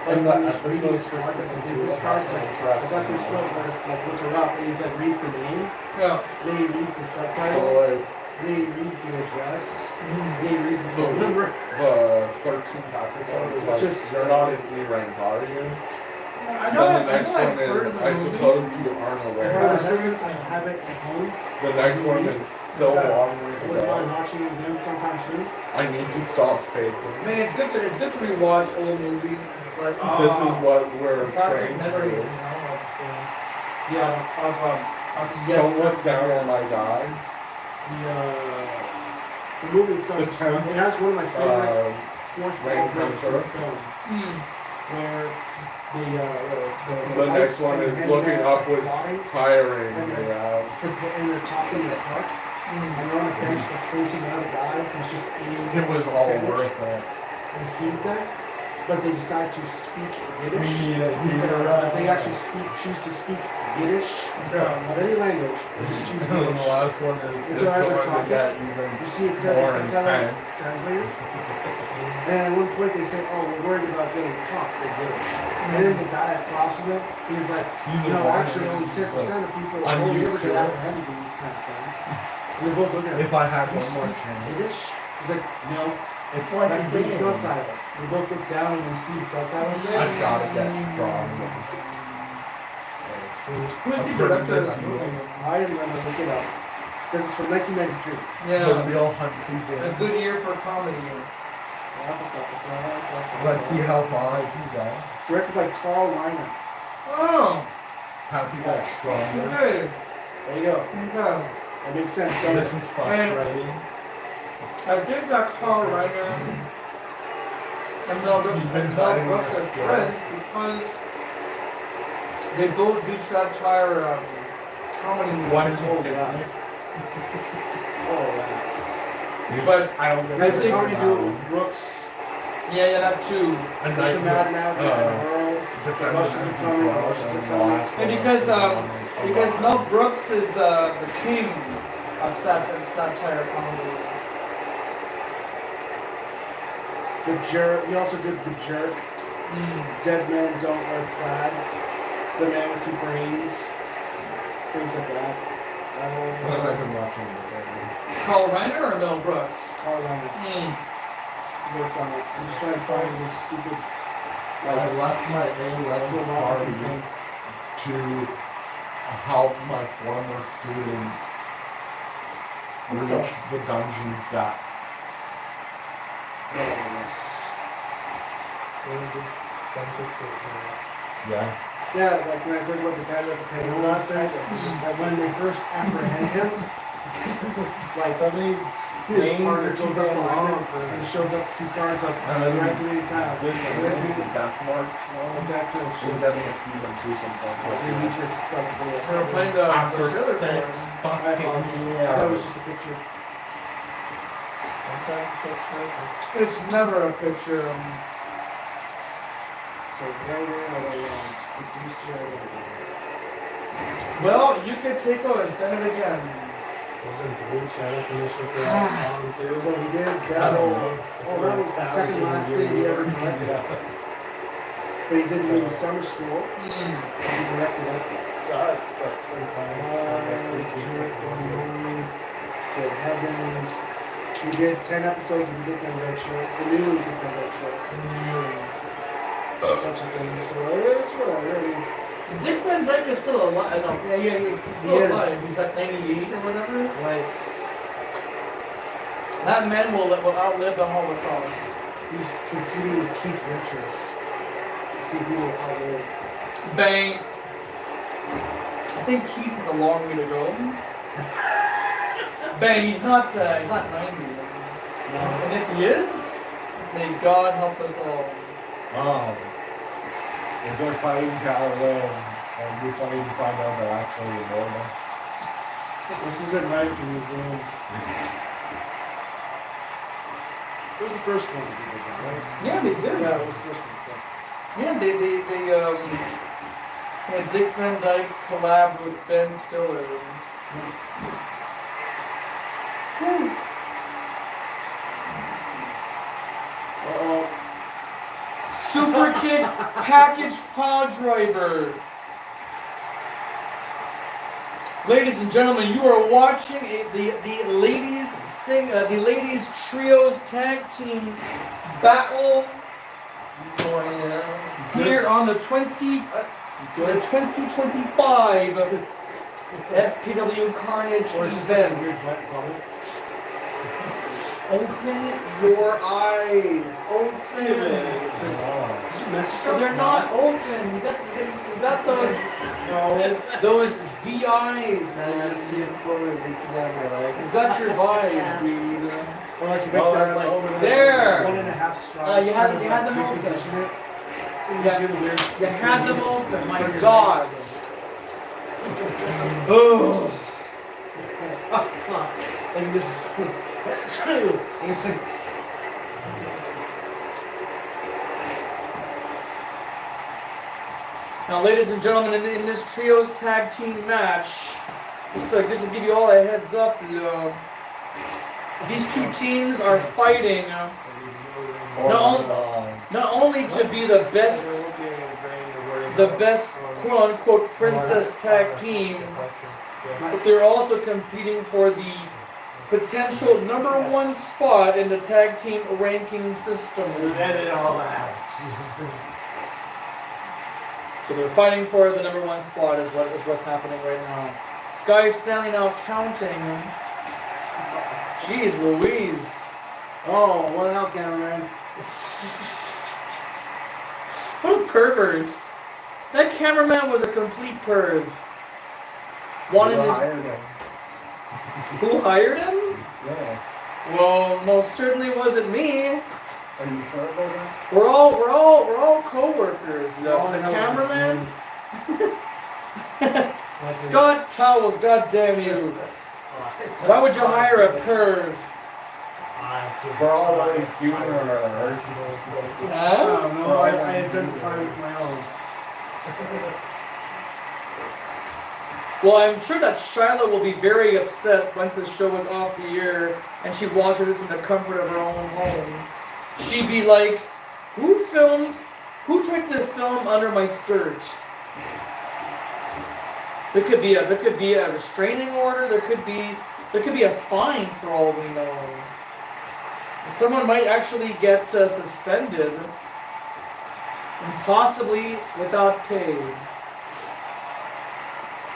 Like when he's reading a card that's a business card, it's like, I got this note where like look her up, and he's like reads the name, Yeah. then he reads the subtitle, So like then he reads the address, then he reads the phone number. the 13th episode is It's like just- you're not in E rank, are you? I know. Then the next I've one heard of is the I movie. suppose you aren't I've aware. heard of it, I have it at home. The next one is still Yeah. long way I to wouldn't mind go. watching it again sometime soon. I need to stop faking. I mean, it's good to rewatch old movies. 'Cause it's like This is what we're classic trained to memories, do. you know. Yeah, Of Don't look down on my guys. the movie itself is fun. It has one of my favorite fourth Rain wall breaks in the Panther. film, where The next one is looking up with plotting, hiring. And then- Yeah. and they're talking in the park, and they're on a bench that's facing another guy who's just eating It was a all sandwich, worth it. and he sees that, but they decide to speak Yiddish. Yeah. They actually choose to speak Yiddish of any language. They just choose The Yiddish. last one is It's just either going to talking- get even You see, it says more the subtitles intense. translated. And at one point they say, "Oh, we're worried about getting caught in Yiddish." And then the guy across from them, he's like, Season "No, one actually, is only just 10% of people I'm only used ever to get it. apprehended in these kind of things." And they're both looking at If him. I had "You one more speak chance. Yiddish?" He's like, "No." It's Like like a big game. subtitles. We both look down and we see subtitles. I've got to get strong. Who's the director of that movie? I am gonna look it up because it's from 1993. The Yeah. real hunt A people. good year for comedy. Let's see how far I can go. Directed by Carl Reiner. Oh. How to get stronger. Okay. There you go. Okay. That makes sense. Doesn't This it? is frustrating. I think that Carl Reiner and Mel Brooks You've been and Mel hiding Brooks your are skill. friends because they both do satire comedy What movies. is Oh, it? yeah. Oh, yeah. But I don't get I Has think it comedy to do it with Brooks? yeah, that too. A It's a mad, mad, mad world. The Russians are coming. The Russians are coming. And because Mel Brooks is the king of satire comedy. The Jerk. He also did The Jerk. Dead Men Don't Wear Plaid. The Man with Two Brains. Things like that. What have I been watching this lately? Carl Reiner or Mel Brooks? Carl Reiner worked on it. I'm just trying to find this stupid. I left my A11 party thing. to help my former students reach the dungeon's depths. Just sentences. Yeah. Yeah, like when I told you about the guy with the penguin Not face, when they first apprehend him, like Somebody's his veins partner are too goes up damn behind him long for and shows up 2 cards up right to me tab. This Right is to the me. Death March one. That's what She's she's getting a season 2 sometime. they need for it to start the We're playing the After trailer 6 for it. I fucking apologize. That was years. just a picture. Sometimes it takes forever. It's never a picture. So writer, producer, Well, you could take over. It's done it again. Wasn't Blue Channel commissioner for that long too? So he did I that don't whole. know. Oh, that was the second last thing he ever directed. But he did maybe summer school. He directed it. Sucks, but sometimes I guess these things take longer. Good heavens. He did 10 episodes of the Dick Van Dyke Show. The new Dick Van Dyke Show. A bunch of things. So it's whatever. I mean, Dick Van Dyke is still alive. No, yeah, he's still He is. alive. He's like 98 or whatever. like, That man will outlive the Holocaust. he's competing with Keith Richards to see who will outlive. Bang. I think Keith has a long way to go. Bang. He's not 90. No. And if he is, may God help us all. If they're fighting to outlive, it'd be funny to find out they're actually immortal. This is at night in New Zealand. It was the first one that did that, right? Yeah, they did. Yeah, it was the first one. Yeah, yeah, Dick Van Dyke collabed with Ben Stiller. Uh-oh. Super Kick Package Pod Driver. Ladies and gentlemen, you are watching the ladies trios tag team battle here on the 2025 FPW Carnage Or is this like a event. weird wet bubble? Open your eyes. Open. Did you mess So yourself? they're not open. You got those VIs, I man. just see it slowly leaking down my leg. You got your vibes, dude. Or like you make Oh, that like over there. 1.5 strides. You had them open. Position it. And you Yeah. see the weird. You had them open, my God. Oh. Like you just. And it's like. Now, ladies and gentlemen, in this trios tag team match, just to give you all a heads up, these two teams are fighting not only to be the best quote unquote princess tag team, but they're also competing for the potential #1 spot in the tag team ranking system. Edit all that. So they're fighting for the #1 spot is what's happening right now. Sky Stanley now counting. Jeez Louise. Oh, what the hell, cameraman? What a pervert. That cameraman was a complete perv. Wanted his... Who hired him? Yeah. Well, most certainly wasn't me. Are you sure about that? We're all co-workers. The All I know is cameraman. It's like Scott Towels, goddamn you. Why would you hire a perv? We're always doing ours. I Huh? don't know. I identify with my own. Well, I'm sure that Shyla will be very upset once the show is off the air and she watches this in the comfort of her own home. she'd be like, who tried to film under my skirt? There could be a restraining order, there could be a fine for all we know. Someone might actually get suspended and possibly without pay.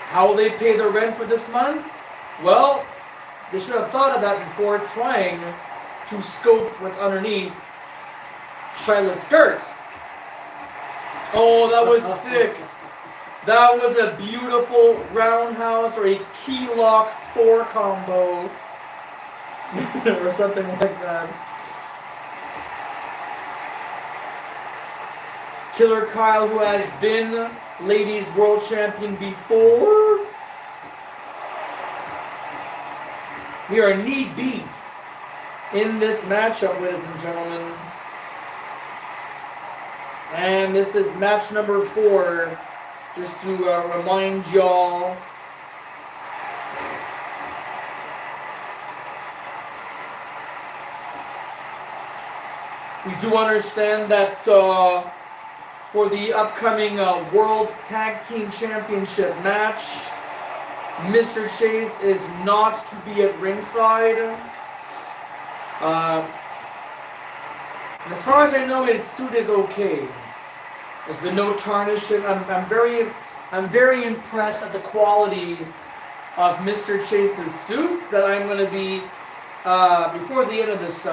How will they pay the rent for this month? Well, they should have thought of that before trying to scope what's underneath Shyla's skirt. Oh, that was sick. That was a beautiful roundhouse or a key lock 4 combo. Or something like that. Killer Kyle, who has been ladies world champion before. We are knee deep in this matchup, ladies and gentlemen. And this is match number 4. Just to remind y'all. We do understand that for the upcoming World Tag Team Championship match, Mr. Chase is not to be at ringside. As far as I know, his suit is okay. There's been no tarnishes. I'm very impressed at the quality of Mr. Chase's suits. That I'm going to be before the end of this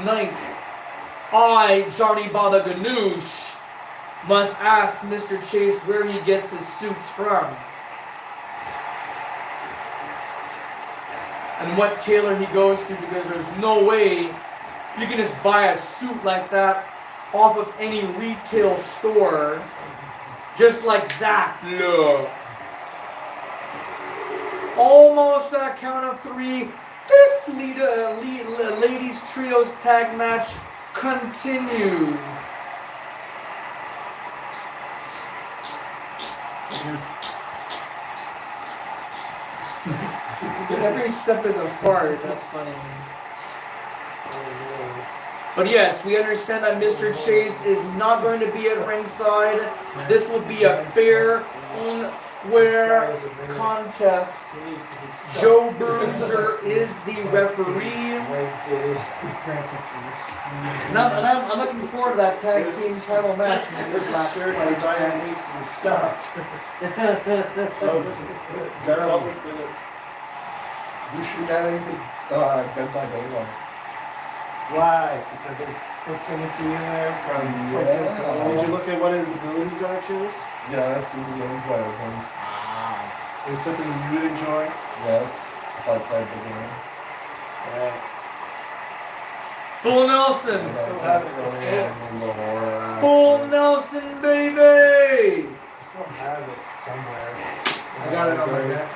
night. I, Johnny Bada Ganoush, must ask Mr. Chase where he gets his suits from and what tailor he goes to, because there's no way you can just buy a suit like that off of any retail store, just like that. Look. Almost a count of 3. This ladies trios tag match continues. Every step is a fart. That's funny. But yes, we understand that Mr. Chase is not going to be at ringside. This will be a fair and square contest. Joe Bruiser is the referee. And I'm looking forward to that tag team title match. This shirt design needs to be stopped. You should get anything Dead by Daylight. Why? Because there's Kimiki in there from Tokyo. Did you look at what his abilities are, Chase? Yeah, I've seen the gameplay of him. Is it something you would enjoy? Yes, if I played the game. Right. Full Nelson. Still have it. Full Nelson, baby. I still have it somewhere. I got it on my neck.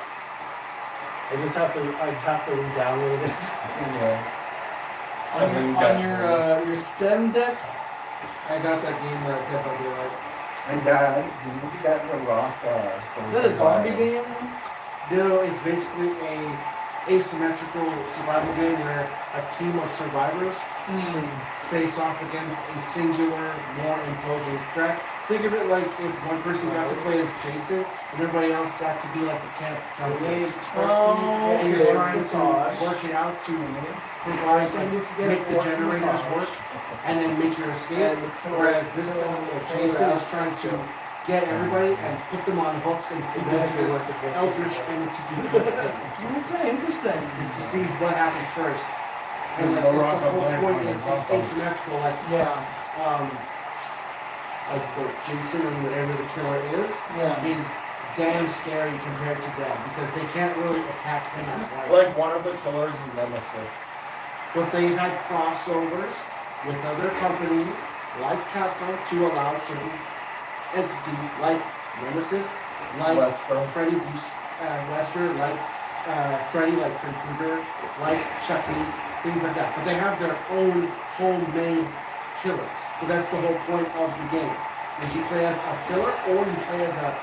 I'd have to re-download it. Yeah. On your stem deck. I got that game Dead by Daylight. And Dad, you need to get the Rock. Is that a zombie game? No, it's basically a asymmetrical survival game where a team of survivors face off against a singular, more imposing threat. Think of it like if one person got to play as Jason and everybody else got to be like the camp counselors. And you're trying to work it out to provide, make the generators work and then make your escape. Whereas this Jason is trying to get everybody and put them on hooks and feed them to this eldritch entity. Okay, interesting. It's to see what happens first. And like, the whole point is it's asymmetrical, like the Jason or whatever the killer is damn scary compared to them because they can't really attack him outright. Like one of the killers is Nemesis. But they've had crossovers with other companies like Capcom to allow certain entities like Nemesis, like Freddy Wesker, like Freddy, like Freddy Krueger, like Chucky, things like that. But they have their own homemade killers. But that's the whole point of the game. Is you play as a killer or you play as a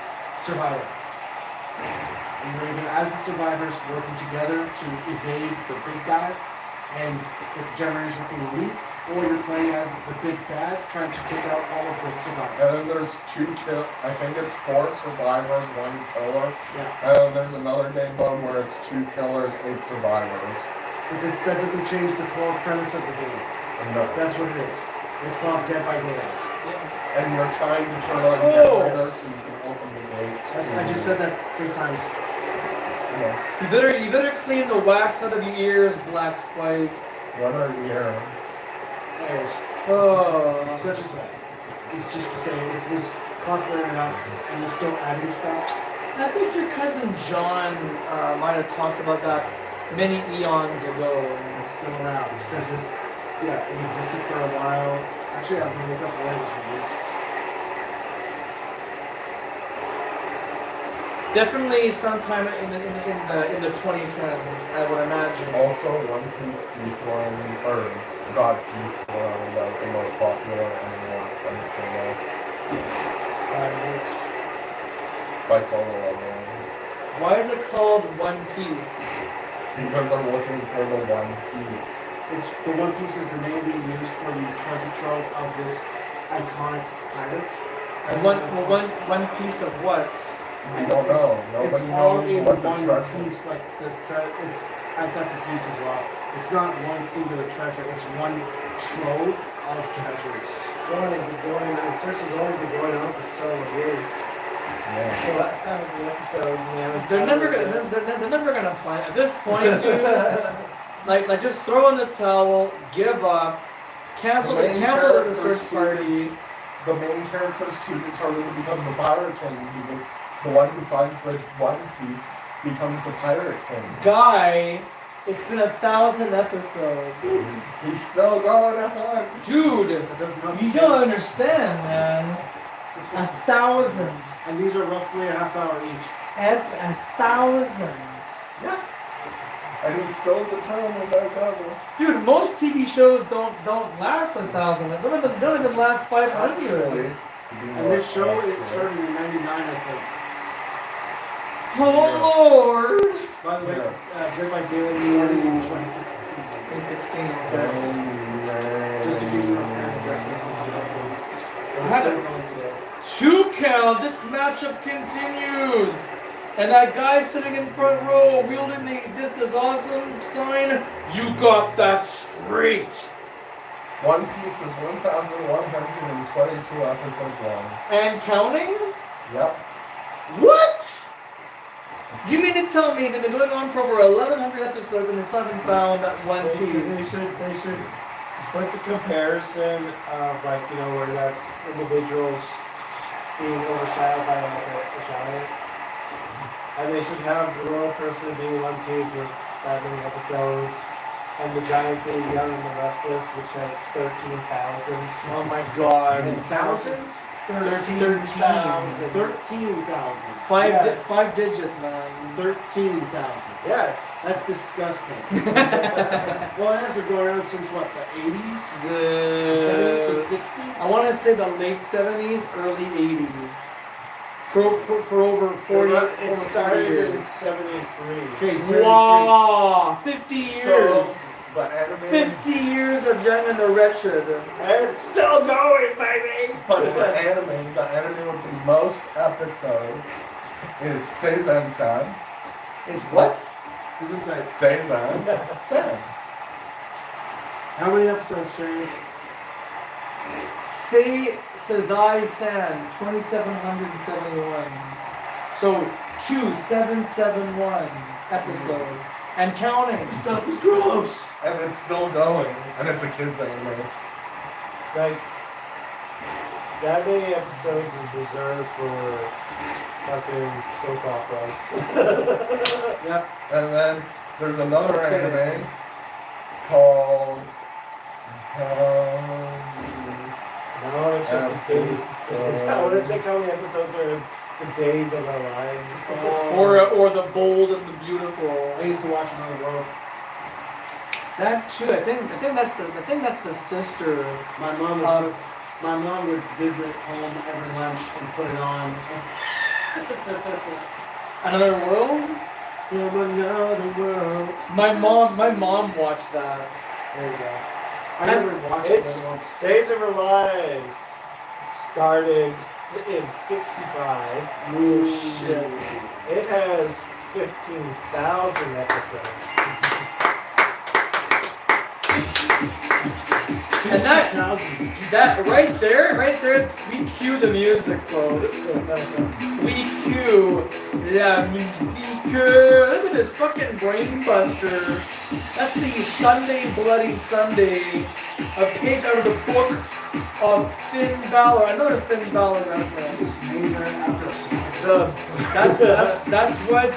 survivor. And you're either as the survivors working together to evade the big guy, and if the generator's working weak, or you're playing as the big bad, trying to take out all of the survivors. And then there's I think it's 4 survivors, 1 killer. Yeah. And then there's another game mode where it's 2 killers, 8 survivors. But that doesn't change the core premise of the game. No. That's what it is. It's called Dead by Daylight. And you're trying to turn on generators so you can open the gates. I just said that 3 times. Yeah. You better clean the wax out of your ears, Black Spike. What are the errands? Anyways, Oh. such as that. It's just to say it was popular enough and they're still adding stuff. I think your cousin John might have talked about that many eons ago. It's still around because it existed for a while. Actually, I have to look up where it was released. Definitely sometime in the 2010s, I would imagine. Also, One Piece dethroned, or got dethroned as the most popular anime by solo leveling. Why is it called One Piece? Because they're looking for the One Piece. It's the One Piece is the name being used for the treasure trove of this iconic pirate. One piece of what? We don't know. It's Nobody all knows in what the one treasure is. piece. Like it's. I got confused as well. It's not one singular treasure. It's one trove of treasures. It's only been going on. The search has only been going on for several years. Yeah. So 1,000 episodes now. They're never gonna find. At this point, dude, like just throw in the towel, give up, cancel the search party. The main characters to determine to become the pirate king because the one who finds the One Piece becomes the pirate king. Guy, it's been 1,000 episodes. He's still going on. Dude, It does not you don't understand, man. 1,000. And these are roughly a half hour each. 1,000. Yeah. And he's so determined as ever. Dude, most TV shows don't last 1,000. They don't even last 500. And this show, it started in '99, I think. Oh Lord. By the way, Dead by Daylight started in 2016. 2016. Just to give you a frame of reference of how that goes. I had Still it. going today. 2 count. This matchup continues. And that guy sitting in front row wielding the "This is awesome" sign, you got that straight. One Piece is 1,122 episodes long. And counting? Yep. What? You mean to tell me they've been going on for over 1,100 episodes and they still haven't found One Piece? They should put the comparison of where that's individuals being overshadowed by a giant. And they should have the little person being One Piece with that many episodes, and the giant being Young and the Restless, which has 13,000. Oh my god. 1,000? 13,000. 13,000. Five digits, man. 13,000. Yes. That's disgusting. Well, it has been going around since what, the 80s? The 70s? The 60s? I want to say the late 70s, early 80s. For over 40, It over 40 started in years. 73. Okay, so Wow! 50 years! So, the anime... 50 years of Young and the Wretched. And it's still going, baby! But the anime with the most episodes is Seizen-san. Is what? Who's inside? Seizen-san. How many episodes, Sirius? Sezai-san, 2,771. So, 2,771 episodes. And counting. Stuff is gross. And it's still going. And it's a kid's anime. Like, that many episodes is reserved for fucking soap operas. Yep. And then there's another anime called... I want to check the days. I want to check how many episodes are in the days of our lives. Or the bold and the beautiful. I used to watch it on the road. That too. I think that's the sister. My mom would visit home every lunch and put it on. Another World. from another world. My mom watched that. There you go. I never watched it It's once. Days of Our Lives started in 65. Oh shit. It has 15,000 episodes. And that right there, we cue the music, folks. We cue la musique. Look at this fucking brain buster. That's the Sunday Bloody Sunday, a page out of the book of Finn Balor. Another Finn Balor reference. Named after a song. That's what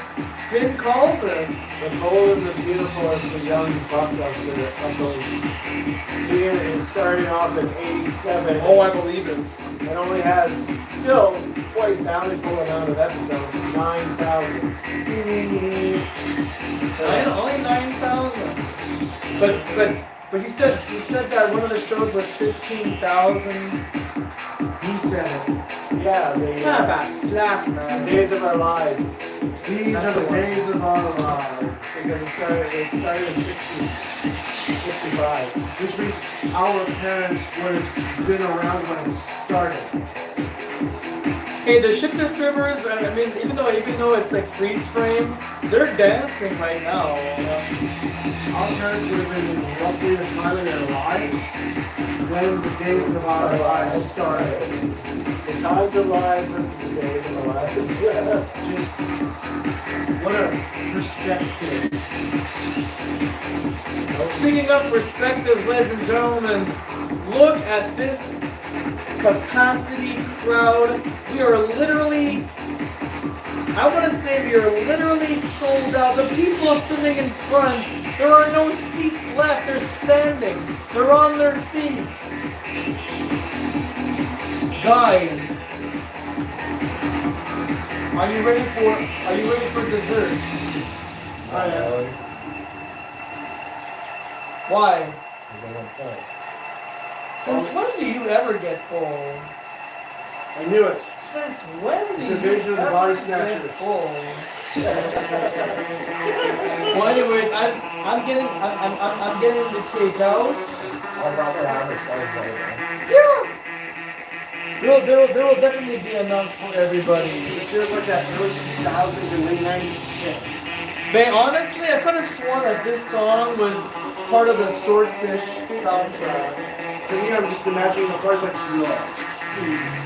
Finn calls him. The Bold and the Beautiful is the young buck of those. Here it started off in 87. Oh, I believe it. It only has still quite bountiful amount of episodes, 9,000. Only 9,000. But you said that one of the shows was 15,000. He said it. Yeah, Not about slack, man. Days of Our Lives. These That's are the the one. days of our lives. Because it started in 65. Which means our parents would have been around when it started. Hey, the ship disturbers. I mean, even though it's like freeze frame, they're dancing right now. Our parents would have been roughly the time of their lives when the days of our lives started. The times of life versus the days of our lives. Just what a perspective. Speaking of perspectives, ladies and gentlemen, look at this capacity crowd. We are literally, I want to say we are literally sold out. The people sitting in front, there are no seats left. They're standing. They're on their feet. Guys, are you ready for desserts? I am. Why? Since when do you ever get full? I knew it. Since when do It's you a vision of the ever body get snatchers. full? Well, anyways, I'm getting the cake out. I'd rather have a slice later. Yeah. There will definitely be enough for everybody. This feels like that early 2000s and mid 90s shit. But honestly, I could have sworn that this song was part of the Swordfish soundtrack. To me, I'm just imagining the parts like, look, please.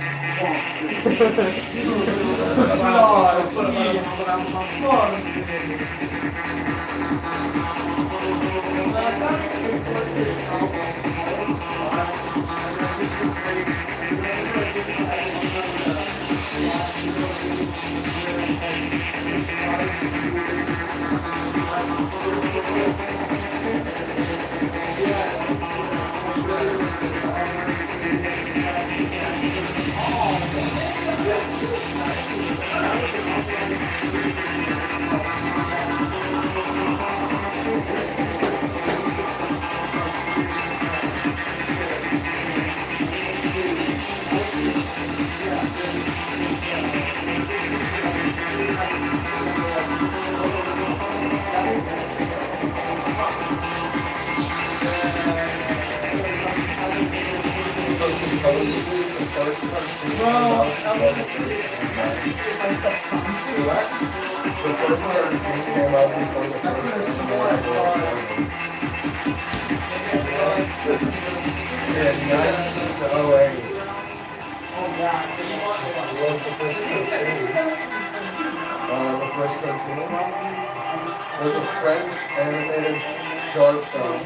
So supposedly the first cartoon came Well, out I'm in gonna my subconscious. What? The first cartoon came out before the I could have first sworn I saw it. Maybe I saw it. in 1908. What was the first cartoon? The first cartoon was a French animated short film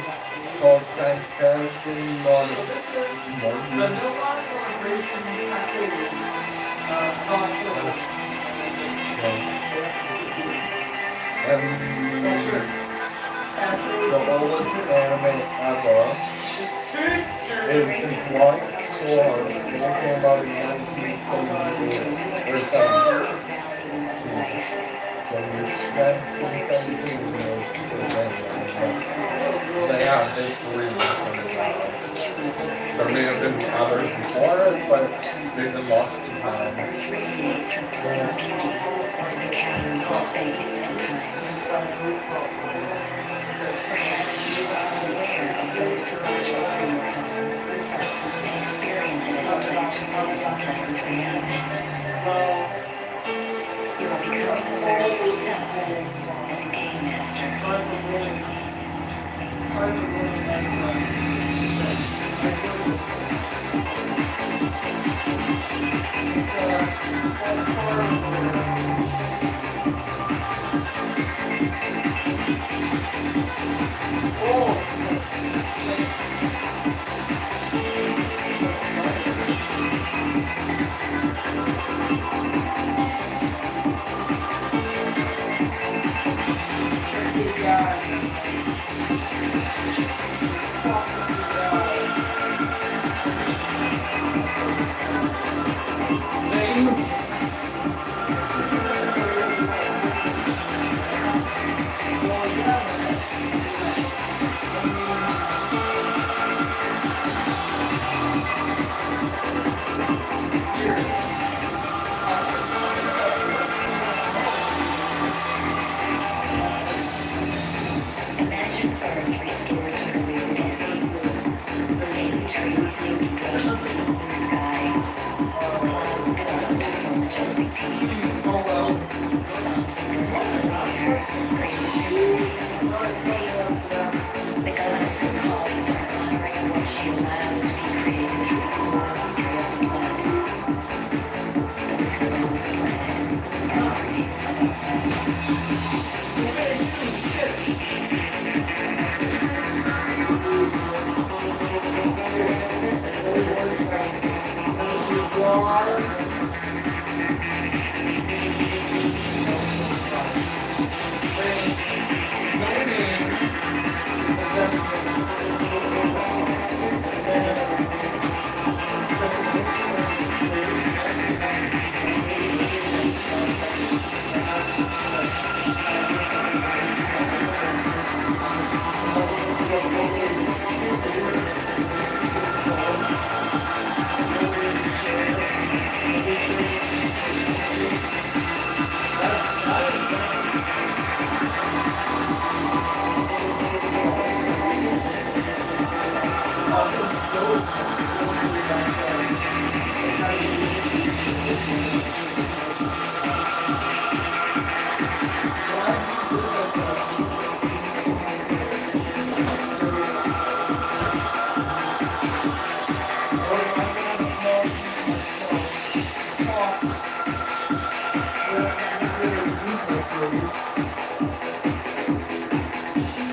called Fantastic Model. This is the Nova Celebration package. And the oldest anime ever is the Blind Sword. It came out in 1974 or 70. So that's in 17 years before then. They have history from the past. There may have been others before it, but they've been lost to time. to encounter space and time. Perhaps you are unaware of those who actually bring you home and experience it as a place to visit and pleasant reality. You are becoming aware of yourself as a game master. Imagine Earth restored to her real beauty. Same trees, singing ocean, blue sky. Clouds built up to majestic peaks. Songs of birds in the air, creating symphony of music. The goddess is calling for an honoring of what she allows to be created through the full mystery of the planet. Those who own the planet are free of all past.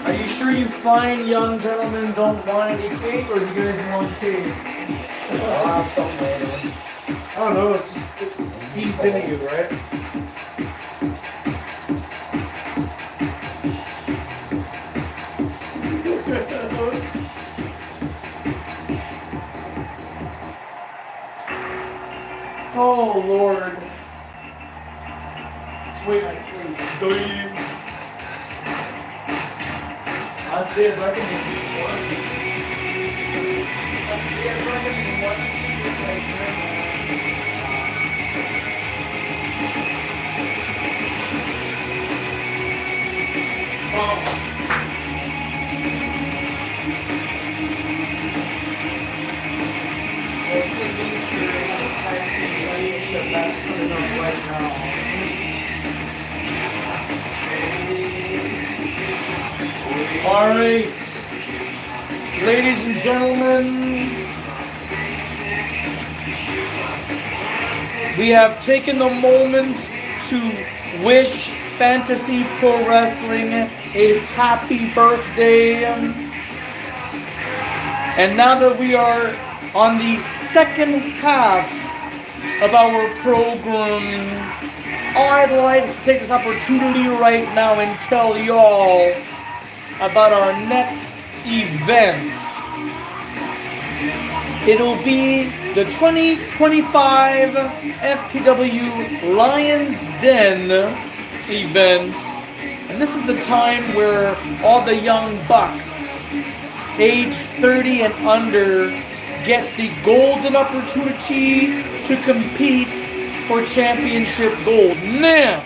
Are you sure you fine young gentlemen don't want any cake, or do you guys want cake? I'll have something later. I don't know, it feeds into you, right? Oh Lord. Wait, my please. Last day of reckoning. Last day of reckoning. One shit like that. All right, ladies and gentlemen, we have taken the moment to wish Fantasy Pro Wrestling a happy birthday. And now that we are on the second half of our program, I'd like to take this opportunity right now and tell y'all about our next events. It'll be the 2025 FPW Lions Den event. And this is the time where all the young bucks, age 30 and under, get the golden opportunity to compete for championship gold. Now,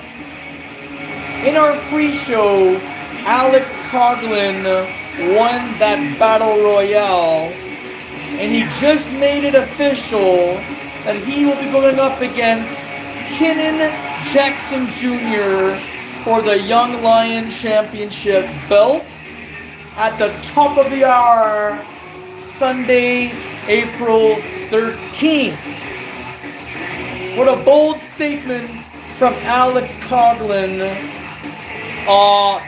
In our pre-show, Alex Coughlin won that battle royale, and he just made it official that he will be going up against Kenan Jackson Jr. for the Young Lion Championship belt at the top of the hour, Sunday, April 13th. What a bold statement from Alex Coughlin.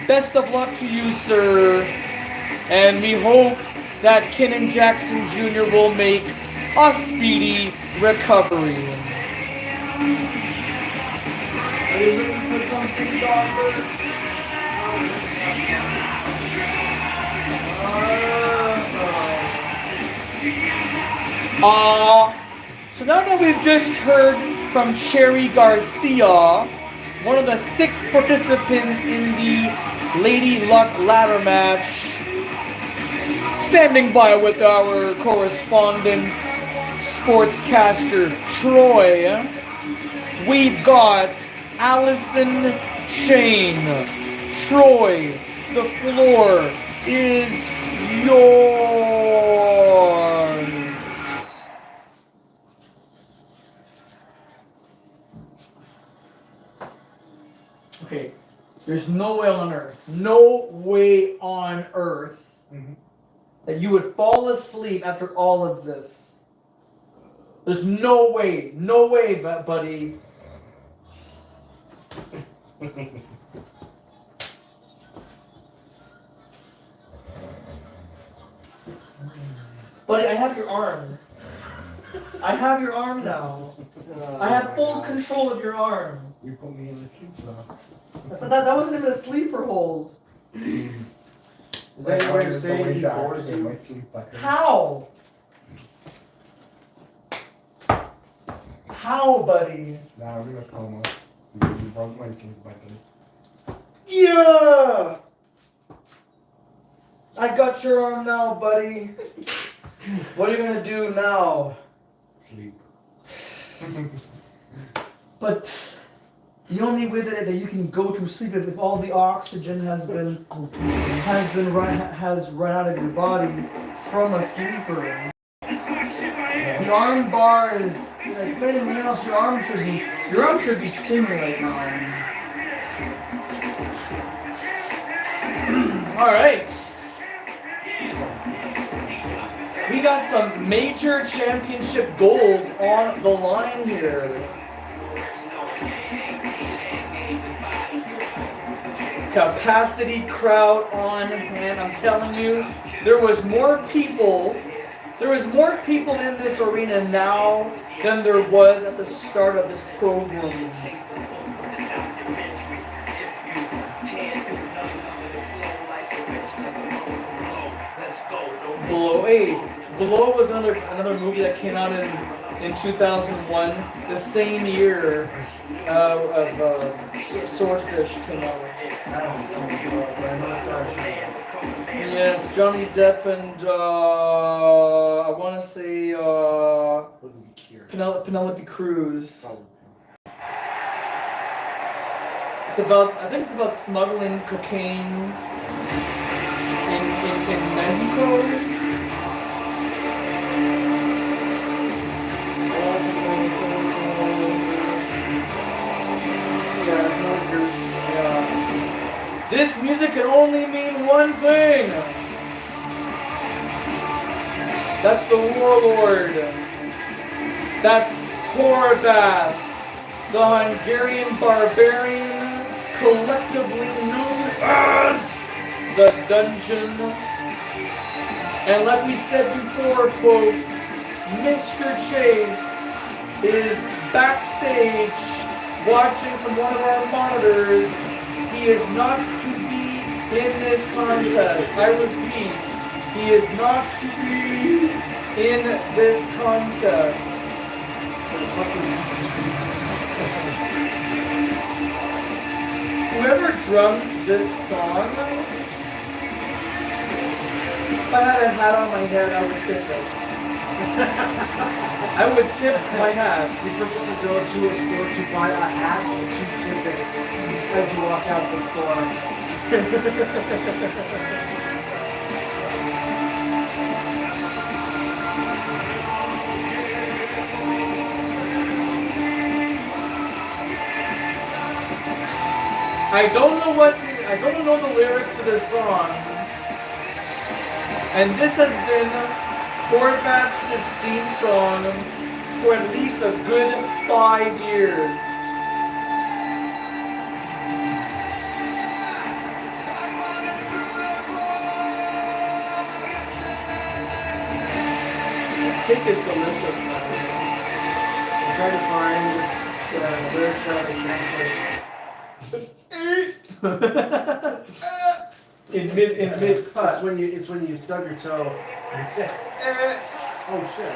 Best of luck to you, sir. And we hope that Kenan Jackson Jr. will make a speedy recovery. Are you looking for something, doctor? So now that we've just heard from Cherry Garcia, one of the 6 participants in the Lady Luck ladder match, standing by with our correspondent, sportscaster Troy, we've got Allison Shane. Troy, the floor is yours. Okay, there's no way on earth, that you would fall asleep after all of this. There's no way, buddy. Buddy, I have your arm. I have your arm now. I have full control of your arm. You put me in the sleep now. That wasn't even a sleeper hold. Is that your way of saying he bores you? My sleep back. How? How, buddy? Nah, I'm in a coma. Because you broke my sleep back in. Yeah! I got your arm now, buddy. What are you gonna do now? Sleep. But the only way that you can go to sleep if all the oxygen has run out of your body from a sleeper. The arm bar is like anything else. Your arm should be stinging right now. All right. We got some major championship gold on the line here. Capacity crowd on hand. I'm telling you, there was more people in this arena now than there was at the start of this program. Below was another movie that came out in 2001, the same year Swordfish came out. Yeah, it's Johnny Depp and I want to say Penelope Cruz. I think it's about smuggling cocaine in Mexico. This music can only mean one thing. That's the warlord. That's Horvath, the Hungarian barbarian, collectively known as the Dungeon. And like we said before, folks, Mr. Chase is backstage watching from one of our monitors. He is not to be in this contest. I repeat, he is not to be in this contest. Whoever drums this song, if I had a hat on my head, I would take it. I would tip my hat. You purposely go to a store to buy a hat to tip it as you walk out the store. I don't know the lyrics to this song. And this has been Horvath's theme song for at least a good 5 years. This cake is delicious, man. I'm trying to find the lyrics how they translate. in mid cut. It's when you stub your toe. Oh shit!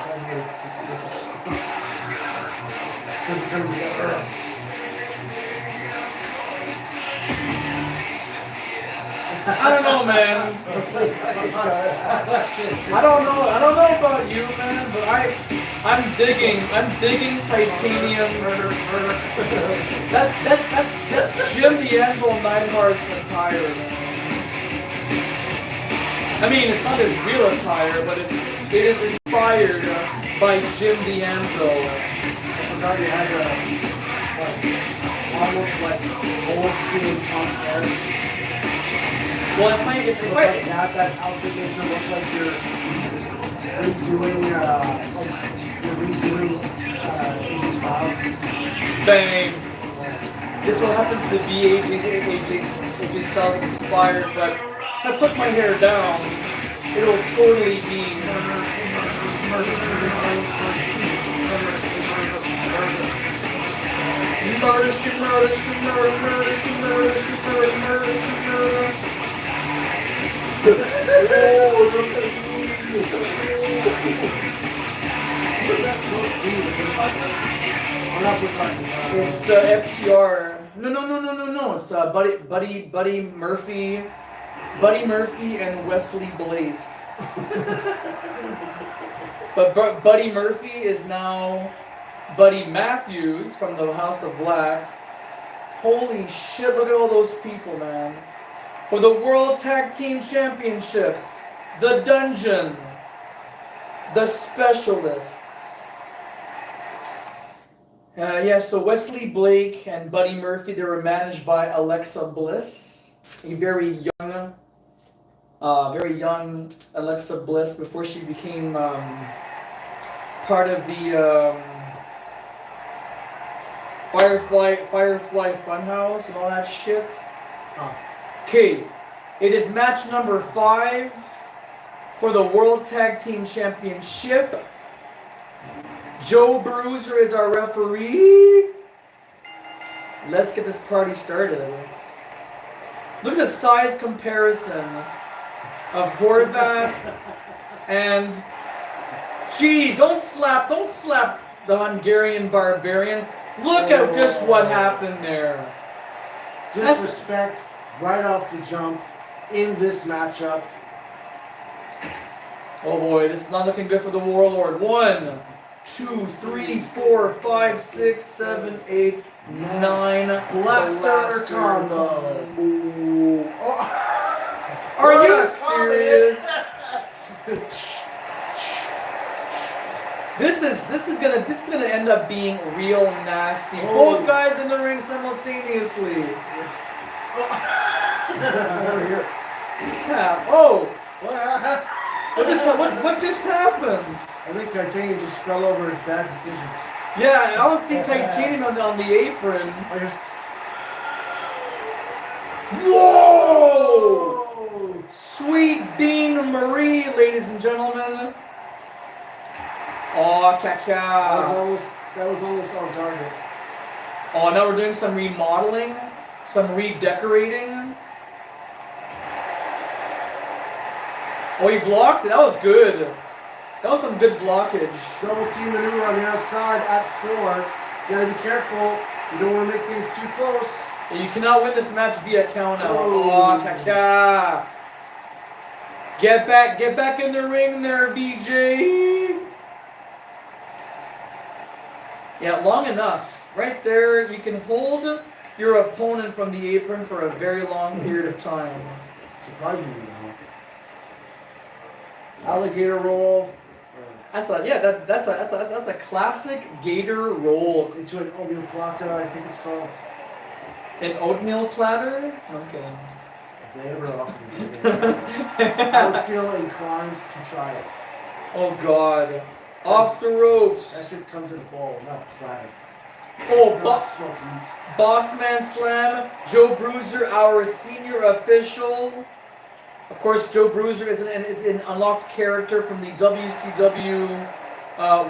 This is gonna be I don't know, man. I don't know about you, man, but I'm digging titanium. That's Jim the Anvil Neidhart's attire. I mean, it's not his real attire, but it is inspired by Jim the Anvil. I forgot you had almost like old CM Punk hair. Well, it might that outfit makes it look like you're redoing AJ Styles. bang. This one happens to be AJ Styles inspired, but if I put my hair down, it'll totally be. It's FTR. No. It's Buddy Murphy and Wesley Blake. But Buddy Murphy is now Buddy Matthews from the House of Black. Holy shit, look at all those people, man. For the World Tag Team Championships, the Dungeon, the Specialists. So Wesley Blake and Buddy Murphy, they were managed by Alexa Bliss, a very young Alexa Bliss before she became part of the Firefly Funhouse and all that shit. Okay, it is match number 5 for the World Tag Team Championship. Joe Bruiser is our referee. Let's get this party started. Look at the size comparison of Horvath and... Gee, don't slap the Hungarian Barbarian. Look at just what happened there. Disrespect right off the jump in this matchup. Oh boy, this is not looking good for the Warlord. 1, 2, 3, 4, 5, 6, 7, 8, 9. Blaster combo. Ooh. Are you serious? This is gonna end up being real nasty. Both guys in the ring simultaneously. What just happened? I think Titanium just fell over his bad decisions. Yeah, I don't see Titanium on the apron. Whoa! Sweet Dean Marie, ladies and gentlemen. Oh, caca. That was almost on target. Oh, now we're doing some remodeling, some redecorating. Oh, he blocked it. That was good. That was some good blockage. Double team maneuver on the outside at 4. You gotta be careful. You don't want to make things too close. Yeah, you cannot win this match via count out. Oh, caca. Get back in the ring there, BJ. Yeah, long enough. Right there, you can hold your opponent from the apron for a very long period of time. Surprisingly now. Alligator roll. That's a classic gator roll. Into an omoplata, I think it's called. An oatmeal platter? No, I'm kidding. If they ever offer me, I would feel inclined to try it. Oh God. Off the ropes. That shit comes in a bowl, not a platter. Oh, It's not smoked meat. Bossman Slam. Joe Bruiser, our senior official. Of course, Joe Bruiser is an unlocked character from the WCW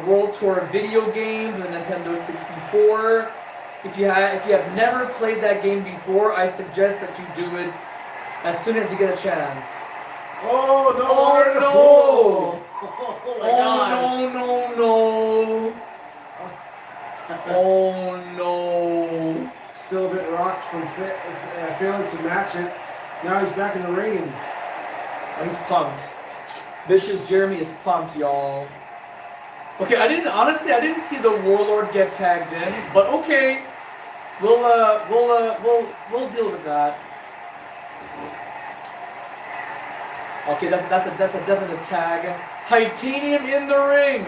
World Tour video game for the Nintendo 64. If you have never played that game before, I suggest that you do it as soon as you get a chance. Oh no! Oh, no. Oh my God! No. Oh no. Still a bit rocked from failing to match it. Now he's back in the ring and He's pumped. Vicious Jeremy is pumped, y'all. Okay, I didn't see the Warlord get tagged in, but okay, we'll deal with that. Okay, that's a definite tag. Titanium in the ring.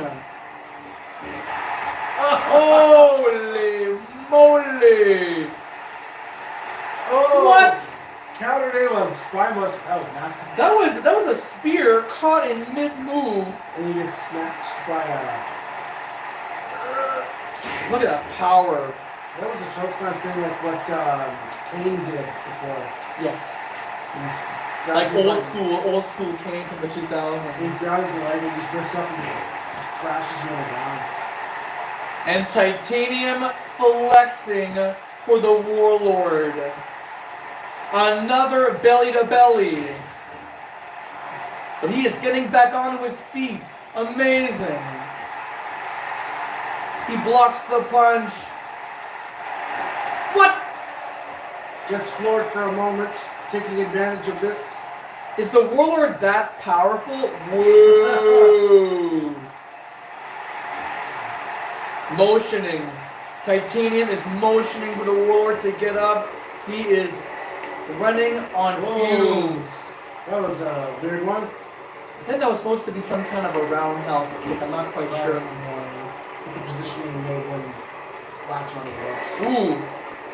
Holy moly! oh, What? Counter Nayla, spine bust. That was nasty. That was a spear caught in mid-move. And he gets snatched by a. Look at that power. That was a chokeslam thing like what Kane did before. Yes. He's Like old school Kane from the 2000s. He dives the leg and just lifts up and just thrashes you on the ground. And Titanium flexing for the Warlord. Another belly to belly. But he is getting back onto his feet. Amazing. He blocks the punch. What? Gets floored for a moment, taking advantage of this. Is the Warlord that powerful? Whoa. Motioning. Titanium is motioning for the Warlord to get up. He is running on fumes. That was a weird one. I think that was supposed to be some kind of a roundhouse kick. I'm not quite sure anymore. With the positioning made him latch on the ropes. Ooh,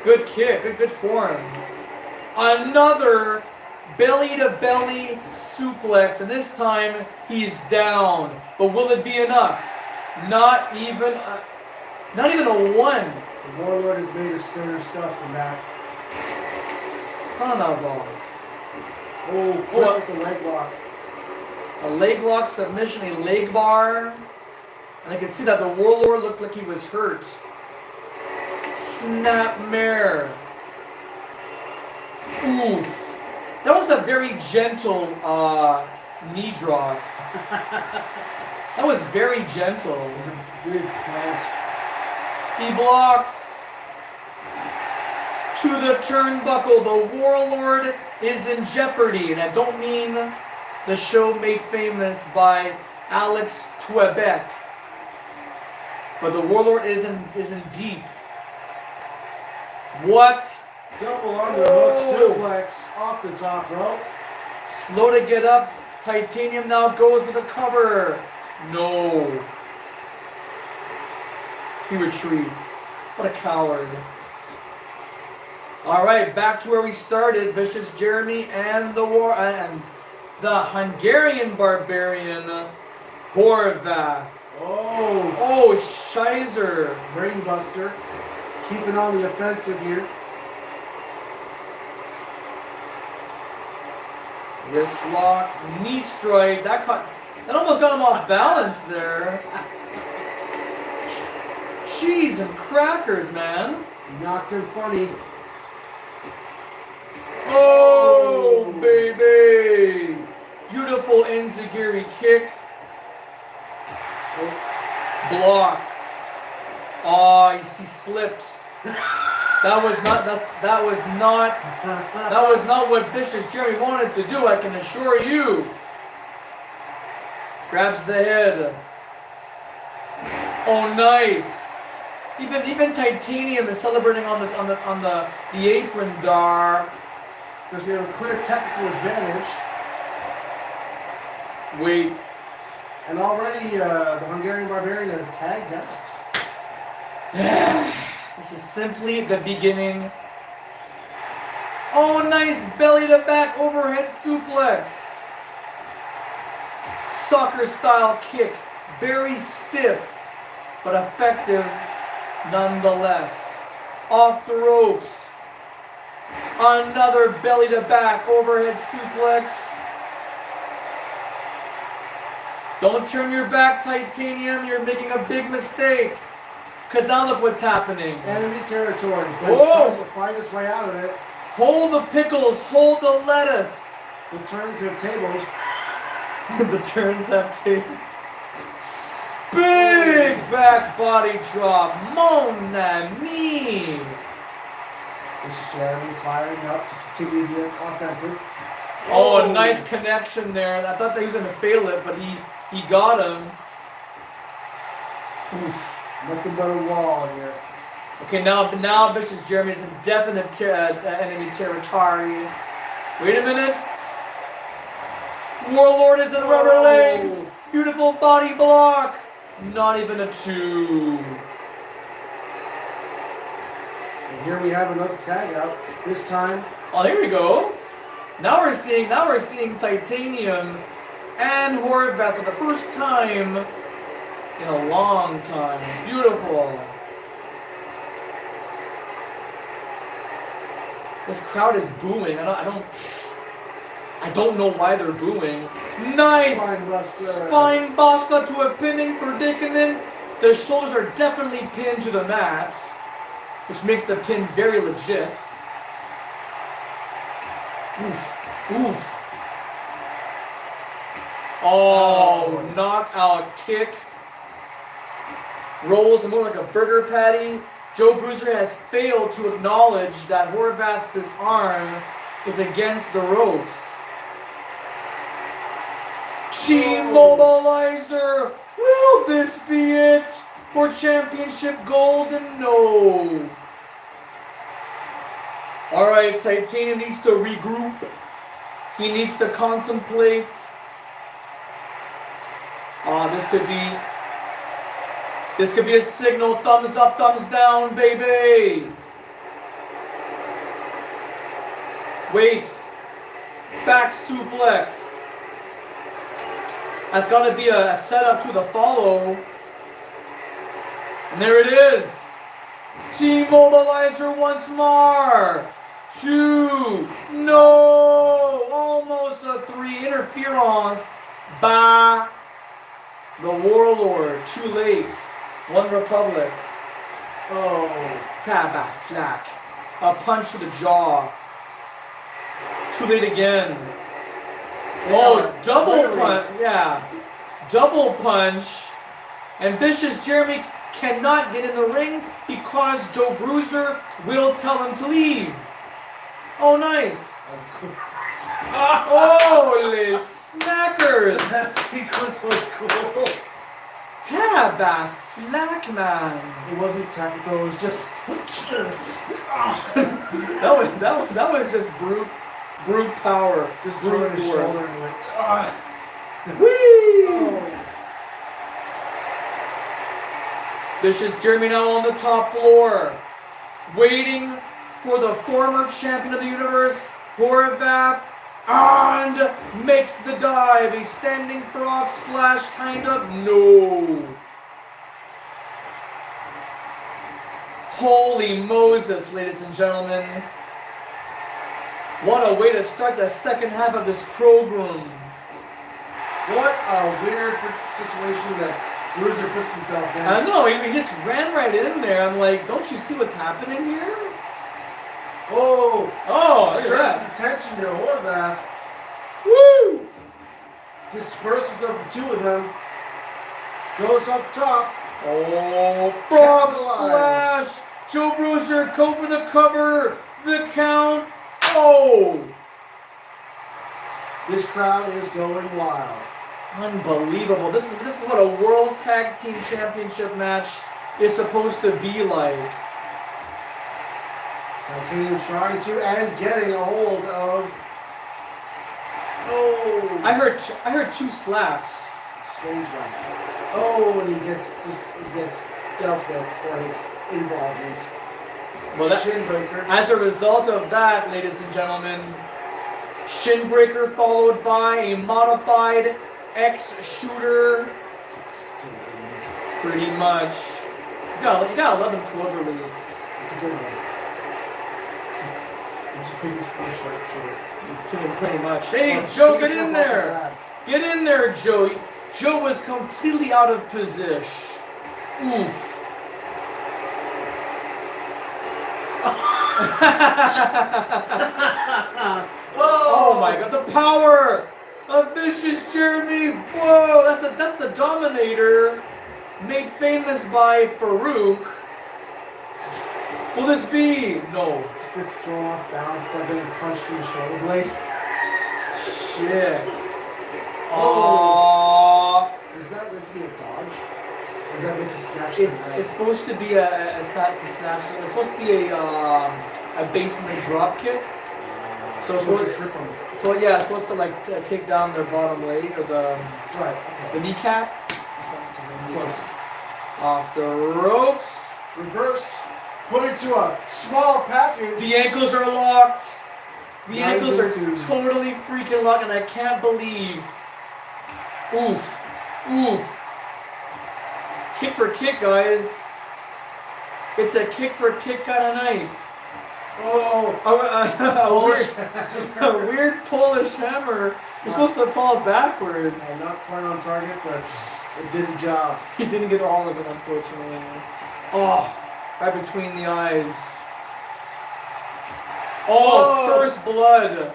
good kick. Good form. Another belly-to-belly suplex, and this time he's down. But will it be enough? Not even a one. The Warlord has made a sterner stuff than that. Son of a... Oh, quick with the leg lock. A leg lock submission, a leg bar. And I could see that the Warlord looked like he was hurt. Snapmare. Oof. That was a very gentle knee drop. That was very gentle. It was a weird plant. He blocks. To the turnbuckle. The Warlord is in jeopardy. And I don't mean the show made famous by Alex Twebec. But the Warlord is in deep. What? Double underhook suplex off the top rope. Slow to get up. Titanium now goes with a cover. No. He retreats. What a coward. Alright, back to where we started. Vicious Jeremy and the Hungarian Barbarian Horvath. Oh, Scheiser. Brainbuster. Keeping on the offensive here. Wrist lock, knee strike. That almost got him off balance there. Cheese and crackers, man. Knocked him funny. Oh, baby. Beautiful enziguri kick. Blocked. Oh, he slipped. That was not what Vicious Jeremy wanted to do, I can assure you. Grabs the head. Oh, nice. Even Titanium is celebrating on the apron there. Because we have a clear technical advantage. Wait. And already the Hungarian Barbarian has tagged out. This is simply the beginning. Oh, nice belly to back overhead suplex. Soccer style kick. Very stiff, but effective nonetheless. Off the ropes. Another belly to back overhead suplex. Don't turn your back, Titanium. You're making a big mistake. Because now look what's happening. Enemy territory. But Whoa. he tries to find his way out of it. Hold the pickles. Hold the lettuce. The turns have tables. The turns have taken. Big back body drop. Mon ami. This is Jeremy firing up to continue the offensive. Oh, a nice connection there. I thought that he was going to fail it, but he got him. Oof. Nothing but a wall here. Okay, now Vicious Jeremy is in definite enemy territory. Wait a minute. Warlord is in rubber legs. Beautiful body block. Not even a 2. And here we have another tag out. This time. Oh, here we go. Now we're seeing Titanium and Horvath for the first time in a long time. Beautiful. This crowd is booing. I don't know why they're booing. Nice! Spine buster to a pinning predicament. The shoulders are definitely pinned to the mat, which makes the pin very legit. Oof. Oof. Oh, knockout kick. Rolls more like a burger patty. Joe Bruiser has failed to acknowledge that Horvath's arm is against the ropes. T-Mobilizer! Will this be it for championship gold? And no. Alright, Titanium needs to regroup. He needs to contemplate. This could be a signal. Thumbs up, thumbs down, baby. Wait. Back suplex. That's got to be a setup to the follow. And there it is. T-Mobilizer once more. 2. No. Almost a 3. Interference by the Warlord. Too late. One Republic. Oh. Taba slack. A punch to the jaw. Too late again. Oh, double punch. Yeah. Double punch. And Vicious Jeremy cannot get in the ring because Joe Bruiser will tell him to leave. Oh, nice. Holy smackers. That sequence was cool. Taba slack, man. It wasn't technical, it was just that was just brute power. just brute throwing his shoulder force. and went, Whee! oh. Vicious Jeremy now on the top floor, waiting for the former champion of the universe, Horvath, and makes the dive. A standing frog splash, kind of. No. Holy Moses, ladies and gentlemen. What a way to start the second half of this program. What a weird situation that Bruiser puts himself in. I know, he just ran right in there. I'm like, don't you see what's happening here? Oh, Oh, look at turns that. his attention to Horvath, Woo! disperses of the two of them, goes up top. Oh, frog Capitalize. splash! Joe Bruiser, go for the cover, the count. Oh! This crowd is going wild. Unbelievable. This is what a World Tag Team Championship match is supposed to be like. Titanium trying to and getting a hold of. Oh. I heard 2 slaps. Strange one. Oh, and he gets dealt with for his involvement. Well, that, Shin breaker. as a result of that, ladies and gentlemen, shin breaker followed by a modified X shooter. Pretty much. You got 11 clover leaves. It's a good one. It's a figure 4 sharpshooter. Pretty much. Hey, Joe, get in there! Get in there, Joe. Joe was completely out of position. Oof. Oh my god, the power of Vicious Jeremy! Whoa, that's the Dominator made famous by Farouk. Will this be? No. Just gets thrown off balance by getting punched in the shoulder blade. Shit. Aww. Is that meant to be a dodge? Or is that meant to snatch? It's supposed to be a snatch. It's supposed to be a basement drop kick. So it's like supposed, a trip on. so yeah, it's supposed to like take down their bottom leg or the Right. kneecap. Close. Off the ropes. Reversed. Put into a small package. The ankles are locked. The Right ankles are into- totally freaking locked, and I can't believe. Oof. Oof. Kick for kick, guys. It's a kick for kick kind of night. Oh. A weird Polish hammer. You're supposed to fall backwards. Not quite on target, but it did the job. He didn't get all of it, unfortunately. Oh, right between the eyes. Oh, first blood.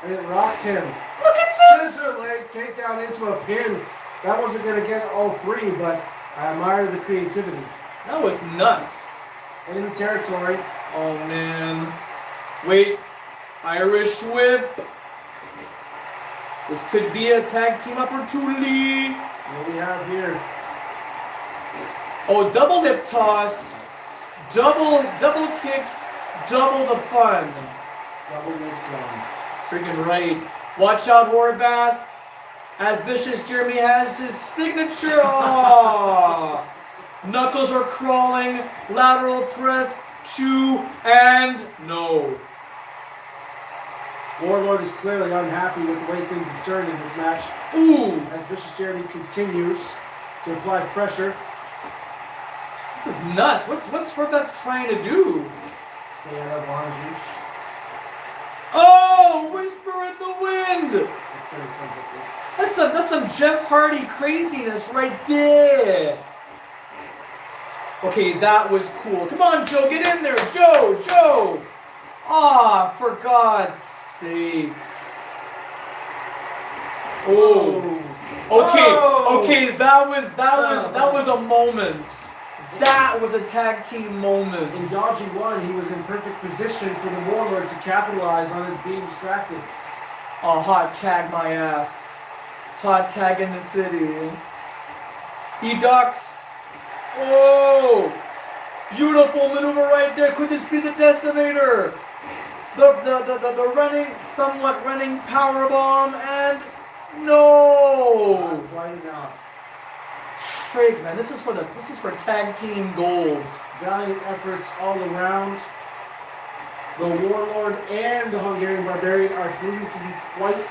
And it rocked him. Look at this! Scissor leg takedown into a pin. That wasn't going to get all 3, but I admire the creativity. That was nuts. Enemy territory. Oh, man. Wait. Irish whip. This could be a tag team opportunity. What do we have here? Oh, double hip toss. Double kicks. Double the fun. Double leg gun. Freaking right. Watch out, Horvath. As Vicious Jeremy has his signature. Oh. Knuckles are crawling. Lateral press. 2 and no. Warlord is clearly unhappy with the way things have turned in this match. Ooh. As Vicious Jeremy continues to apply pressure. This is nuts. What's Horvath trying to do? Stay out of arm's reach. Oh, whisper in the wind. It's a very fun victory. That's some Jeff Hardy craziness right there. Okay, that was cool. Come on, Joe, get in there. Joe. Ah, for God's sakes. Oh. Okay, that was a moment. That was a tag team moment. In dodging one, he was in perfect position for the Warlord to capitalize on his being distracted. Oh, hot tag my ass. Hot tag in the city. He ducks. Oh! Beautiful maneuver right there. Could this be the Decimator? The somewhat running power bomb, and no! Not quite enough. Frigs, man, this is for tag team gold. Valiant efforts all around. The Warlord and the Hungarian Barbarian are proving to be quite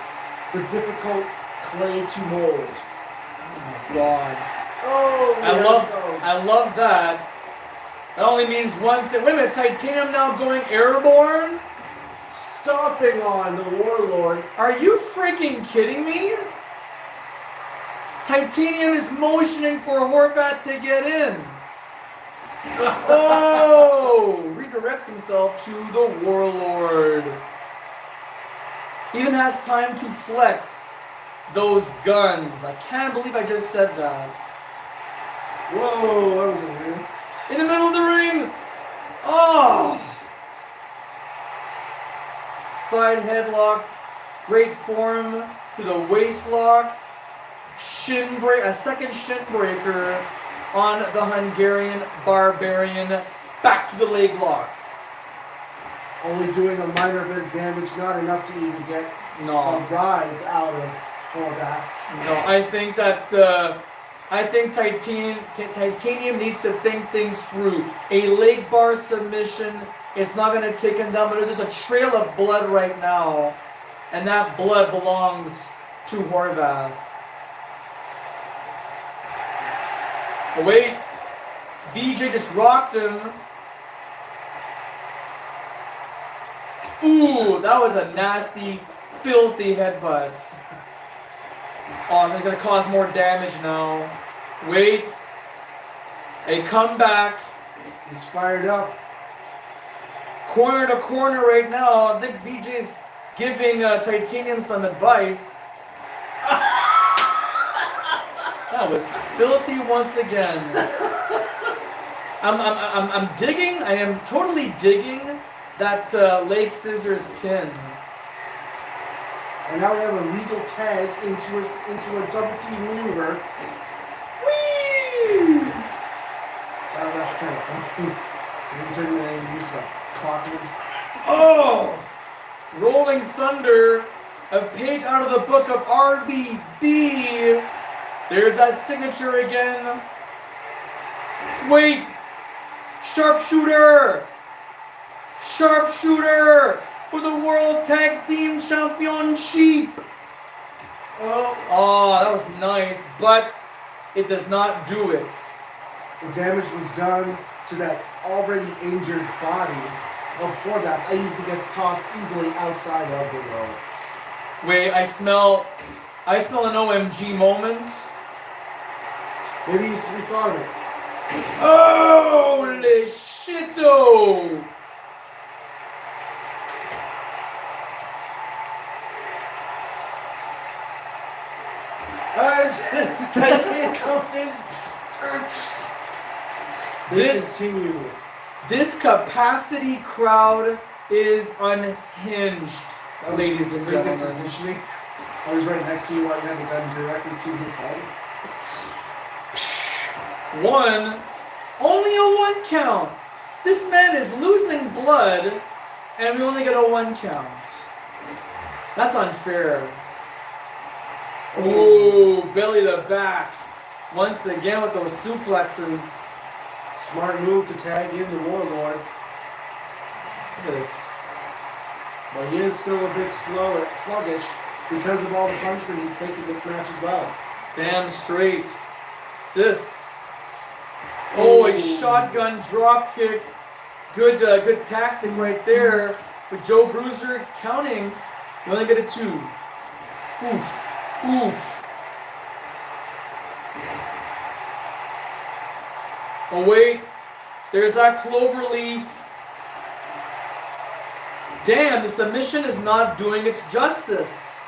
the difficult clay to mold. Oh my God. Oh, I love that. That only means one thing. Wait a minute, Titanium now going airborne? Stomping on the Warlord. Are you freaking kidding me? Titanium is motioning for Horvat to get in. Oh! Redirects himself to the Warlord. Even has time to flex those guns. I can't believe I just said that. Whoa, that was weird. In the middle of the ring! Oh! Side headlock. Great form to the waist lock. A second shin breaker. on the Hungarian Barbarian. Back to the leg lock. Only doing a minor bit of damage, not enough to even get a No, rise out of Horvath. no. I think that Titanium needs to think things through. A leg bar submission is not going to take him down, but there's a trail of blood right now, and that blood belongs to Horvath. Oh, wait, VJ just rocked him. Ooh, that was a nasty, filthy headbutt. Oh, they're gonna cause more damage now. Wait. A comeback. He's fired up. Corner to corner right now. I think VJ's giving Titanium some advice. That was filthy once again. I'm digging. I am totally digging that leg scissors pin. And now we have a legal tag into a double T maneuver. Whee! That was actually kind of fun. Considering they used the clockers. Oh! Rolling Thunder, a page out of the book of RBD. There's that signature again. Wait! Sharpshooter! Sharpshooter for the World Tag Team Championship! Oh, that was nice, but it does not do it. The damage was done to that already injured body of Horvath. Easy gets tossed easily outside of the ropes. Wait, I smell an OMG moment. Maybe he's rethought of it. Holy shito! Titanium comes in. Continue. This capacity crowd is unhinged, ladies and Pretty good gentlemen. positioning. I was right next to you while you had the gun directly to his head. Only a 1 count. This man is losing blood, and we only get a 1 count. That's unfair. Ooh, belly to back. Once again with those suplexes. Smart move to tag in the Warlord. Look at this. But he is still a bit sluggish because of all the punishment he's taken this match as well. Damn straight. It's this. Oh, a shotgun drop kick. Good tactic right there. With Joe Bruiser counting, you only get a 2. Oof. Oof. Oh wait, there's that clover leaf. Damn, the submission is not doing its justice.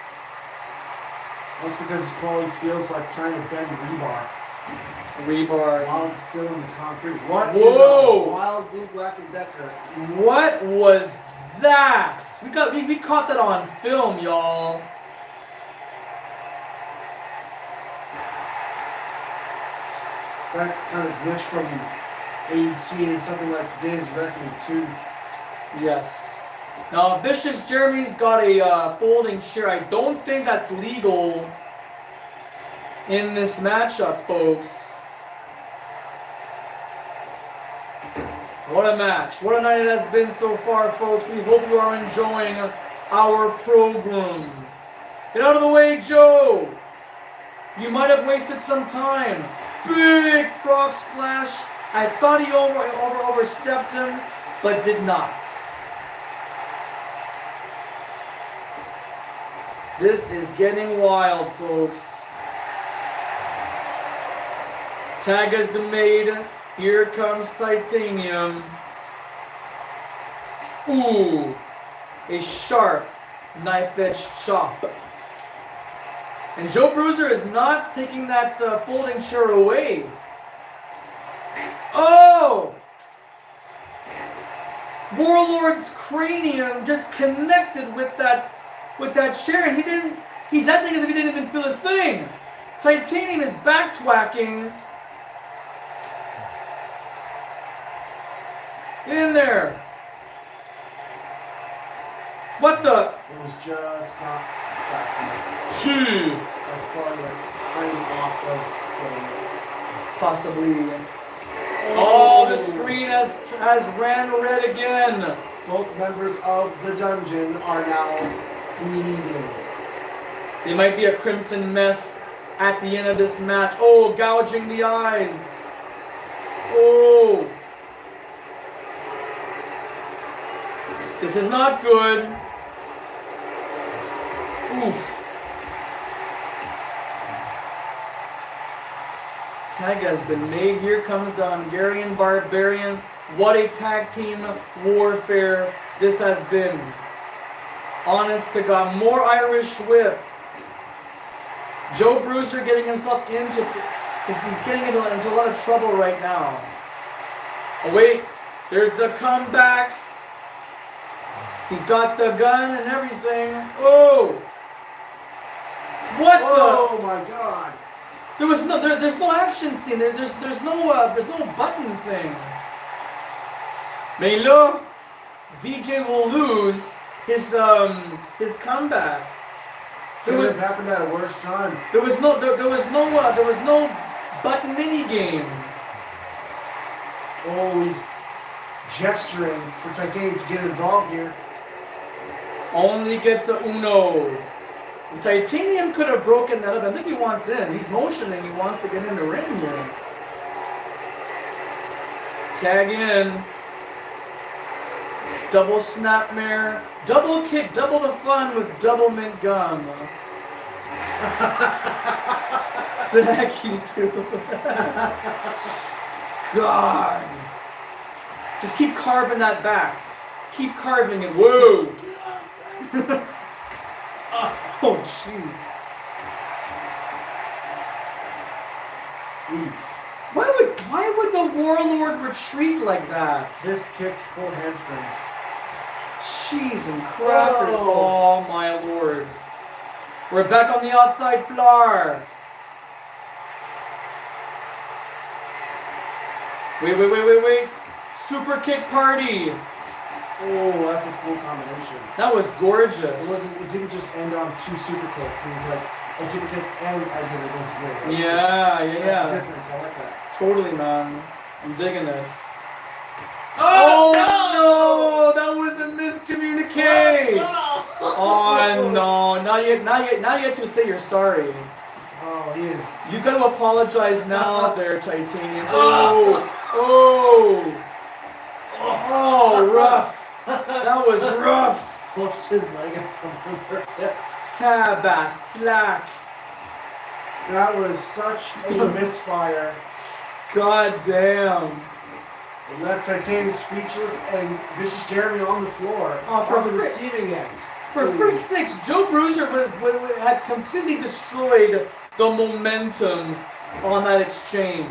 That's because it probably feels like trying to bend rebar Rebar. while it's still in the concrete. What? Whoa! Is a wild blue, black, and Decker? What was that? We caught that on film, y'all. That's kind of glitch from what you'd see in something like Today's Reckoning 2. Yes. Now, Vicious Jeremy's got a folding chair. I don't think that's legal in this matchup, folks. What a match. What a night it has been so far, folks. We hope you are enjoying our program. Get out of the way, Joe. You might have wasted some time. Big frog splash. I thought he overstepped him, but did not. This is getting wild, folks. Tag has been made. Here comes Titanium. Ooh, a sharp knife-edge chop. And Joe Bruiser is not taking that folding chair away. Oh! Warlord's cranium just connected with that chair, and he's acting as if he didn't even feel a thing. Titanium is back-twacking. Get in there. What the? It was just not fast enough. Phew. Like probably like frame off of Possibly. Oh, the screen has ran red again. Both members of the dungeon are now bleeding. They might be a crimson mess at the end of this match. Oh, gouging the eyes. Oh. This is not good. Oof. Tag has been made. Here comes the Hungarian Barbarian. What a tag team warfare this has been. Honest to God. More Irish whip. Joe Bruiser getting himself into... He's getting into a lot of trouble right now. Oh wait. There's the comeback. He's got the gun and everything. Oh! What the? Oh my God! There's no action scene. There's no button thing. Mais là, VJ will lose his comeback. Could have happened at a worse time. There was no button mini game. Oh, he's gesturing for Titanium to get involved here. Only gets a uno. And Titanium could have broken that up. I think he wants in. He's motioning. He wants to get in the ring here. Tag in. Double snapmare. Double kick. Double the fun with double mint gum. Saki too. God. Just keep carving that back. Keep carving it. Whoa. Oh, jeez. Why would the Warlord retreat like that? This kicks pull hamstrings. Cheese and crackers. Oh my lord. We're back on the outside floor. Wait. Super kick party. Oh, that's a cool combination. That was gorgeous. It didn't just end on two super kicks. It was like a super kick and I did it was great. Yeah. That's the difference. I like that. Totally, man. I'm digging it. Oh no! That was a miscommunication. Oh no! Now you have to say you're sorry. Oh, he is. You got to apologize now, there, Titanium. Oh, rough. That was rough. Flips his leg up from under. Tabas slack. That was such a misfire. God damn. It left Titanium speechless and Vicious Jeremy on the floor. Oh, for from the frick. receiving end. For frick's sakes, Joe Bruiser had completely destroyed the momentum on that exchange.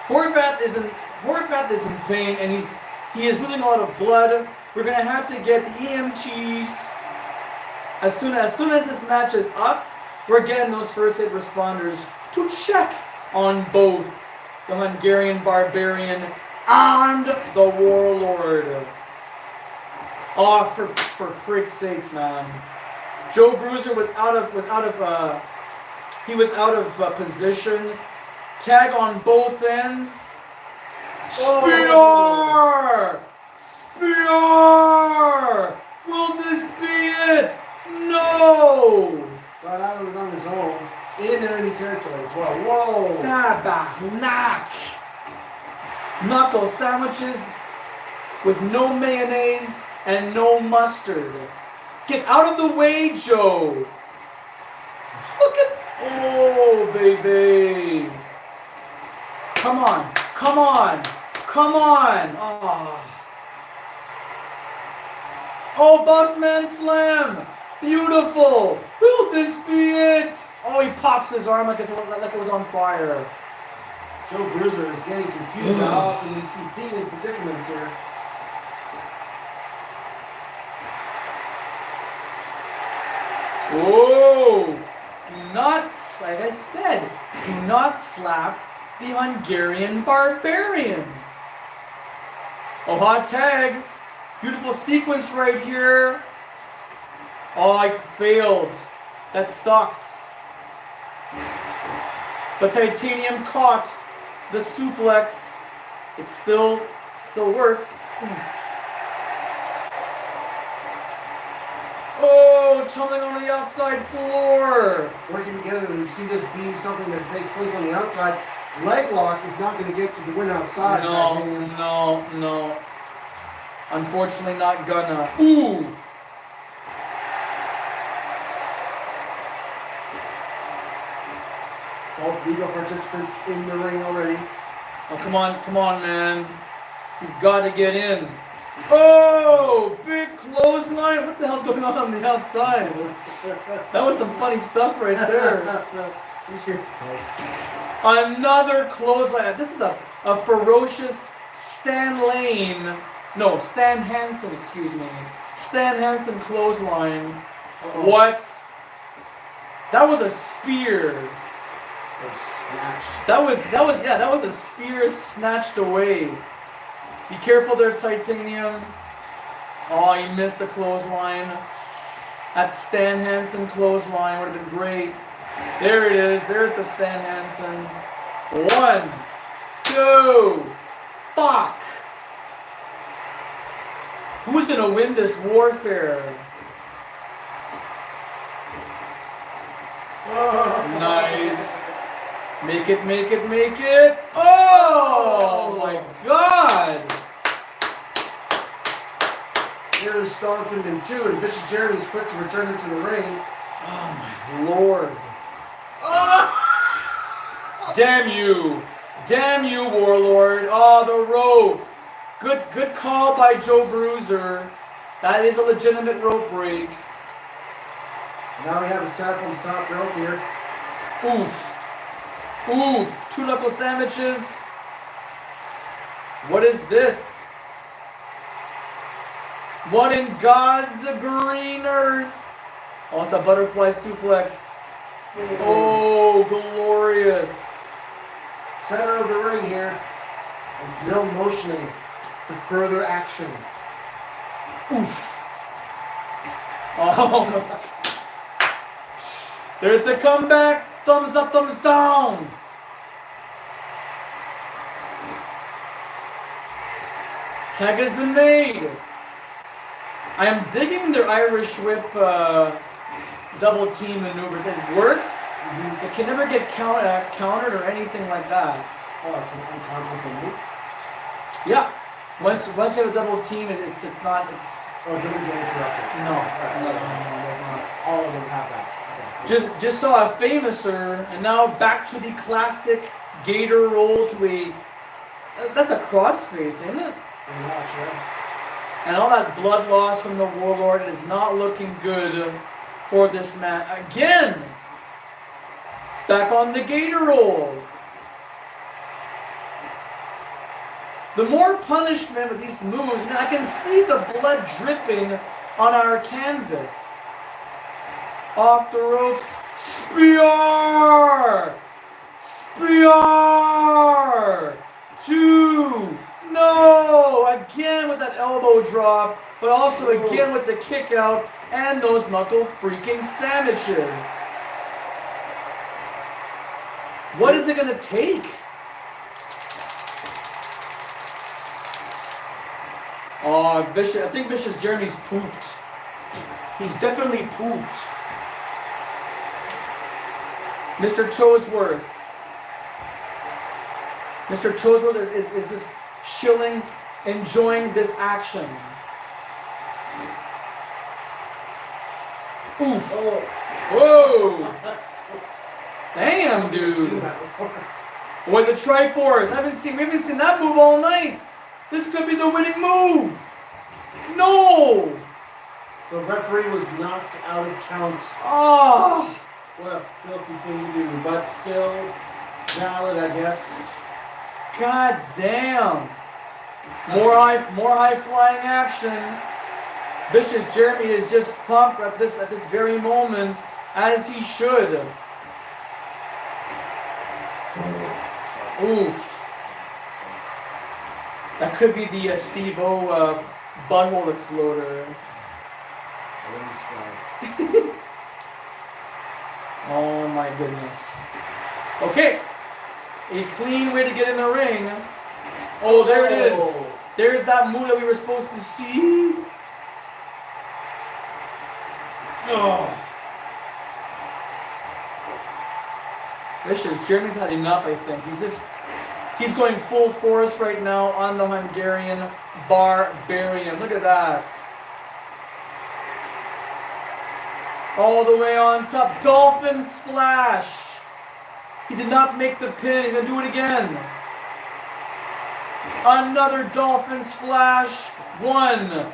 Horvath is in pain and he is losing a lot of blood. We're gonna have to get the EMTs as soon as this match is up. We're getting those first aid responders to check on both the Hungarian Barbarian and the Warlord. Oh, for frick's sakes, man! Joe Bruiser was out of position. Tag on both ends. Spear! Spear! Will this be it? No! Got out of it on his own. In enemy territory as well. Whoa! Tabak, knock! Knuckle sandwiches with no mayonnaise and no mustard. Get out of the way, Joe! Look at... Oh, baby! Come on! Come on! Come on! Oh, Bossman Slam! Beautiful! Will this be it? Oh, he pops his arm like it was on fire. Joe Bruiser is getting confused how often we see Pete in predicaments here. Oh! Do not, like I said, do not slap the Hungarian Barbarian. Oh, hot tag. Beautiful sequence right here. Oh, I failed. That sucks. But Titanium caught the suplex. It still works. Oof. Oh, tumbling on the outside floor. Working together to see this be something that takes place on the outside. Leg lock is not going to get the win outside. Titanium. No. Unfortunately, not gonna. Ooh. Both legal participants in the ring already. Oh, come on, man. You've got to get in. Oh, big clothesline. What the hell's going on the outside? That was some funny stuff right there. Another clothesline. This is a ferocious Stan Hansen, excuse me. Stan Hansen clothesline. Uh-oh. What? That was a spear. Snatched. That was a spear snatched away. Be careful there, Titanium. Oh, he missed the clothesline. That Stan Hansen clothesline would have been great. There it is. There's the Stan Hansen. 1, 2, fuck. Who's gonna win this warfare? Nice. Make it. Oh my god! Nearly stomped him in two, and Vicious Jeremy's quick to return into the ring. Oh my lord. Damn you, Warlord. Oh, the rope. Good call by Joe Bruiser. That is a legitimate rope break. Now we have a sack on the top rope here. Oof. 2 knuckle sandwiches. What is this? What in God's green earth? Oh, it's a butterfly suplex. Oh, glorious. Center of the ring here. It's Mill motioning for further action. Oof. Oh. There's the comeback. Thumbs up, thumbs down. Tag has been made. I am digging their Irish whip double team maneuvers. It works. Mm-hmm. It can never get countered or anything like that. Oh, it's an uncontrollable move. Yeah. Once you have a double team, it's not. Oh, it doesn't get interrupted. No, That's not. All of them have that. Okay. Just saw a famouser, and now back to the classic gator roll to a. That's a crossface, isn't it? I'm not sure. And all that blood loss from the Warlord is not looking good for this man. Again! Back on the gator roll. The more punishment with these moves, I can see the blood dripping on our canvas. Off the ropes. Spear! 2. No! Again with that elbow drop, but also again with the kick out and those knuckle freaking sandwiches. What is it gonna take? Oh, Vicious, I think Vicious Jeremy's pooped. He's definitely pooped. Mr. Toesworth. Mr. Toesworth is just chilling, enjoying this action. Oof. Oh. Whoa. That's cool. Damn, I've never seen dude. that before. With the Triforce. We haven't seen that move all night. This could be the winning move. No. The referee was knocked out of counts. Ah. What a filthy thing to do, but still valid, I guess. God damn. More high flying action. Vicious Jeremy is just pumped at this very moment, as he should. Oof. That could be the Steve-O butthole exploder. I wouldn't be surprised. Oh my goodness. Okay. A clean way to get in the ring. Oh, there it is. Oh. There's that move that we were supposed to see. Oh. Vicious. Jeremy's had enough, I think. He's going full force right now on the Hungarian Barbarian. Look at that. All the way on top. Dolphin splash. He did not make the pin. He's going to do it again. Another dolphin splash. One.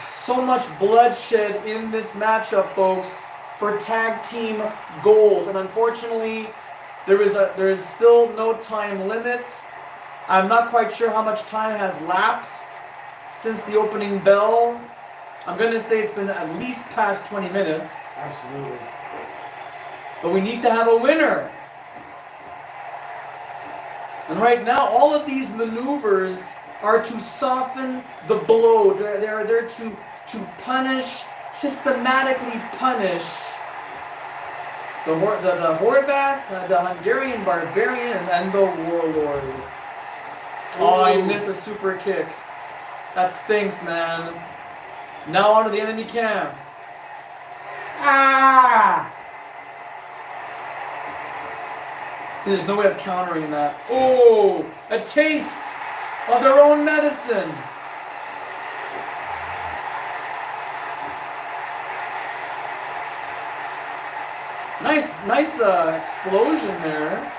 So much bloodshed in this matchup, folks, for tag team gold. And unfortunately, there is still no time limit. I'm not quite sure how much time has lapsed since the opening bell. I'm going to say it's been at least past 20 minutes. Absolutely. But we need to have a winner. And right now, all of these maneuvers are to soften the blow. They're there to punish, systematically punish the Horvath, the Hungarian Barbarian, and the Warlord. Oh, I missed the super kick. That stinks, man. Now onto the enemy camp. See, there's no way of countering that. Oh, a taste of their own medicine. Nice explosion there.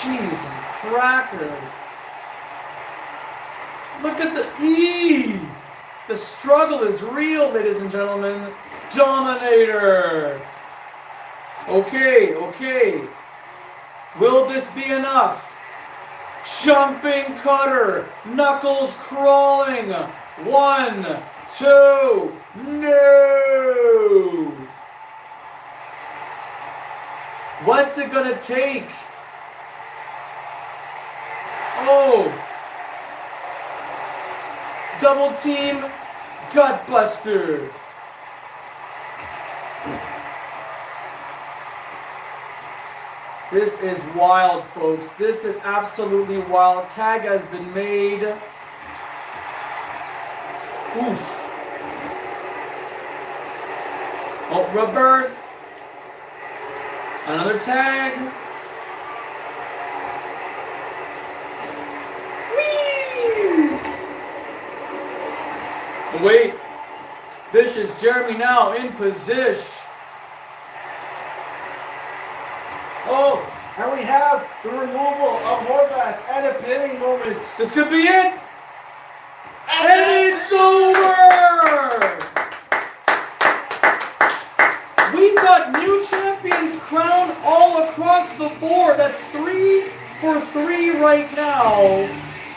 Cheese and crackers. Look at the E. The struggle is real, ladies and gentlemen. Dominator. Okay. Will this be enough? Jumping cutter. Knuckles crawling. 1, 2, no! What's it gonna take? Oh! Double team Gutbuster. This is wild, folks. This is absolutely wild. Tag has been made. Oof. Oh, reverse. Another tag. Whee! Oh, wait. Vicious Jeremy now in position. Oh, and we have the removal of Horvath and a pinning moment. This could be it. And it's over! We've got new champions crowned all across the board. That's 3 for 3 right now.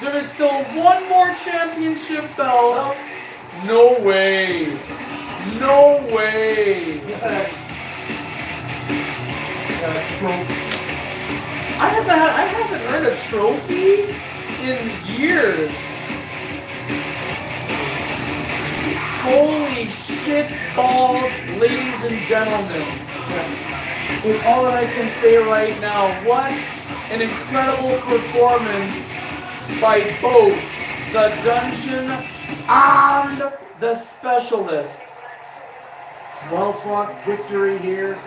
There is still one more championship belt. No way. No way. I haven't earned a trophy in years. Holy shit balls, ladies and gentlemen. With all that I can say right now, what an incredible performance by both the Dungeon and the Specialists. Well fought victory here.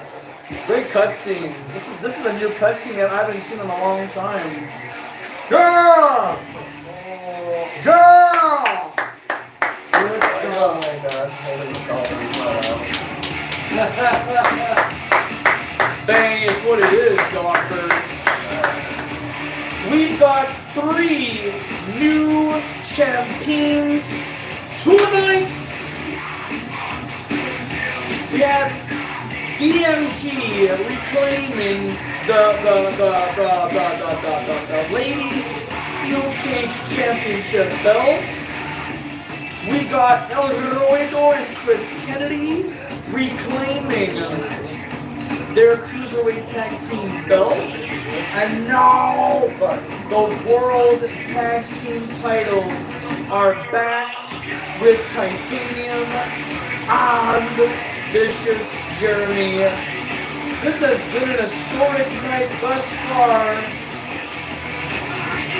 Great cutscene. This is a new cutscene that I haven't seen in a long time. Girl! Girl! Good Oh stuff. my god, holy Bang, it's what it is, Dawker. We've got 3 new champions tonight. We have BMG reclaiming the ladies steel cage championship belt. We got El Ruedo and Chris Kennedy reclaiming their Cruiserweight Tag Team belts. And now the World Tag Team titles are back with Titanium and Vicious Jeremy. This has been an historic night thus far.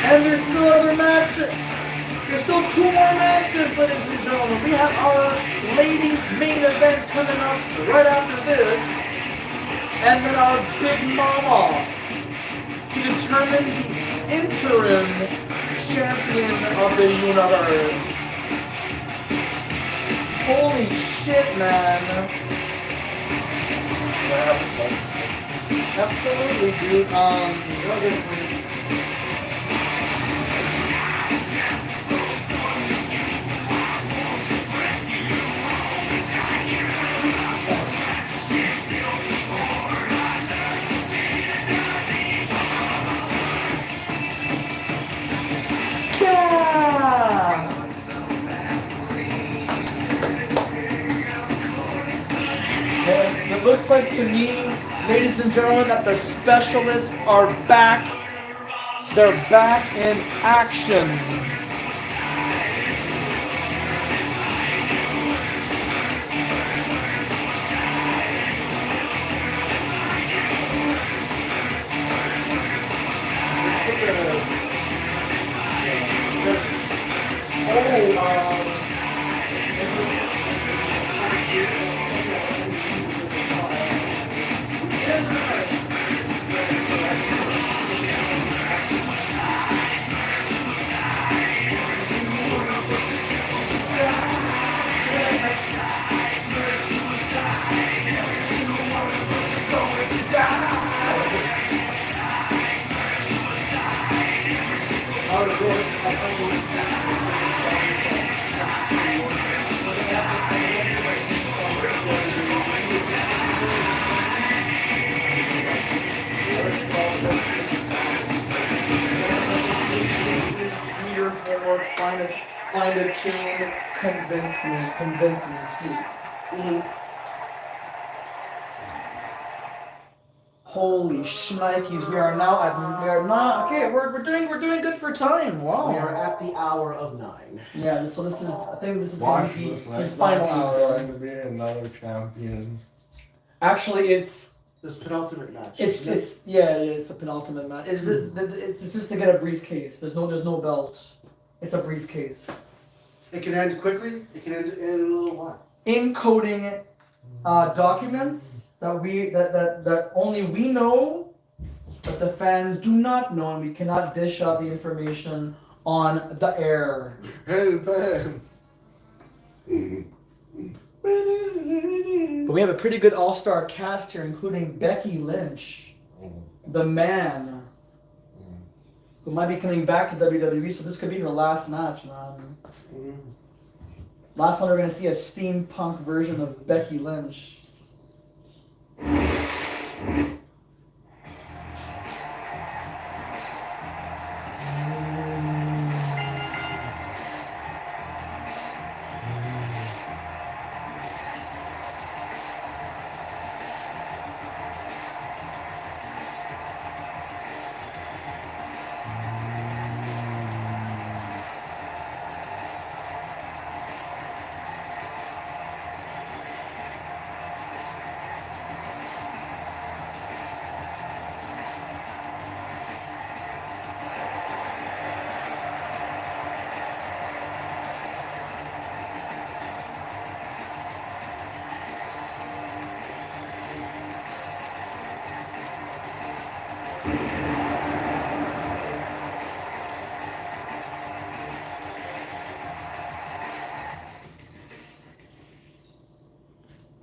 And there's still other matches. There's still 2 more matches, ladies and gentlemen. We have our ladies' main event coming up right after this. And then our Big Mama to determine the interim champion of the universe. Holy shit, man. Absolutely, dude. It looks like to me, ladies and gentlemen, that the specialists are back. They're back in action. Do your homework, find a tune, convince me, excuse me. Holy shnikes, we are not, okay, we're doing good for time, wow. We are at the hour of 9. Yeah, so this is, I think this is Watch going to be this his next final match is hour. going to be another champion. Actually, it's This penultimate match. it's the penultimate match. It's just to get a briefcase. There's no belt. It's a briefcase. It can end quickly. It can end in a little while. Encoding documents that only we know, but the fans do not know, and we cannot dish out the information on the air. Hey, fans! But we have a pretty good all-star cast here, including Becky Lynch, the man, who might be coming back to WWE, so this could be her last match, man. Last time we're going to see a steampunk version of Becky Lynch.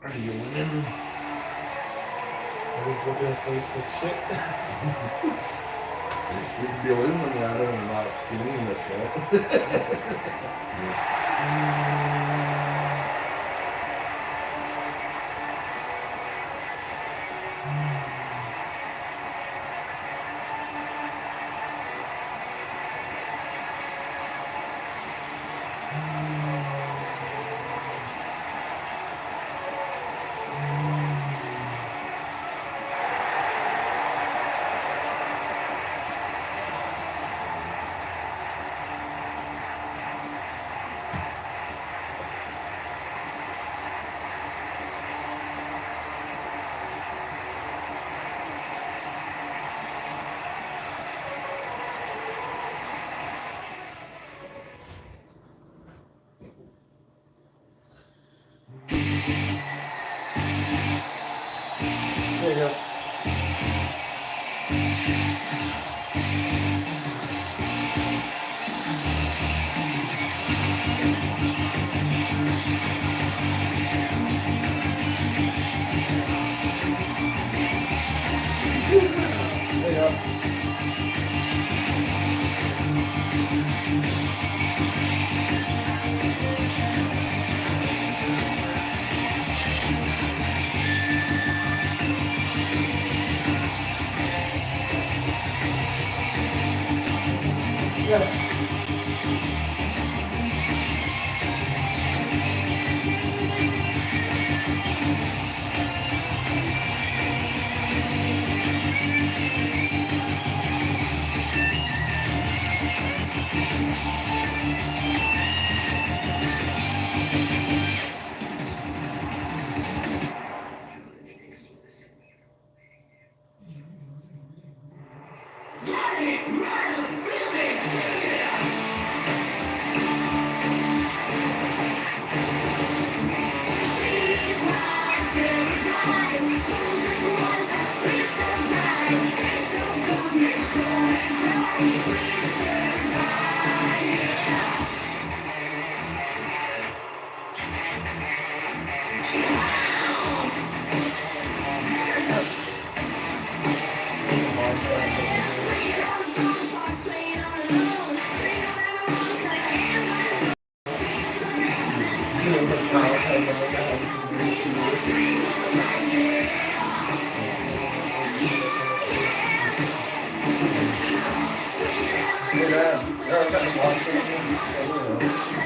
Are you winning? I was looking at Facebook shit. You could be losing rather than not seeing the shit.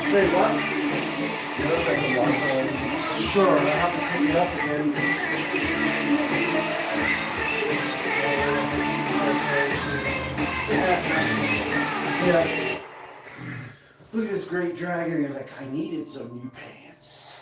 Say what? Sure, I have to pick it up again. Yeah. Look at this great dragon. You're like, I needed some new pants.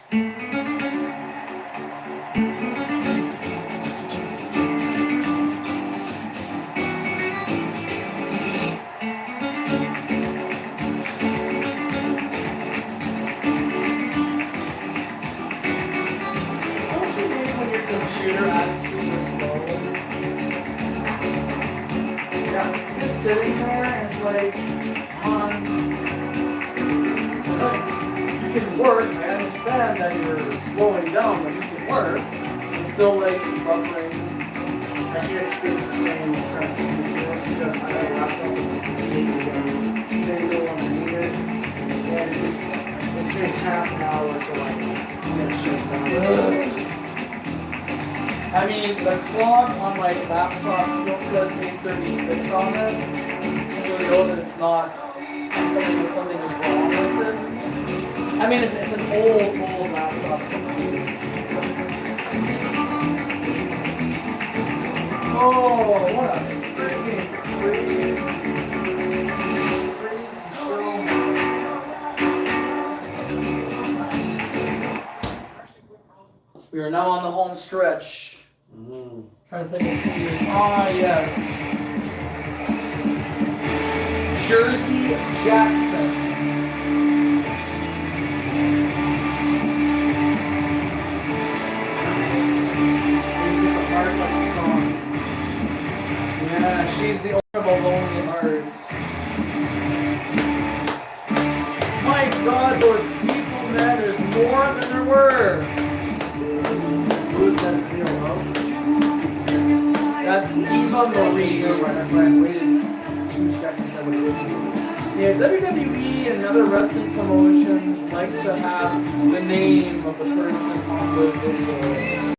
Don't you hate when your computer acts super slow? Yeah, just sitting there is like, you can work. I understand that you're slowing down, but you can work. It's still like buffering. I can't speak to the same kind of system as yours because I have a laptop and this is the they no longer need it. And it takes half an hour to like get shut down. I mean, the clock on my laptop still says 8:36 on it. You know that it's not something is wrong with it. I mean, it's an old laptop. Oh, what a freaking crazy show. We are now on the home stretch. Trying to think of who. Ah, yes. Jersey Jackson. Yeah, she's the owner of a lonely heart. My God, those people, man, there's more than there were. Who's that feel of? That's Eva Marie. If I waited 2 seconds, I would have Yeah, WWE and other wrestling promotions like to have the name of the person on the video.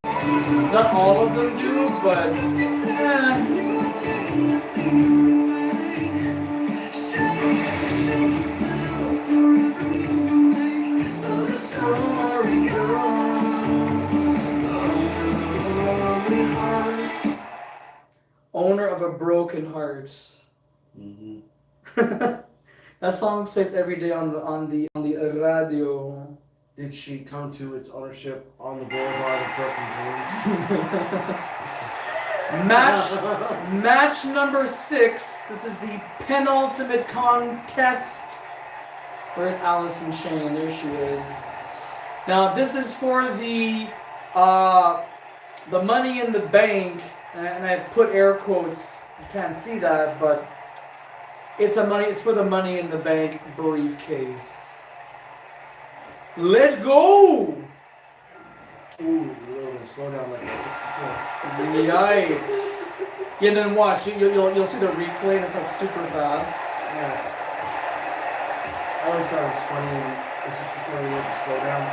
Not all of them do, but So the story goes. Owner of a broken heart. That song plays every day on the radio. Did she come to its ownership on the boulevard of broken dreams? Match number 6. This is the penultimate contest. Where's Allison Shane? There she is. Now this is for the Money in the Bank, and I put air quotes. You can't see that, but it's for the Money in the Bank briefcase. Let's go! Ooh, a little bit slow down like a 64. Yikes! Yeah, then watch. You'll see the replay, and it's like super fast. Yeah. I always thought it was funny in the 64 you had to slow down.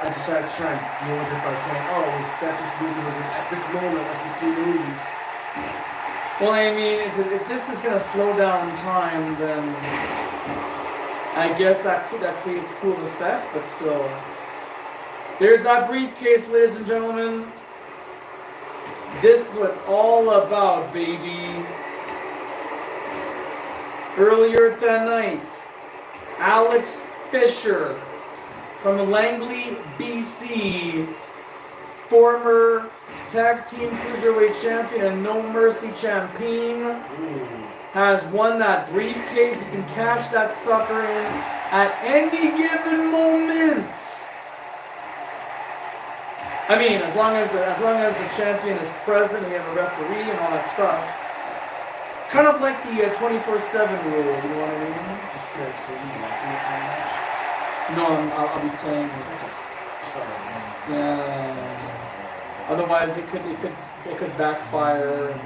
I decided to try and deal with it by saying, oh, that just means it was an epic moment like you see in movies. Well, I mean, if this is gonna slow down time, then I guess that creates a cool effect. But still, there's that briefcase, ladies and gentlemen. This is what it's all about, baby. Earlier tonight, Alex Fisher from Langley, BC, former tag team cruiserweight champion and No Mercy champion, has won that briefcase. You can cash that sucker in at any given moment. I mean, as long as the champion is present and we have a referee and all that stuff. Kind of like the 24/7 rule, you know what I mean? Just curious, will you watching it very much? No, I'll be playing it. Just thought I'd ask. Yeah. Otherwise, it could backfire. And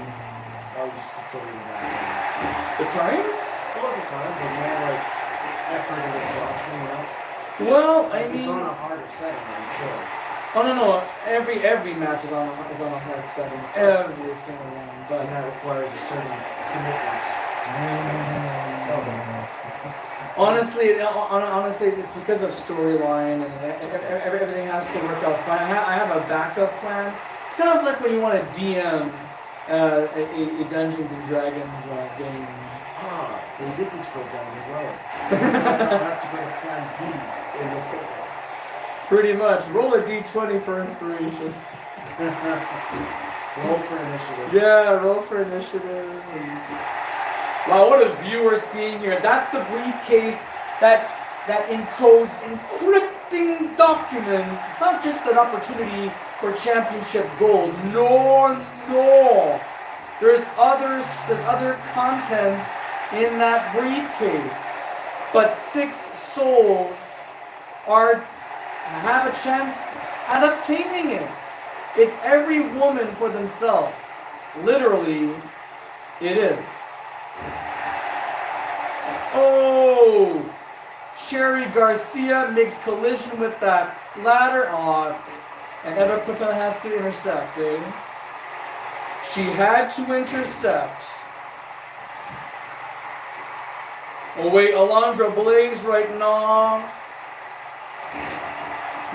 I was just considering that. the time? All the time, but more like effort and exhaustion, you know? Well, I Like, it's on mean, a harder setting, I'm sure. oh no, every match is on a hard setting, every single one. But And that requires a certain commitment. honestly, it's because of storyline and everything has to work out fine. I have a backup plan. It's kind of like when you want to DM a Dungeons and Dragons game. Ah, they didn't go down the road. So I'll have to go to plan B in the fitness. Pretty much. Roll a d20 for inspiration. Roll for initiative. Yeah, roll for initiative. Wow, what a view we're seeing here. That's the briefcase that encodes encrypting documents. It's not just an opportunity for championship gold. No. There's other content in that briefcase. But 6 souls have a chance at obtaining it. It's every woman for themselves. Literally, it is. Oh! Cherry Garcia makes collision with that ladder. And Eva Quintana has to intercept, eh? She had to intercept. Oh wait, Alondra Blaze right now.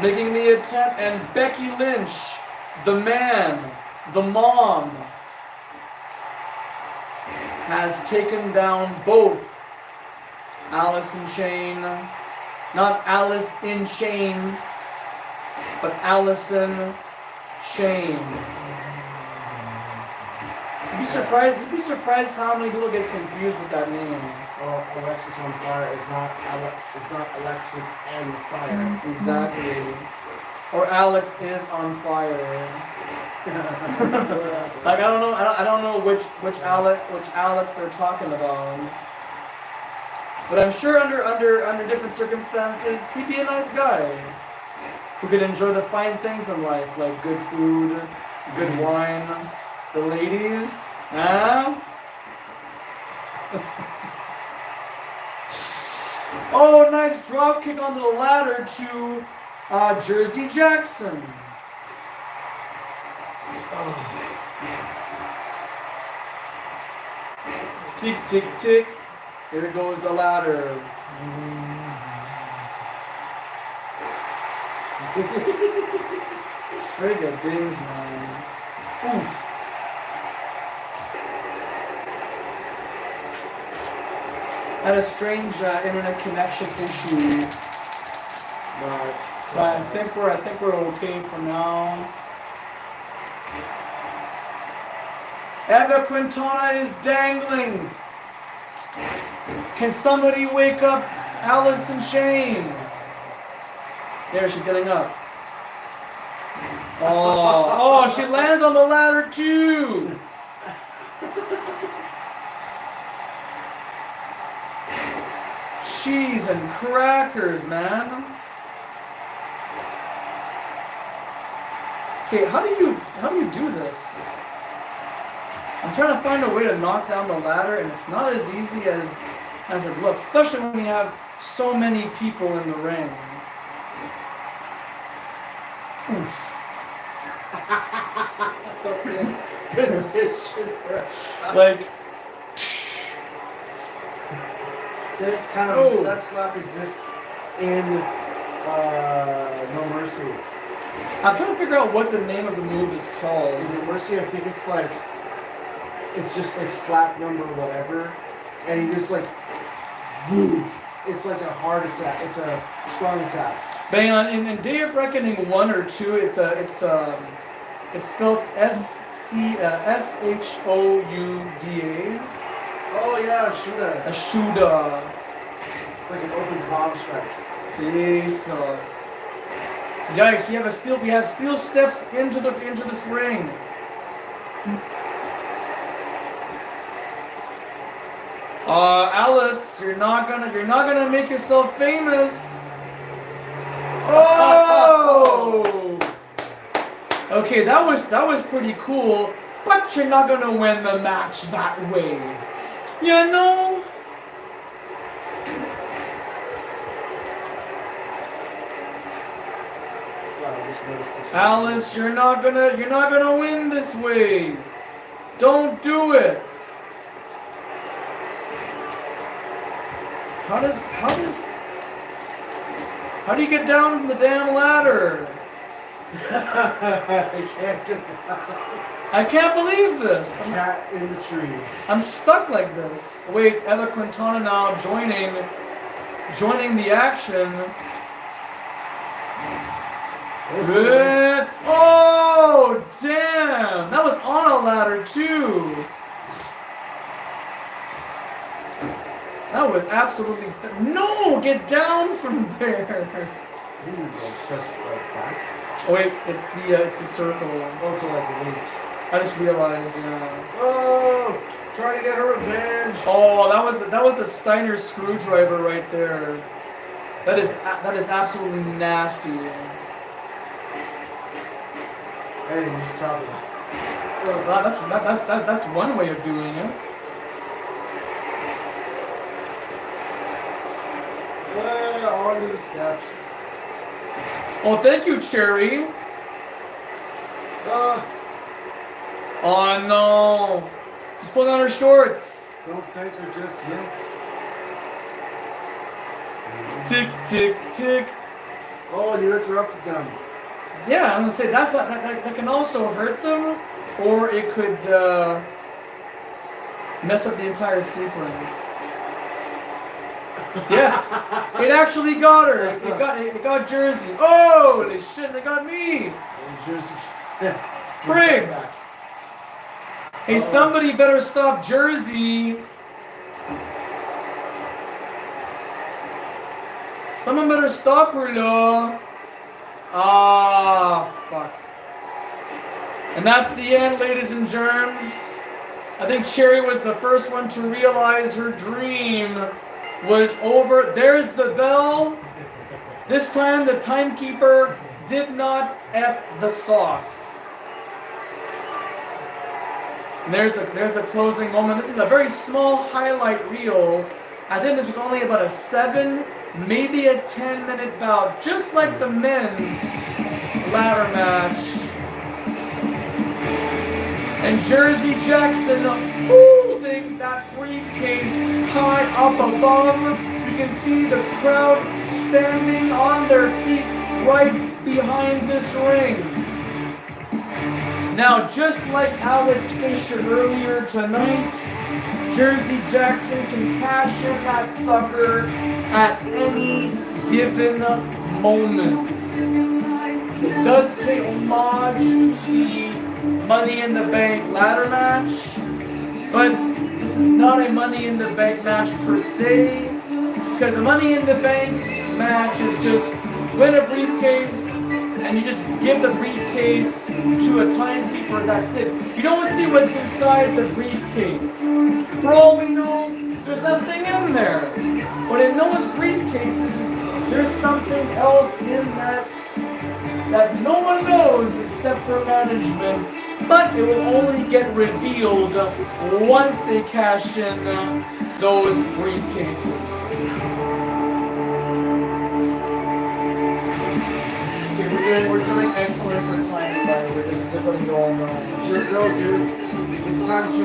Making the attempt, and Becky Lynch, the man, the mom, has taken down both Alice in Chain, not Alice in Chains, but Allison Chain. You'd be surprised how many people get confused with that name. Well, Alexis on Fire is not Alexis and Fire. Exactly. Or Alex is on fire. Like I don't know which Alex they're talking about. But I'm sure under different circumstances, he'd be a nice guy who could enjoy the fine things in life, like good food, good wine, the ladies. Huh? Oh, nice drop kick onto the ladder to Jersey Jackson. Oh. Tick, tick, tick. Here goes the ladder. Friga dings, man. Oof. Had a strange internet connection issue. But I think we're okay for now. Eva Quintana is dangling. Can somebody wake up Alice in Chain? There, she's getting up. Oh, she lands on the ladder too. Cheese and crackers, man. Okay, how do you do this? I'm trying to find a way to knock down the ladder, and it's not as easy as it looks, especially when you have so many people in the ring. Oof. Something position for us. Like, That kind of Oh. that slap exists in No Mercy. I'm trying to figure out what the name of the move is called. In No Mercy, I think it's like it's just like slap number whatever, and you just like woo. It's like a hard attack. It's a strong attack. Bang on in Day of Reckoning 1 or 2, it's spelled Shouda. Oh yeah, Shuda. A Shouda. It's like an open palm strike. See, so yikes! We have steel steps into this ring. Alice, you're not gonna make yourself famous. Oh! Okay, that was pretty cool, but you're not gonna win the match that way. You know? Wow, I just noticed this. Alice, you're not gonna win this way. Don't do it. How do you get down from the damn ladder? I can't get the I can't believe this. cat in the tree. I'm stuck like this. Wait, Ella Quintana now joining the action. Good. Oh, damn. That was on a ladder, too. That was absolutely... No, get down from there. You need to go press it right back. Oh, wait, it's the circle. Also like release. I just realized, yeah. Oh, trying to get her revenge. Oh, that was the Steiner screwdriver right there. That is absolutely nasty. Hey, you just top it. Wow, that's one way of doing it. Onto the steps. Oh, thank you, Cherry. Oh no, she's pulling on her shorts. Don't thank her just yet. Tick, tick, tick. Oh, and you interrupted them. Yeah, I'm gonna say that can also hurt them, or it could mess up the entire sequence. Yes, it actually got her. It got Jersey. Holy shit! It got me. And Jersey. Briggs. Hey, somebody better stop Jersey. Someone better stop her, though. Ah, fuck. And that's the end, ladies and germs. I think Cherry was the first one to realize her dream was over. There's the bell. This time the timekeeper did not F the sauce. And there's the closing moment. This is a very small highlight reel. I think this was only about a 7, maybe a 10-minute bout, just like the men's ladder match. And Jersey Jackson holding that briefcase high up above. You can see the crowd standing on their feet right behind this ring. Now, just like Alex Fisher earlier tonight, Jersey Jackson can cash in that sucker at any given moment. It does pay homage to the Money in the Bank ladder match, but this is not a Money in the Bank match per se, because a Money in the Bank match is just win a briefcase and you just give the briefcase to a timekeeper, that's it. You don't see what's inside the briefcase. For all we know, there's nothing in there. But in those briefcases, there's something else in that no one knows except for management. But it will only get revealed once they cash in those briefcases. Okay, We're doing excellent for time, by the way. Just letting you all know. Here we go, dude. It's time to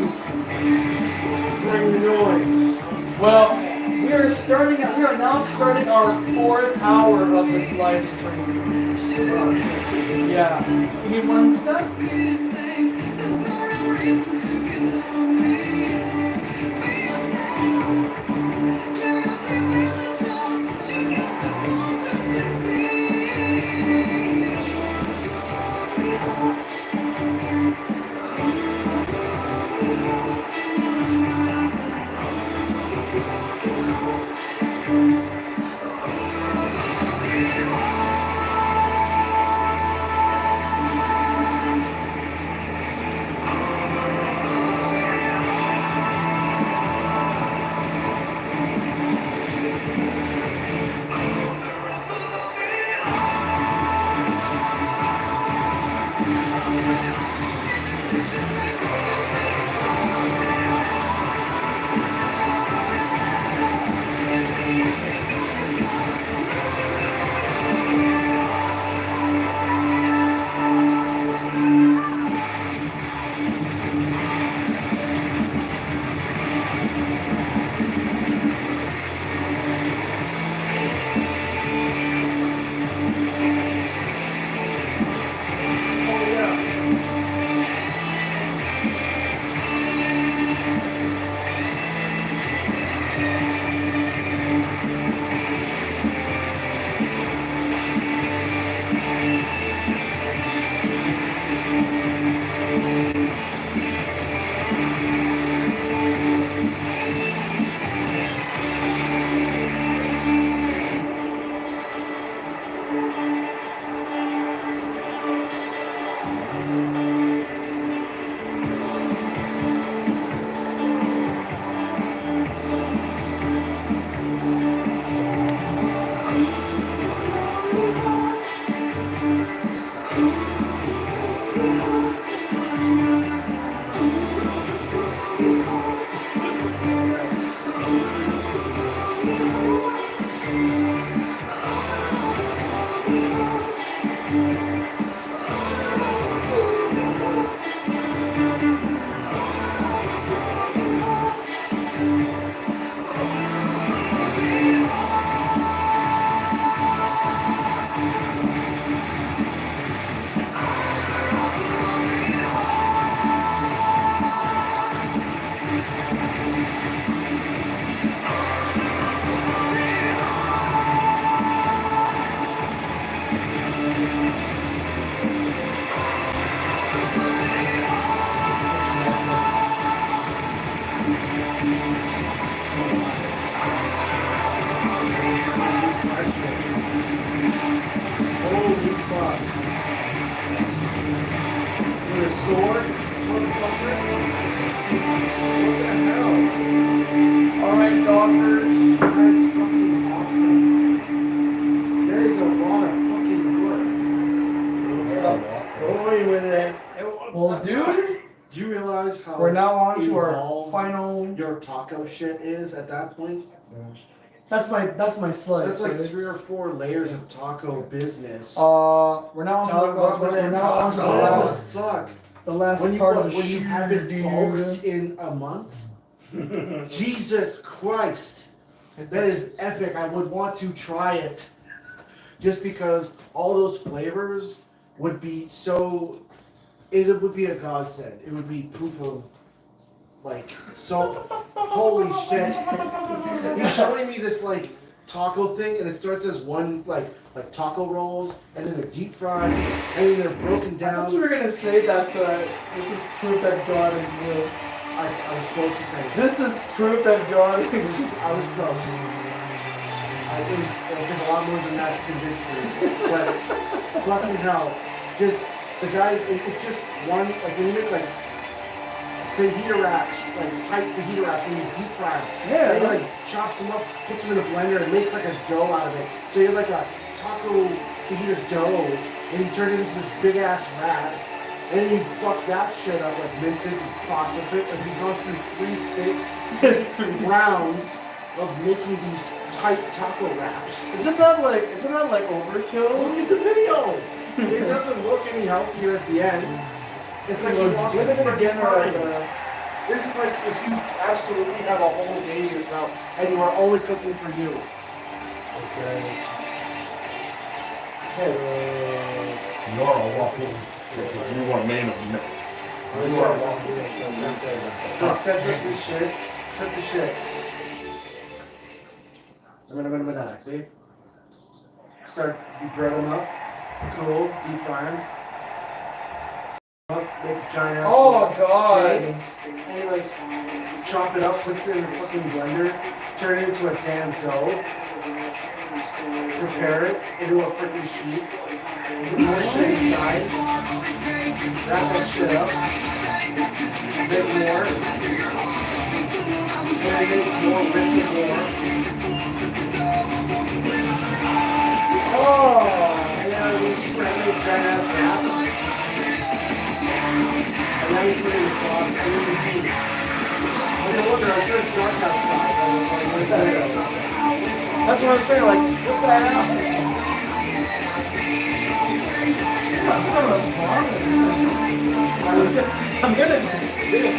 bring noise. Well, we are now starting our 4th hour of this live stream. Yeah. Give me 1 sec. Holy fuck. With a sword? Motherfucker? What the hell? Alright, doctors. That is fucking awesome. That is a lot of fucking work. Boy with it. Well, dude, Do you realize how we're now on to our involved final. your taco shit is at that point? That's my slice. That's like right? 3 or 4 layers of taco business. We're now on to Tacos the, with we're now on to the Oh, last, fuck. the last When you, part of the when you have it dude. bulked in a month? Jesus Christ. That is epic. I would want to try it. Just because all those flavors would be so... It would be a godsend. It would be proof of... Like, so... Holy shit. You're showing me this, like, taco thing, and it starts as one, like taco rolls, and then they're deep fried, and then they're broken I thought down. you were gonna say that this is proof that God exists. I was close to saying that. This is proof that God exists. I was close. It took a lot more than that to convince me. But fucking hell. Just, the guy, it's just one, like when you make like fajita wraps, like tight fajita wraps, and you deep fry them. Yeah. And he like chops them up, puts them in a blender, and makes like a dough out of it. So you have like a taco fajita dough, and you turn it into this big ass wrap. And then you fuck that shit up, like mince it and process it. Like you've gone through 3 rounds of making these tight taco wraps. Isn't that like overkill? Look at the video! it doesn't look any healthier at the end. It's like he lost his Look at it freaking again, right? mind. This is like if you absolutely have a whole day to yourself and you are only cooking for you. Okay. You're a waffle. You are man of men. You are a waffle. So center this shit. Cut the shit. See? Start, you bread them up. Cool. Deep fry them. Make a giant ass. Oh god. Okay. And like chop it up, put it in a fucking blender, turn it into a damn dough, prepare it into a freaking sheet, put more shit inside, wrap that shit up, make more, and make more, rich more. Oh, and then we spread it giant ass wrap. And now you put in the sauce, and then you heat it. No wonder, I'm sure it's dark outside. That's what I'm saying, like, what the hell? I'm gonna be sick.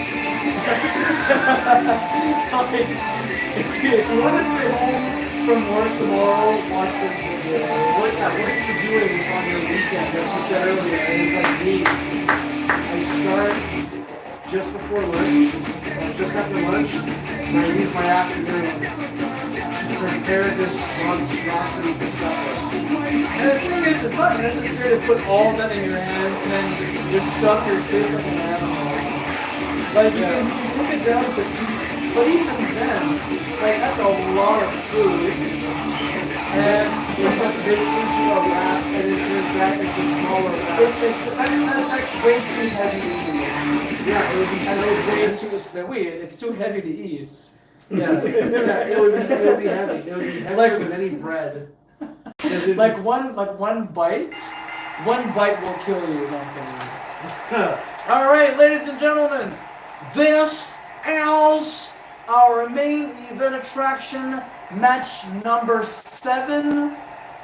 If you want to stay home from work tomorrow, watch this video. What are you doing on your weekend? Like you said earlier, and it's like me. I start just before lunch, just after lunch, and I use my afternoon to prepare this monstrosity for supper. And the thing is, it's not necessary to put all that in your hands and then just stuff your face like an animal. Like, you can take it down to pieces, but even then, like, that's a lot of food. And It just makes into a wrap, and it turns that into smaller wraps. that's way too heavy to eat. Yeah, it would be so dense. Wait, it's too heavy to eat. Yeah, yeah, it would be heavy. It would be heavier than any bread. Like one bite will kill you. All right, ladies and gentlemen, this is our main event attraction, match number 7,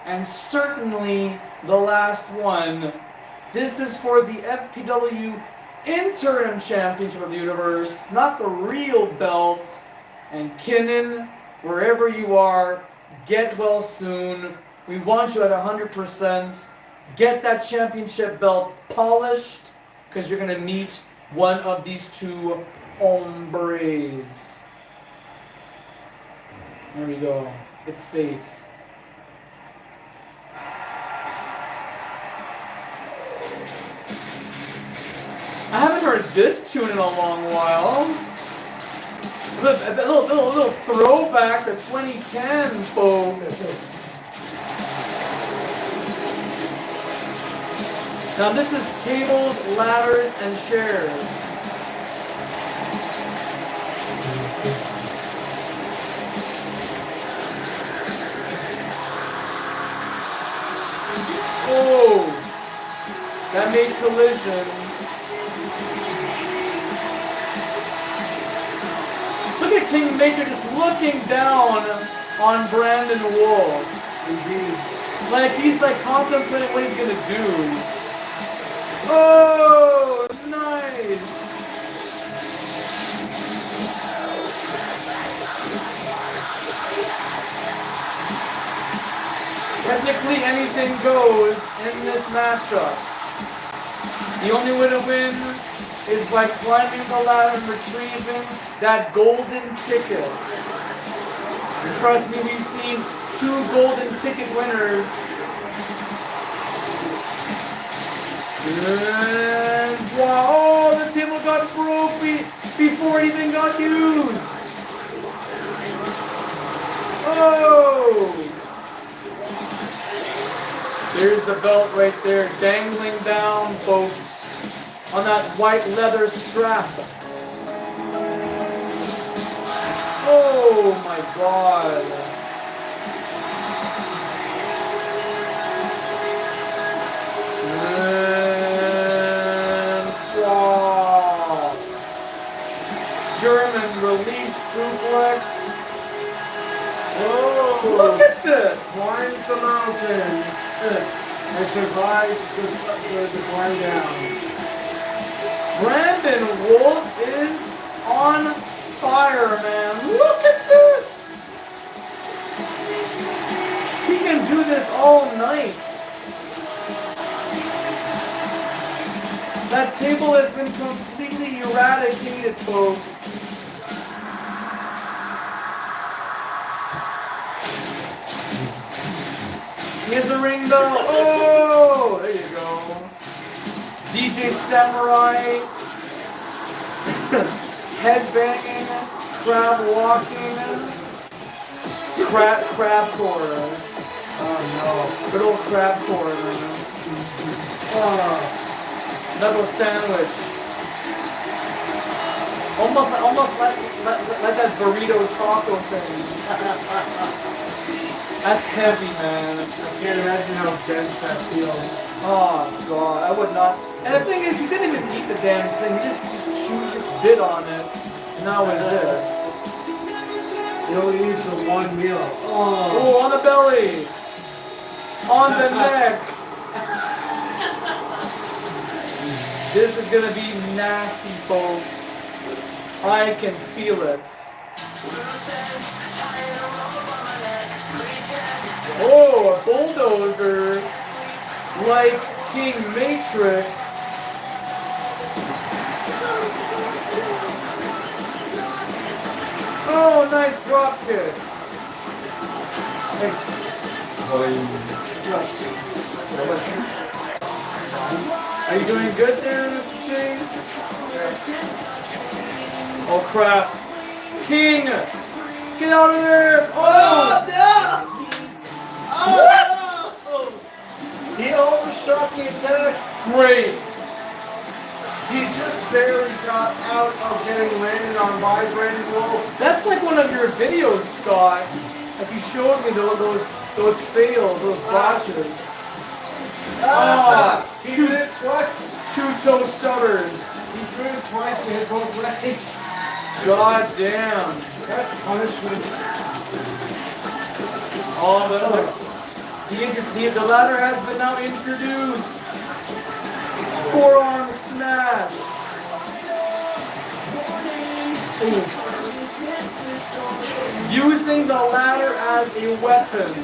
and certainly the last one. This is for the FPW Interim Championship of the Universe, not the real belt. And Kinnan, wherever you are, get well soon. We want you at 100%. Get that championship belt polished, because you're going to meet one of these two hombres. There we go. It's fate. I haven't heard this tune in a long while. A little throwback to 2010, folks. Now this is tables, ladders, and chairs. Oh, that made collision. Look at King Major just looking down on Brandon Wolf. Indeed. Like he's like contemplating what he's gonna do. Oh, nice. Technically anything goes in this matchup. The only way to win is by climbing the ladder and retrieving that golden ticket. And trust me, we've seen 2 golden ticket winners. And wow, oh, the table got broke before it even got used. Oh! There's the belt right there, dangling down, folks, on that white leather strap. Oh my god. And wow. German release suplex. Oh, look at this. Climbs the mountain. and survived the climb down. Brandon Wolf is on fire, man. Look at this. He can do this all night. That table has been completely eradicated, folks. Here's the ring bell. Oh, there you go. DJ Samurai. Headbanging. Crab walking. Crab core. Oh no. Good old crab core, man. Oh. Knuckle sandwich. Almost like that burrito taco thing. That's heavy, man. I can't imagine how dense that feels. Oh god, I would not. And the thing is, he didn't even eat the damn thing. He just chewed, just bit on it, and that was it. You only use for one meal. Oh, on the belly, on the neck. This is gonna be nasty, folks. I can feel it. Oh, a bulldozer like King Matrix. Oh, nice drop kick. Hey. Are you doing good there, Mr. Chase? Oh crap. King! Get out of there! Oh no! What? He overshot the attack. Great. He just barely got out of getting landed on by Brandon Wolf. That's like one of your videos, Scott. Like you showed me those fails, those botches. He did it twice. Two-toe stutters. He threw it twice to hit both legs. God damn. That's punishment. Oh, the ladder has been now introduced. Forearm smash. Oof. Using the ladder as a weapon.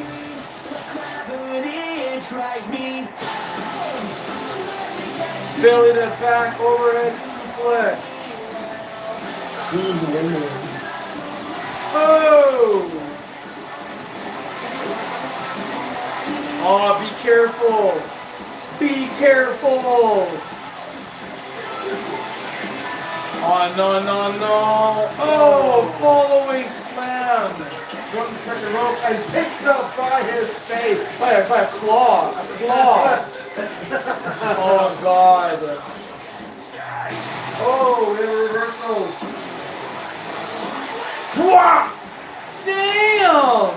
Belly to back overhead suplex. Oh! Oh, be careful! Be careful! Oh, no, no, no! Oh, fall away slam! From the second rope and picked up by his face. By a claw! A claw! Oh, God! Oh, in reversal. Damn!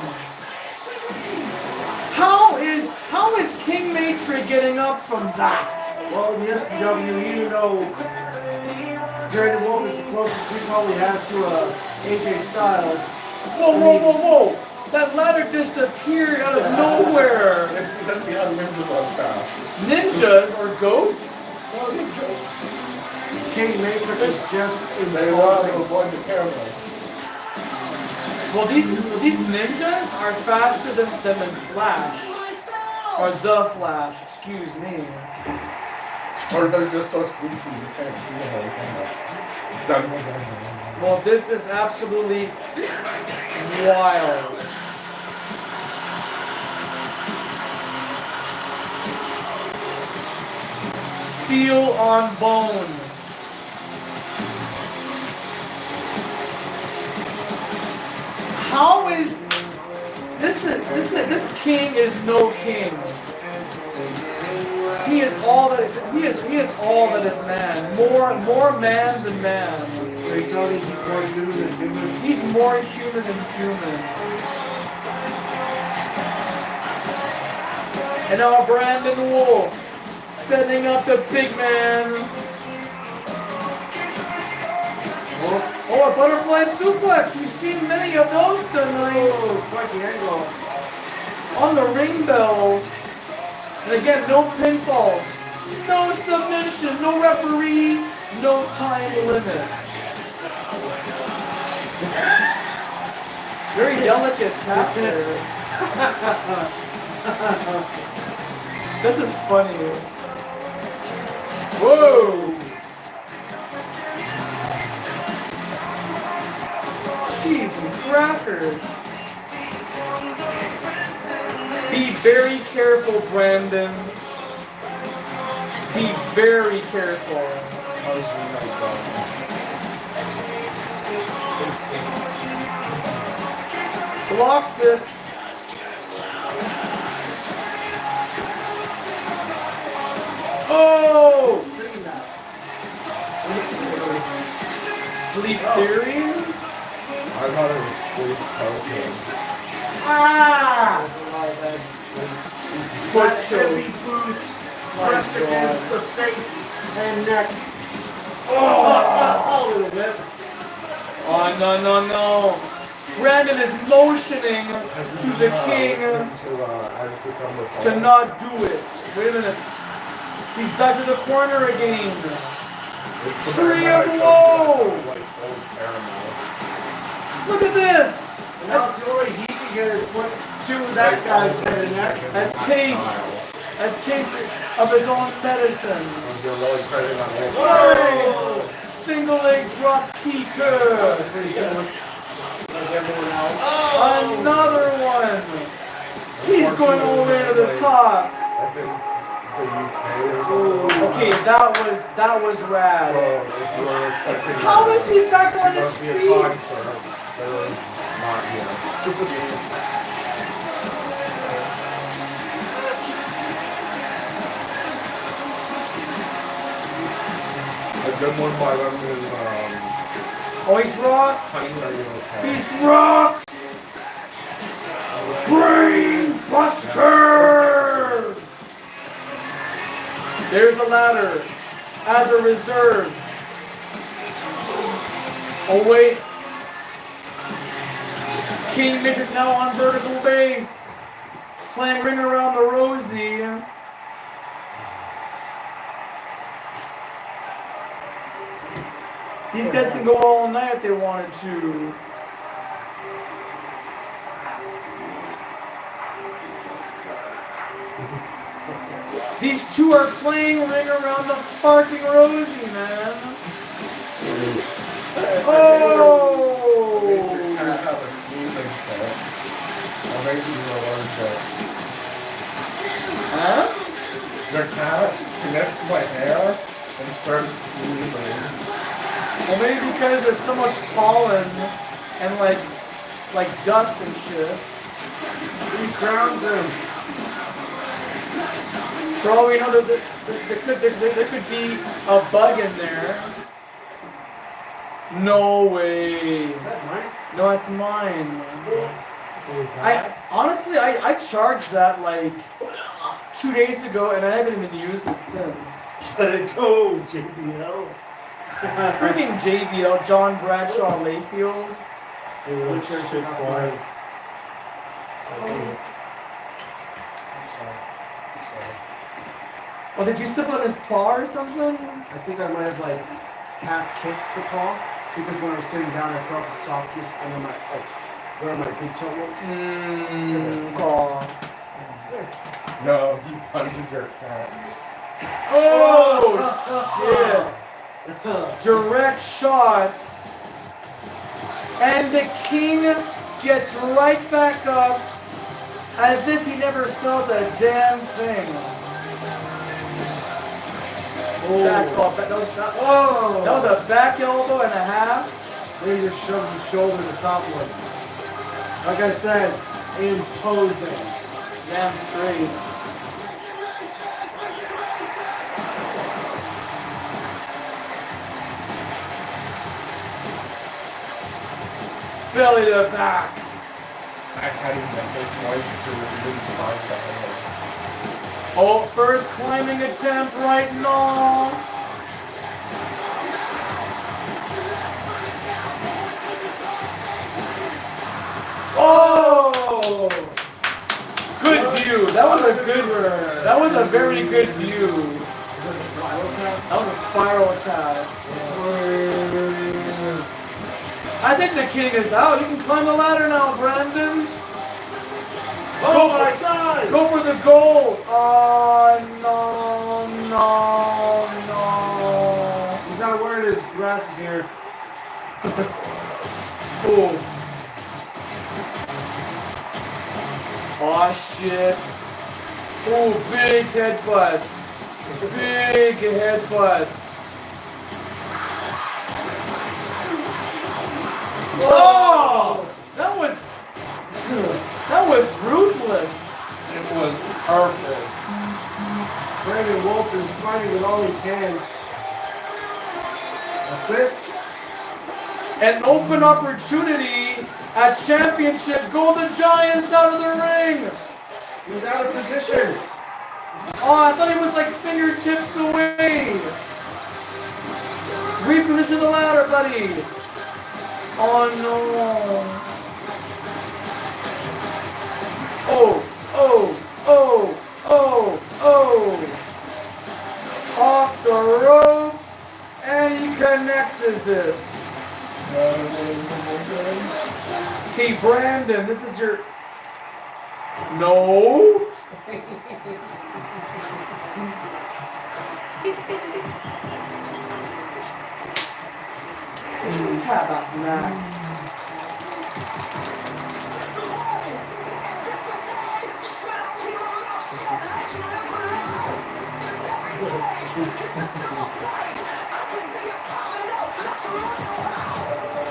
How is King Matrix getting up from that? Well, in the FPW, even though Brandon Wolf is the closest we probably have to AJ Styles. Whoa, whoa, whoa, whoa! That ladder disappeared out of nowhere! Because we had ninjas on staff. Ninjas or ghosts? King Matrix is just They want to imposing. avoid the camera. Well, these ninjas are faster than Flash. Or the Flash, excuse me. Or they're just so sleepy you can't see them on camera. Well, this is absolutely wild. Steel on bone. How is this king is no king. He is all that is man. More man than man. Are you telling me he's more human than human? He's more human than human. And now Brandon Wolf setting up the big man. Oh, a butterfly suplex. We've seen many of those tonight. Oh, quite the angle. On the ring bell. And again, no pinfalls, no submission, no referee, no time limit. Very delicate tap there. This is funny. Whoa! Cheese and crackers. Be very careful, Brandon. Be very careful. Blocks it. Oh! Sleep theory? I thought it was sleep coaching. Ah! Foot Got heavy choke. boots My pressed God. against the face and neck. Oh, a little bit. Oh, no, no, no. Brandon is motioning to the king to not do it. Wait a minute. He's back to the corner again. Tree of woe! Look at this! And now the only way he can get his foot to that guy's head and neck. A taste of his own medicine. You're really credit on it. Whoa! Single leg drop kicker. Pretty good. Like everyone else. Another one. He's going all the way to the top. I think the UK or something. Okay, that was So rad. if you were expecting How is he back on his must be a feet? concert, but it was not here. A good one by them is Oh, he's rocked. Honey Regular Cat. He's rocked. Brain Buster. There's a ladder as a reserve. Oh wait. King Midget now on vertical base. Playing Ring Around the Rosie. These guys can go all night if they wanted to. These two are playing Ring Around the fucking Rosie, man. Oh! Cat have a sneezing fit. Or maybe you're allergic. Huh? Their cat sniffed my hair and started sneezing. Well, maybe because there's so much pollen and like dust and shit. He surrounds him. For all we know, there could be a bug in there. No way. Is that mine? No, that's mine. I charged that like 2 days ago, and I haven't even used it since. Let it go, JBL. Freaking JBL, John Bradshaw Layfield. Richard should twice. Oh, did you step on his paw or something? I think I might have like half kicked the paw because when I was sitting down, I felt a softness under my where my big toe was. Paw. No, he punched your cat. Oh shit! Direct shots, and the king gets right back up as if he never felt a damn thing. That was a back elbow and a half. Then he just shoved his shoulder to the top one. Like I said, imposing. Damn straight. Belly to back. I had him mental twice to really find that. Oh, first climbing attempt right now. Oh! Good view. That was a a good. That was a very good view. Is that a spiral tap? That was a spiral attack. I think the king is out. You can climb the ladder now, Brandon. Oh my god! Go for the goal. Oh no. He's not wearing his glasses here. Oof. Oh shit. Ooh, big headbutt. Big headbutt. Oh! That was ruthless. It was perfect. Brandon Wolf is fighting with all he can. A fist. An open opportunity at championship. Go the Giants out of the ring. He was out of position. Oh, I thought he was like fingertips away. Reposition the ladder, buddy. Oh no. Oh. Off the ropes. And he connects it. Hey, Brandon, this is your... No. Tap out Mac.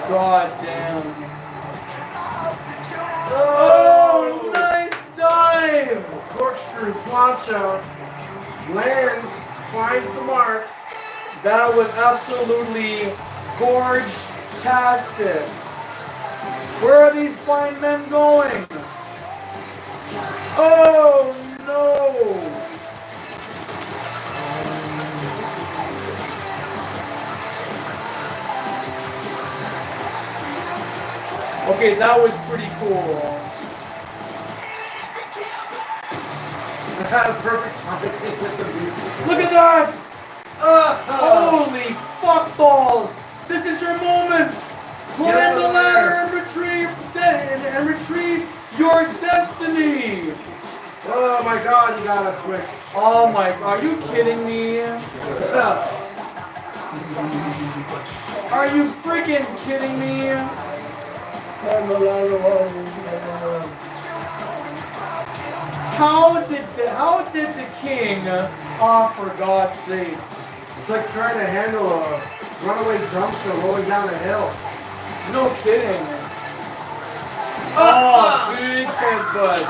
God damn. Oh, nice dive. Corkscrew plancha lands, finds the mark. That was absolutely gorge-tastic. Where are these fine men going? Oh no! Okay, that was pretty cool. Perfect timing with the music. Look at that! Holy fuck balls! This is your moment! Climb the ladder and retrieve your destiny! Oh my god, you got it quick. Oh my, are you kidding me? Are you freaking kidding me? How did the king, oh for God's sake. It's like trying to handle a runaway dumpster rolling down a hill. No kidding. Oh, big headbutt.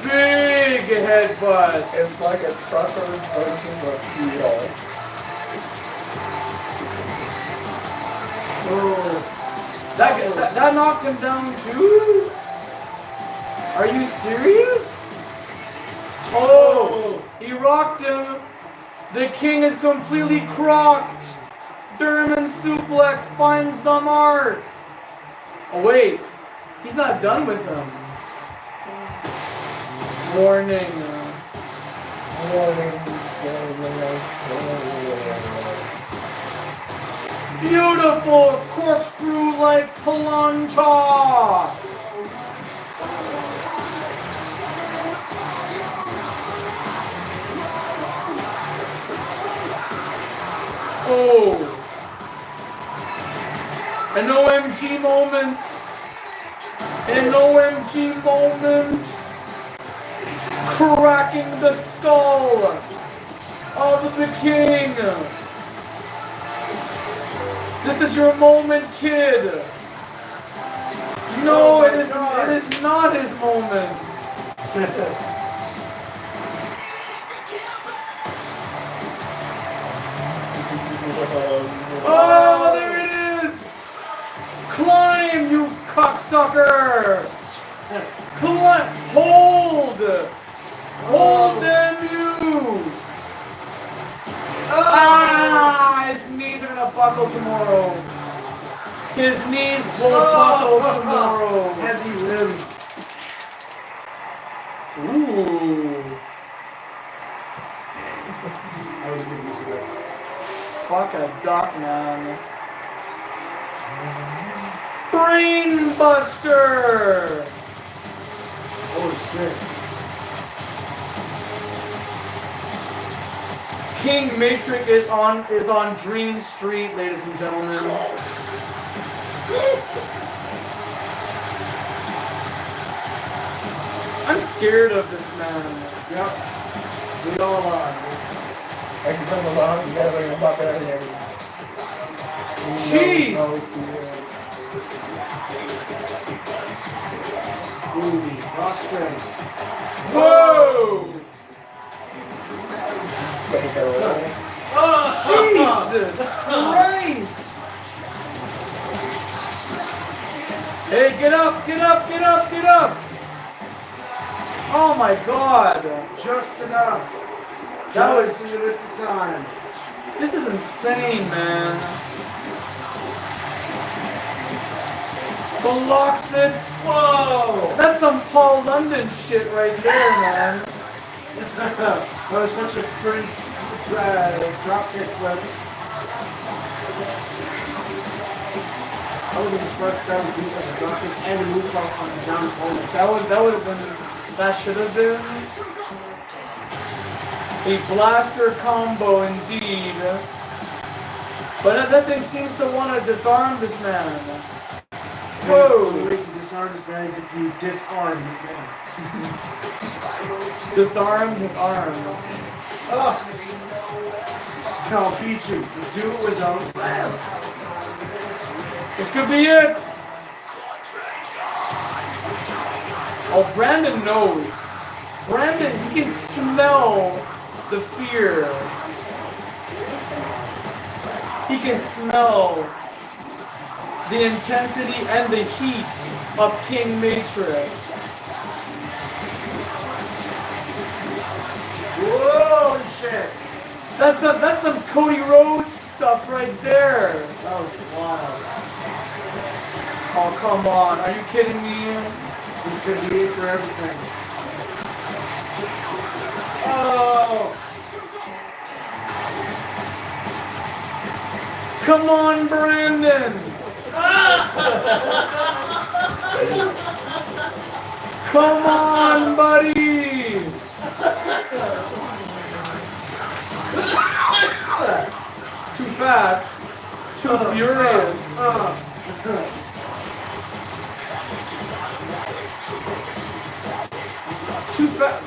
Big headbutt. It's like a trucker version of heel. Oh, that knocked him down too? Are you serious? Oh, he rocked him. The king is completely crocked. German suplex finds the mark. Oh wait, he's not done with him. Warning. Beautiful corkscrew-like plancha. Oh. An OMG moment. An OMG moment. Cracking the skull of the king. This is your moment, kid. No, it is not his moment. Oh, there it is! Climb, you cocksucker! Climb! Hold! Hold them, you! Ah! His knees are gonna buckle tomorrow. His knees will buckle tomorrow. Heavy rim. Ooh. fuck a duck, man. Brain Buster! Holy shit. King Matrix is on Dream Street, ladies and gentlemen. I'm scared of this man. Yep. We all are. Every time I'm along, you gotta bring him up out of here. Jeez! Ooh, Roxanne. Whoa! Oh, Jesus Christ! Hey, get up, get up, get up, get up! Oh my god! just enough. That was... Just at the time. This is insane, man. Blocks it. Whoa! That's some Paul London shit right there, man. That was such a pretty drop kick flip. I would have expressed that was used as a drop kick and a moonsault on the down opponent. That would have been, that should have been a blaster combo indeed. But that thing seems to want to disarm this man. Whoa! The way to disarm this man is if you disarm this man. Disarm his arm. Oh. I'll beat you. Do it without slam. This could be it. Oh, Brandon knows. Brandon, he can smell the fear. He can smell the intensity and the heat of King Matrix. Whoa, shit. That's some Cody Rhodes stuff right there. That was wild. Oh, come on. Are you kidding me? He's going to be it for everything. Oh. Come on, Brandon. Come on, buddy. Too fast. Too furious.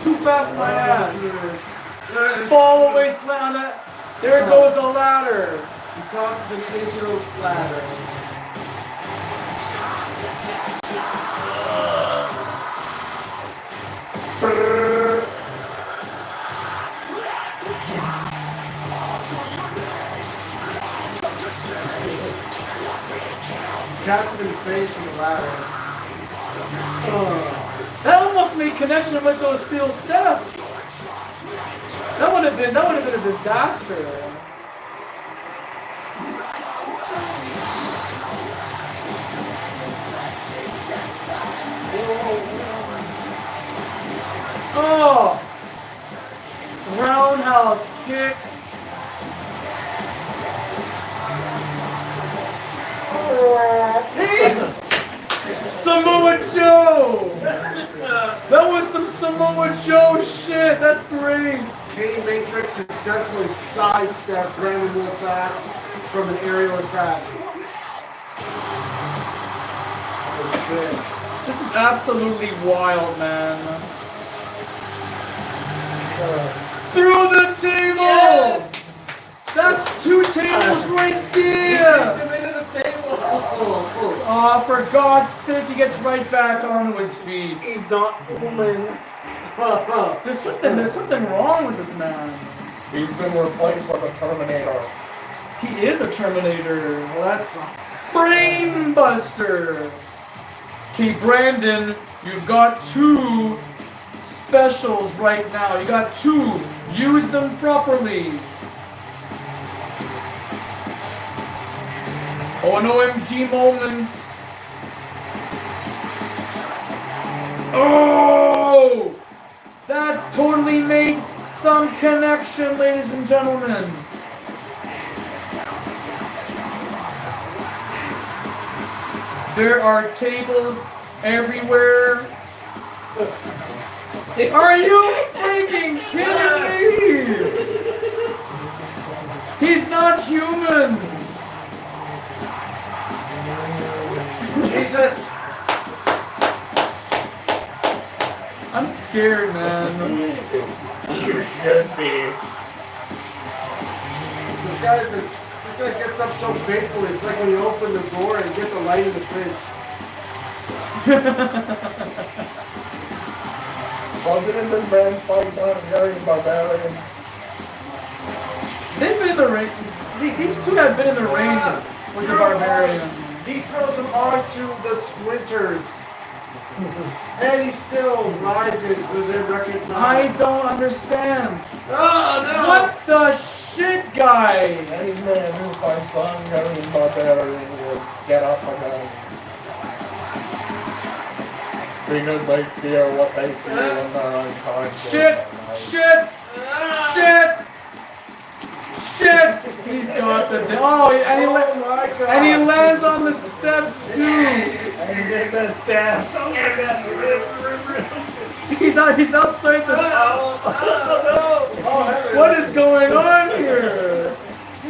Too fast, my ass. Fall away, slam it. There goes the ladder. He tosses him into the ladder. Tapped him in the face with the ladder. That almost made connection with those steel steps. That would have been a disaster. Oh! Roundhouse kick. Samoa Joe! That was some Samoa Joe shit. That's great. King Matrix successfully sidestepped Brandon Wolf's ass from an aerial attack. This is absolutely wild, man. Through the table! Yes! That's 2 tables right there! Him into the table. Oh, for God's sake, he gets right back onto his feet. He's not moving. There's something wrong with this man. He's been replaced by the Terminator. He is a Terminator. Well, that's Brain Buster. Okay, Brandon, you've got 2 specials right now. You got 2. Use them properly. Oh, an OMG moment. Oh! That totally made some connection, ladies and gentlemen. There are tables everywhere. Are you freaking kidding me? He's not human. Jesus! I'm scared, man. You should be. This guy gets up so faithfully. It's like when you open the door and get the light in the fridge. Well, didn't this man fight Hungarian barbarian? They've been in the ring. These two have been in the ring with the Barbarian. He throws him onto the splinters. And he still rises within record time. I don't understand. Oh no! What the shit, guy? Any man who fights the Hungarian barbarian will get up again. Because they fear what they see in their own time. Shit! Shit! Shit! Shit! He's got the and he lands on the step too. And he's in the stand. He's outside the. What is going on here? I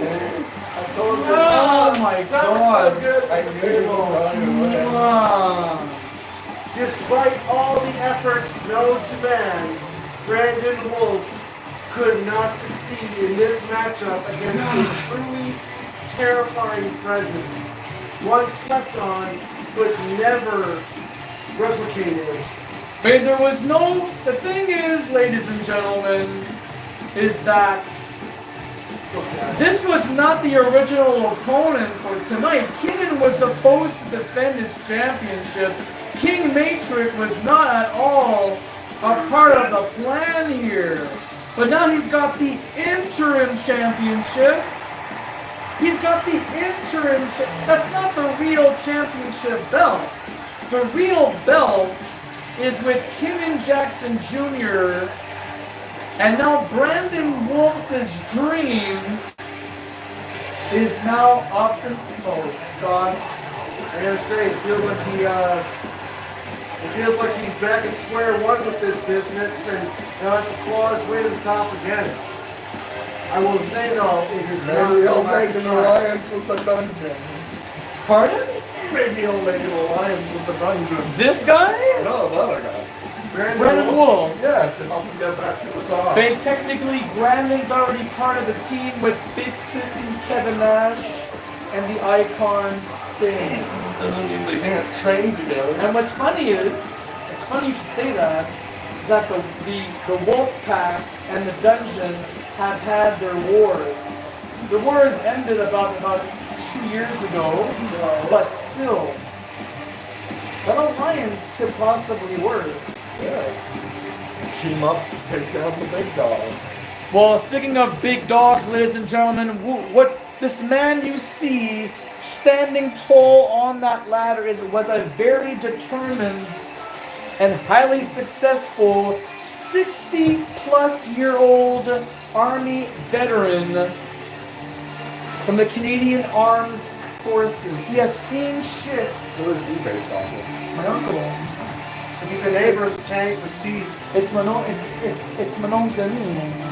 told you. Oh my god! I knew you were going Ah. Despite all the efforts known to man, Brandon Wolf could not succeed in this matchup against a truly terrifying presence. One slept on, but never replicated. But there was no. The thing is, ladies and gentlemen, is that this was not the original opponent for tonight. Keenan was supposed to defend his championship. King Matrix was not at all a part of the plan here. But now he's got the interim championship. He's got the interim. That's not the real championship belt. The real belt is with Keenan Jackson Jr. And now Brandon Wolf's dreams is now up in smoke, Scott. I gotta say, it feels like he's back at square one with this business, and he'll have to claw his way to the top again. I will say though, it is not Maybe he'll go back make to an try. alliance with the dungeon. Pardon? Maybe he'll make an alliance with the dungeon. This guy? No, the other guy. Brandon Wolf. Yeah, to help him get back to the top. But technically, Brandon's already part of the team with Big Sissy Kevin Nash and the Icon Sting. Doesn't mean they can't train together. And what's funny is, it's funny you should say that, is that the Wolf Pack and the Dungeon have had their wars. The wars ended about 2 years ago, but still, that alliance could possibly work. Yeah. Team up to take down the big dog. Well, speaking of big dogs, ladies and gentlemen, what this man you see standing tall on that ladder was a very determined and highly successful 60-plus-year-old Army veteran from the Canadian Armed Forces. He has seen shit. Who is he based off of? My uncle. He's an Abrams tank with teeth. It's Manon Denis.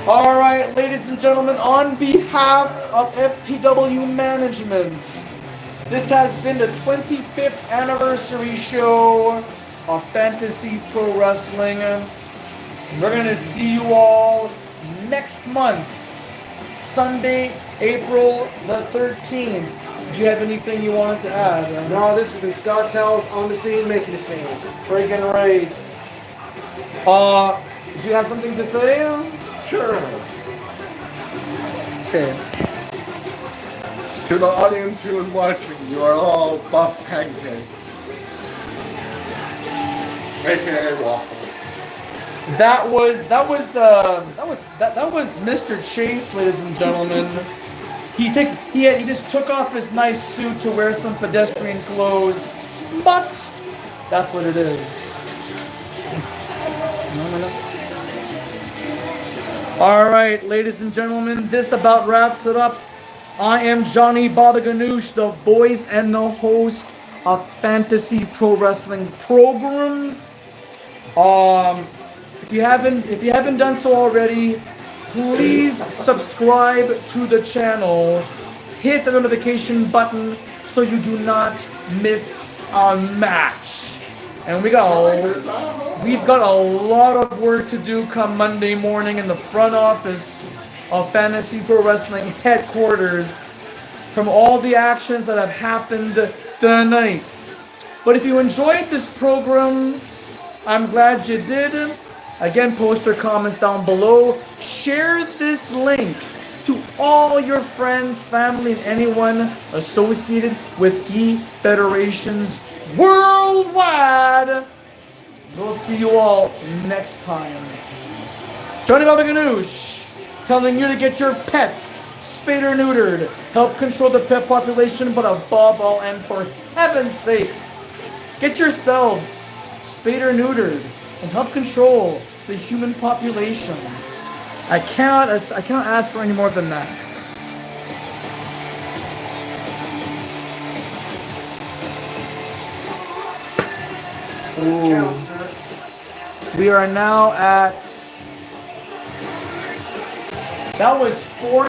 All right, ladies and gentlemen, on behalf of FPW Management, this has been the 25th anniversary show of Fantasy Pro Wrestling. We're going to see you all next month, Sunday, April the 13th. Do you have anything you wanted to add? No, this has been Scott Tells on the scene, making a scene. Friggin' right. Do you have something to say? Sure. Okay. To the audience who is watching, you are all buff pancakes. AKA waffles. That was Mr. Chase, ladies and gentlemen. He just took off his nice suit to wear some pedestrian clothes, but that's what it is. All right, ladies and gentlemen, this about wraps it up I am Johnny Baba Ganoush, the voice and the host of Fantasy Pro Wrestling programs. If you haven't done so already, please subscribe to the channel. Hit the notification button so you do not miss a match. And we've got a lot of work to do come Monday morning in the front office of Fantasy Pro Wrestling headquarters from all the actions that have happened tonight. But if you enjoyed this program, I'm glad you did. Again, post your comments down below. Share this link to all your friends, family, and anyone associated with E-Federations worldwide. We'll see you all next time. Johnny Baba Ganoush, telling you to get your pets spayed or neutered, help control the pet population, but above all and for heaven's sakes, get yourselves spayed or neutered and help control the human population. I cannot ask for any more than that. Ooh. We are now at... That was 4